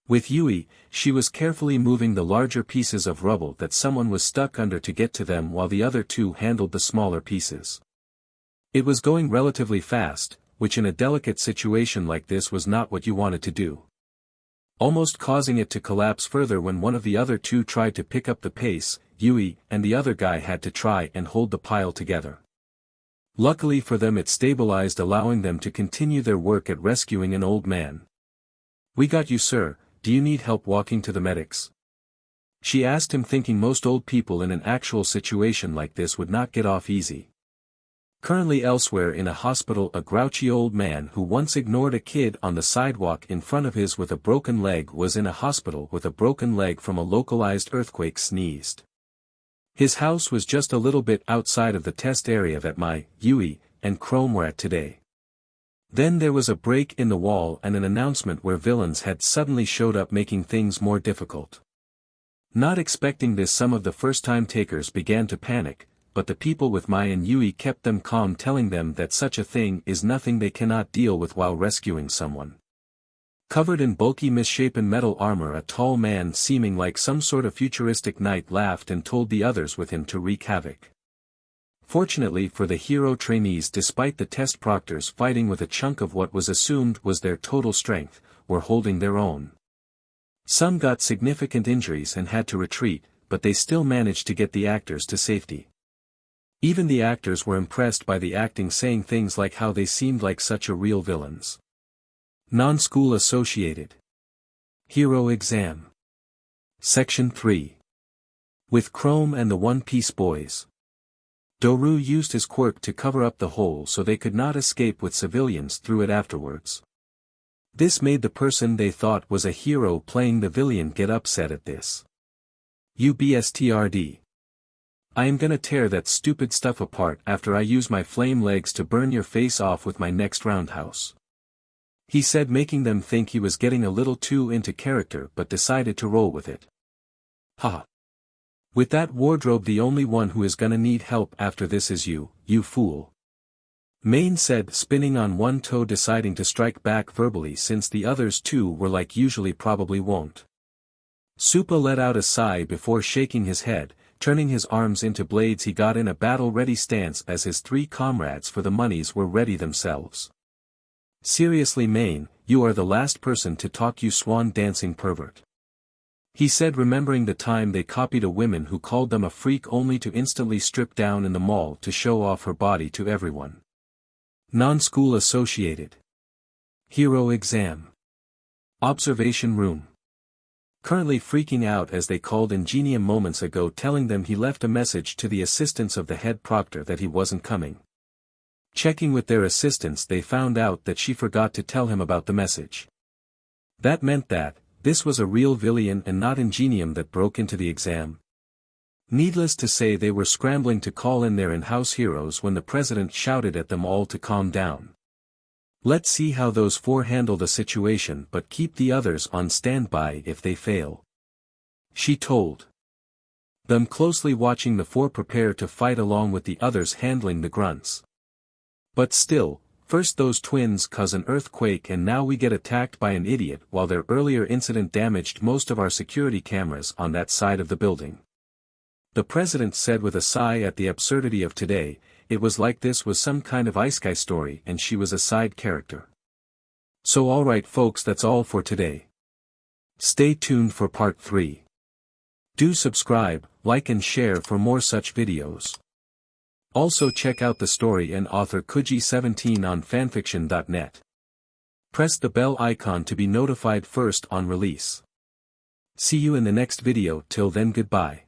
With Yui, she was carefully moving the larger pieces of rubble that someone was stuck under to get to them, while the other 2 handled the smaller pieces. It was going relatively fast, which in a delicate situation like this was not what you wanted to do, almost causing it to collapse further when one of the other 2 tried to pick up the pace. Yui and the other guy had to try and hold the pile together. Luckily for them, it stabilized, allowing them to continue their work at rescuing an old man. "We got you, sir, do you need help walking to the medics?" she asked him, thinking most old people in an actual situation like this would not get off easy. Currently elsewhere in a hospital, a grouchy old man who once ignored a kid on the sidewalk in front of his with a broken leg was in a hospital with a broken leg from a localized earthquake. Sneezed. His house was just a little bit outside of the test area that Mai, Yui, and Chrome were at today. Then there was a break in the wall and an announcement where villains had suddenly showed up, making things more difficult. Not expecting this, some of the first-time takers began to panic, but the people with Mai and Yui kept them calm, telling them that such a thing is nothing they cannot deal with while rescuing someone. Covered in bulky misshapen metal armor, a tall man seeming like some sort of futuristic knight laughed and told the others with him to wreak havoc. Fortunately for the hero trainees, despite the test proctors fighting with a chunk of what was assumed was their total strength, were holding their own. Some got significant injuries and had to retreat, but they still managed to get the actors to safety. Even the actors were impressed by the acting, saying things like how they seemed like such a real villains. Non-school associated. Hero exam. Section 3. With Chrome and the One Piece boys. Doru used his quirk to cover up the hole so they could not escape with civilians through it afterwards. This made the person they thought was a hero playing the villian get upset at this. UBSTRD. I am gonna tear that stupid stuff apart after I use my flame legs to burn your face off with my next roundhouse. He said, making them think he was getting a little too into character, but decided to roll with it. Ha! With that wardrobe, the only one who is gonna need help after this is you, you fool. Maid said, spinning on one toe, deciding to strike back verbally since the others too were like usually probably won't. Supa let out a sigh before shaking his head, turning his arms into blades. He got in a battle-ready stance as his three comrades for the monies were ready themselves. Seriously, Maid, you are the last person to talk, you swan dancing pervert. He said, remembering the time they copied a woman who called them a freak only to instantly strip down in the mall to show off her body to everyone. Non-school associated. Hero exam. Observation room. Currently freaking out as they called Ingenium moments ago, telling them he left a message to the assistants of the head proctor that he wasn't coming. Checking with their assistants, they found out that she forgot to tell him about the message. That meant that this was a real villian and not Ingenium that broke into the exam. Needless to say, they were scrambling to call in their in-house heroes when the president shouted at them all to calm down. Let's see how those four handle the situation, but keep the others on standby if they fail. She told them, closely watching the four prepare to fight along with the others handling the grunts. But still, first those twins cause an earthquake and now we get attacked by an idiot, while their earlier incident damaged most of our security cameras on that side of the building. The president said with a sigh at the absurdity of today, it was like this was some kind of isekai story and she was a side character. So alright folks, that's all for today. Stay tuned for part 3. Do subscribe, like and share for more such videos. Also check out the story and author Kuji17 on fanfiction.net. Press the bell icon to be notified first on release. See you in the next video. Till then, goodbye.